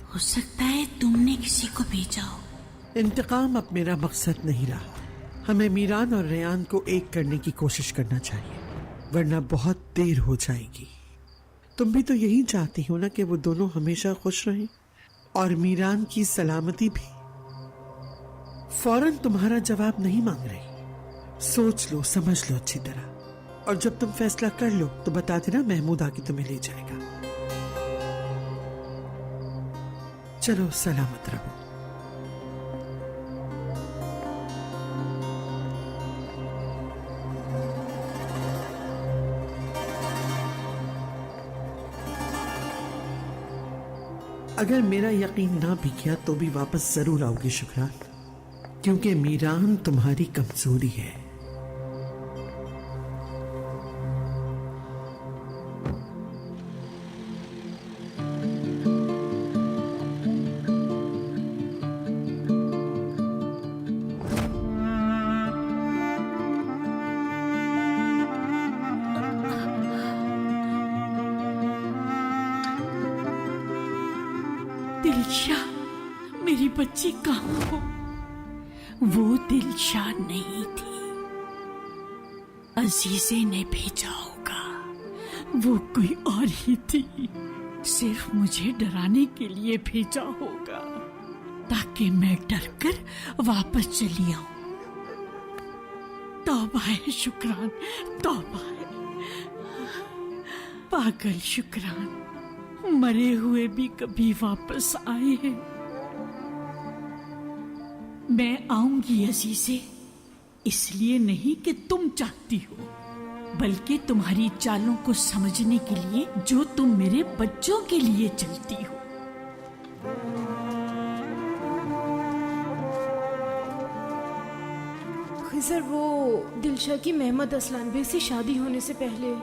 हो सकता है तुमने किसी को भेजा हो। इंतकाम अब मेरा मकसद नहीं रहा। हमें मीरान और रेयान को एक करने की कोशिश करना चाहिए, वरना बहुत देर हो जाएगी। तुम भी तो यही चाहती हो ना कि वो दोनों हमेशा खुश रहें और मीरान की सलामती भी। फौरन तुम्हारा जवाब नहीं मांग रही, सोच लो, समझ लो अच्छी तरह, और जब तुम फैसला कर लो तो बता देना, महमूद आके तुम्हें ले जाएगा। चलो सलामत रहो। अगर मेरा यकीन ना भी किया तो भी वापस जरूर आओगी शुक्रान, क्योंकि मीरान तुम्हारी कमजोरी है। दिलशाद, मेरी बच्ची कहाँ हो? वो दिलशाद नहीं थी, अजीजे ने भेजा होगा। वो कोई और ही थी, सिर्फ मुझे डराने के लिए भेजा होगा ताकि मैं डरकर वापस चली आऊं। तौबा है शुक्रान, तौबा है। पागल शुक्रान, मरे हुए भी कभी वापस आए हैं। मैं आऊंगी अजीजे, इसलिए नहीं कि तुम चाहती हो, बल्कि तुम्हारी चालों को समझने के लिए जो तुम मेरे बच्चों के लिए चलती हो। खिजर, वो दिलशा की मेहमद असलान बे से शादी होने से पहले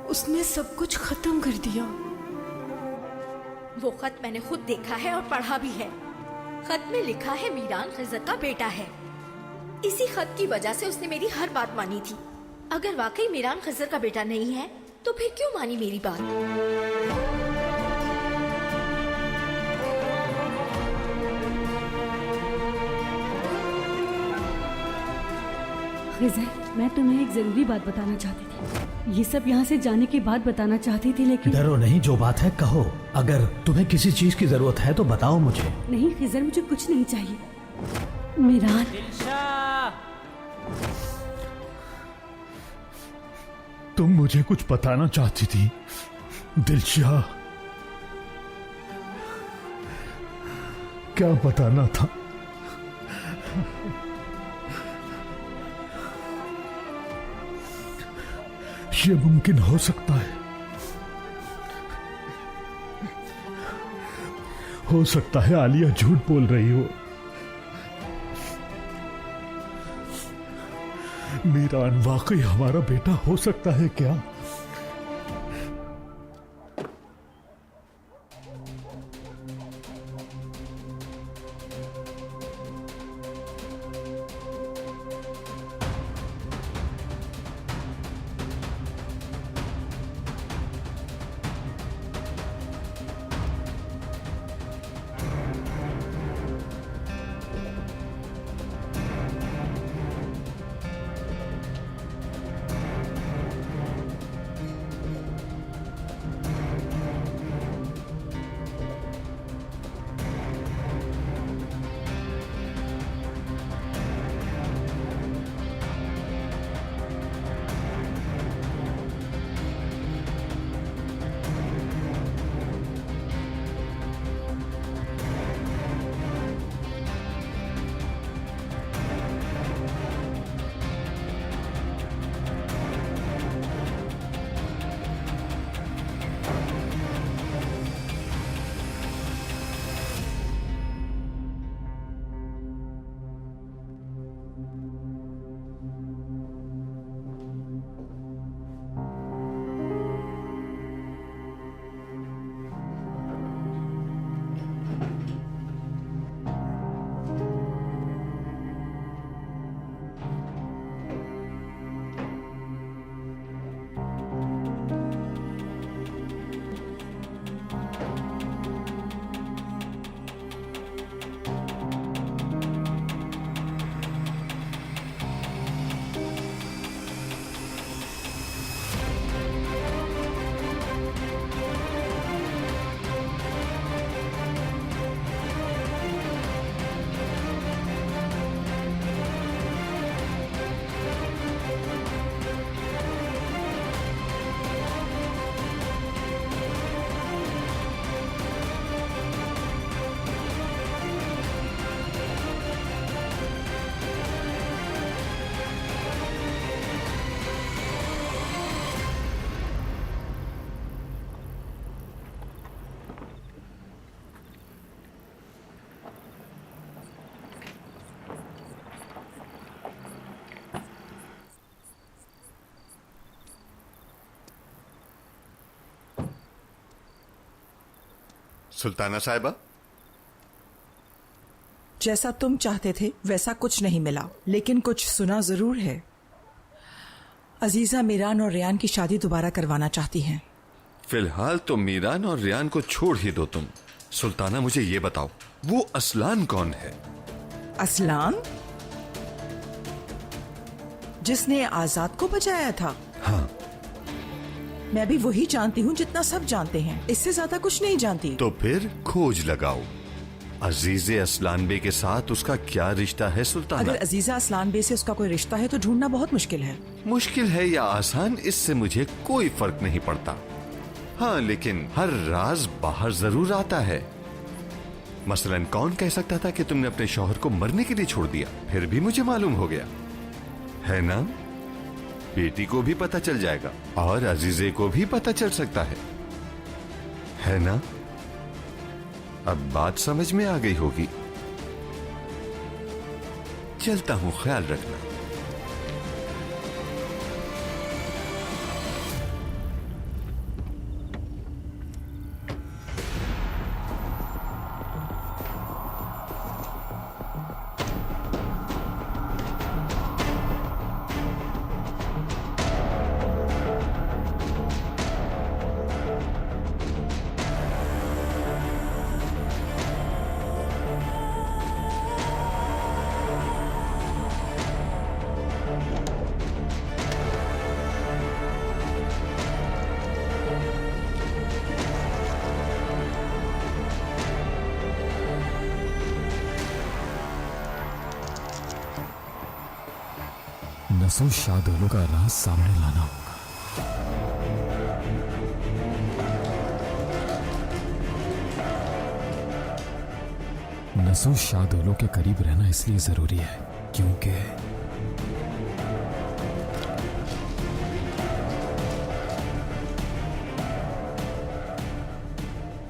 उसने सब कुछ खत्म कर दिया। वो खत मैंने खुद देखा है और पढ़ा भी है। खत में लिखा है मीरान खिजर का बेटा है। इसी खत की वजह से उसने मेरी हर बात मानी थी। अगर वाकई मीरान खिजर का बेटा नहीं है तो फिर क्यों मानी मेरी बात? खिजर, मैं तुम्हें एक जरूरी बात बताना चाहती थी। ये सब यहाँ से जाने के बाद बताना चाहती थी, लेकिन डरो नहीं, जो बात है कहो। अगर तुम्हें किसी चीज की जरूरत है तो बताओ मुझे। नहीं खिजर, मुझे कुछ नहीं चाहिए। मीरान, तुम मुझे कुछ बताना चाहती थी दिलशा। क्या बताना था? ये मुमकिन हो सकता है, हो सकता है आलिया झूठ बोल रही हो। मीरान वाकई हमारा बेटा हो सकता है क्या? सुल्ताना साहिबा, जैसा तुम चाहते थे वैसा कुछ नहीं मिला, लेकिन कुछ सुना जरूर है। अजीजा मीरान और रेयान की शादी दोबारा करवाना चाहती हैं। फिलहाल तो मीरान और रेयान को छोड़ ही दो तुम। सुल्ताना मुझे ये बताओ, वो असलान कौन है? असलान? जिसने आजाद को बचाया था? हाँ। मैं भी वही जानती हूँ जितना सब जानते हैं, इससे ज्यादा कुछ नहीं जानती। तो फिर खोज लगाओ, अजीजे असलान बे के साथ उसका क्या रिश्ता है सुल्ताना? अगर अजीजा असलान बे से उसका कोई रिश्ता है तो ढूंढना बहुत मुश्किल है। मुश्किल है या आसान, इससे मुझे कोई फर्क नहीं पड़ता। हाँ, लेकिन हर राज बाहर जरूर आता है। मसलन कौन कह सकता था कि तुमने अपने शौहर को मरने के लिए छोड़ दिया? फिर भी मुझे मालूम हो गया है ना। बेटी को भी पता चल जाएगा और अजीजे को भी पता चल सकता है ना। अब बात समझ में आ गई होगी। चलता हूं, ख्याल रखना। नसो शादोलों का राज सामने लाना होगा। नसो शादोलों के करीब रहना इसलिए जरूरी है क्योंकि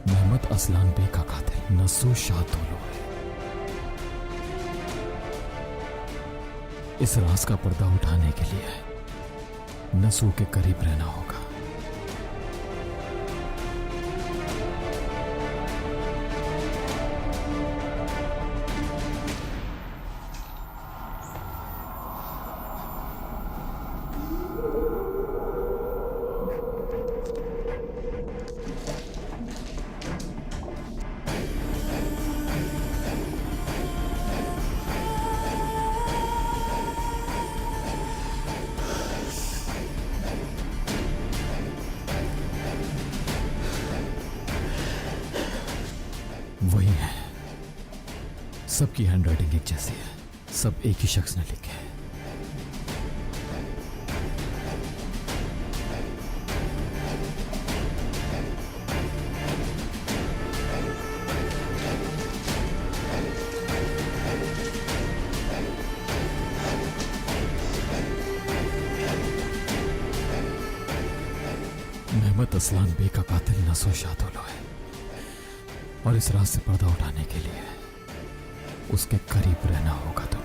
मोहम्मद असलान बे का कातिल नसो शादोलो है। इस राज का पर्दा उठाने के लिए नसू के करीब रहना होगा। वही है, सबकी हैंडराइटिंग एक जैसी है, सब एक ही शख्स ने लिखे हैं। मोहम्मद असलान बे का कातिल नसो शादोलो है और इस रात से पर्दा उठाने के लिए उसके करीब रहना होगा तुम्हें।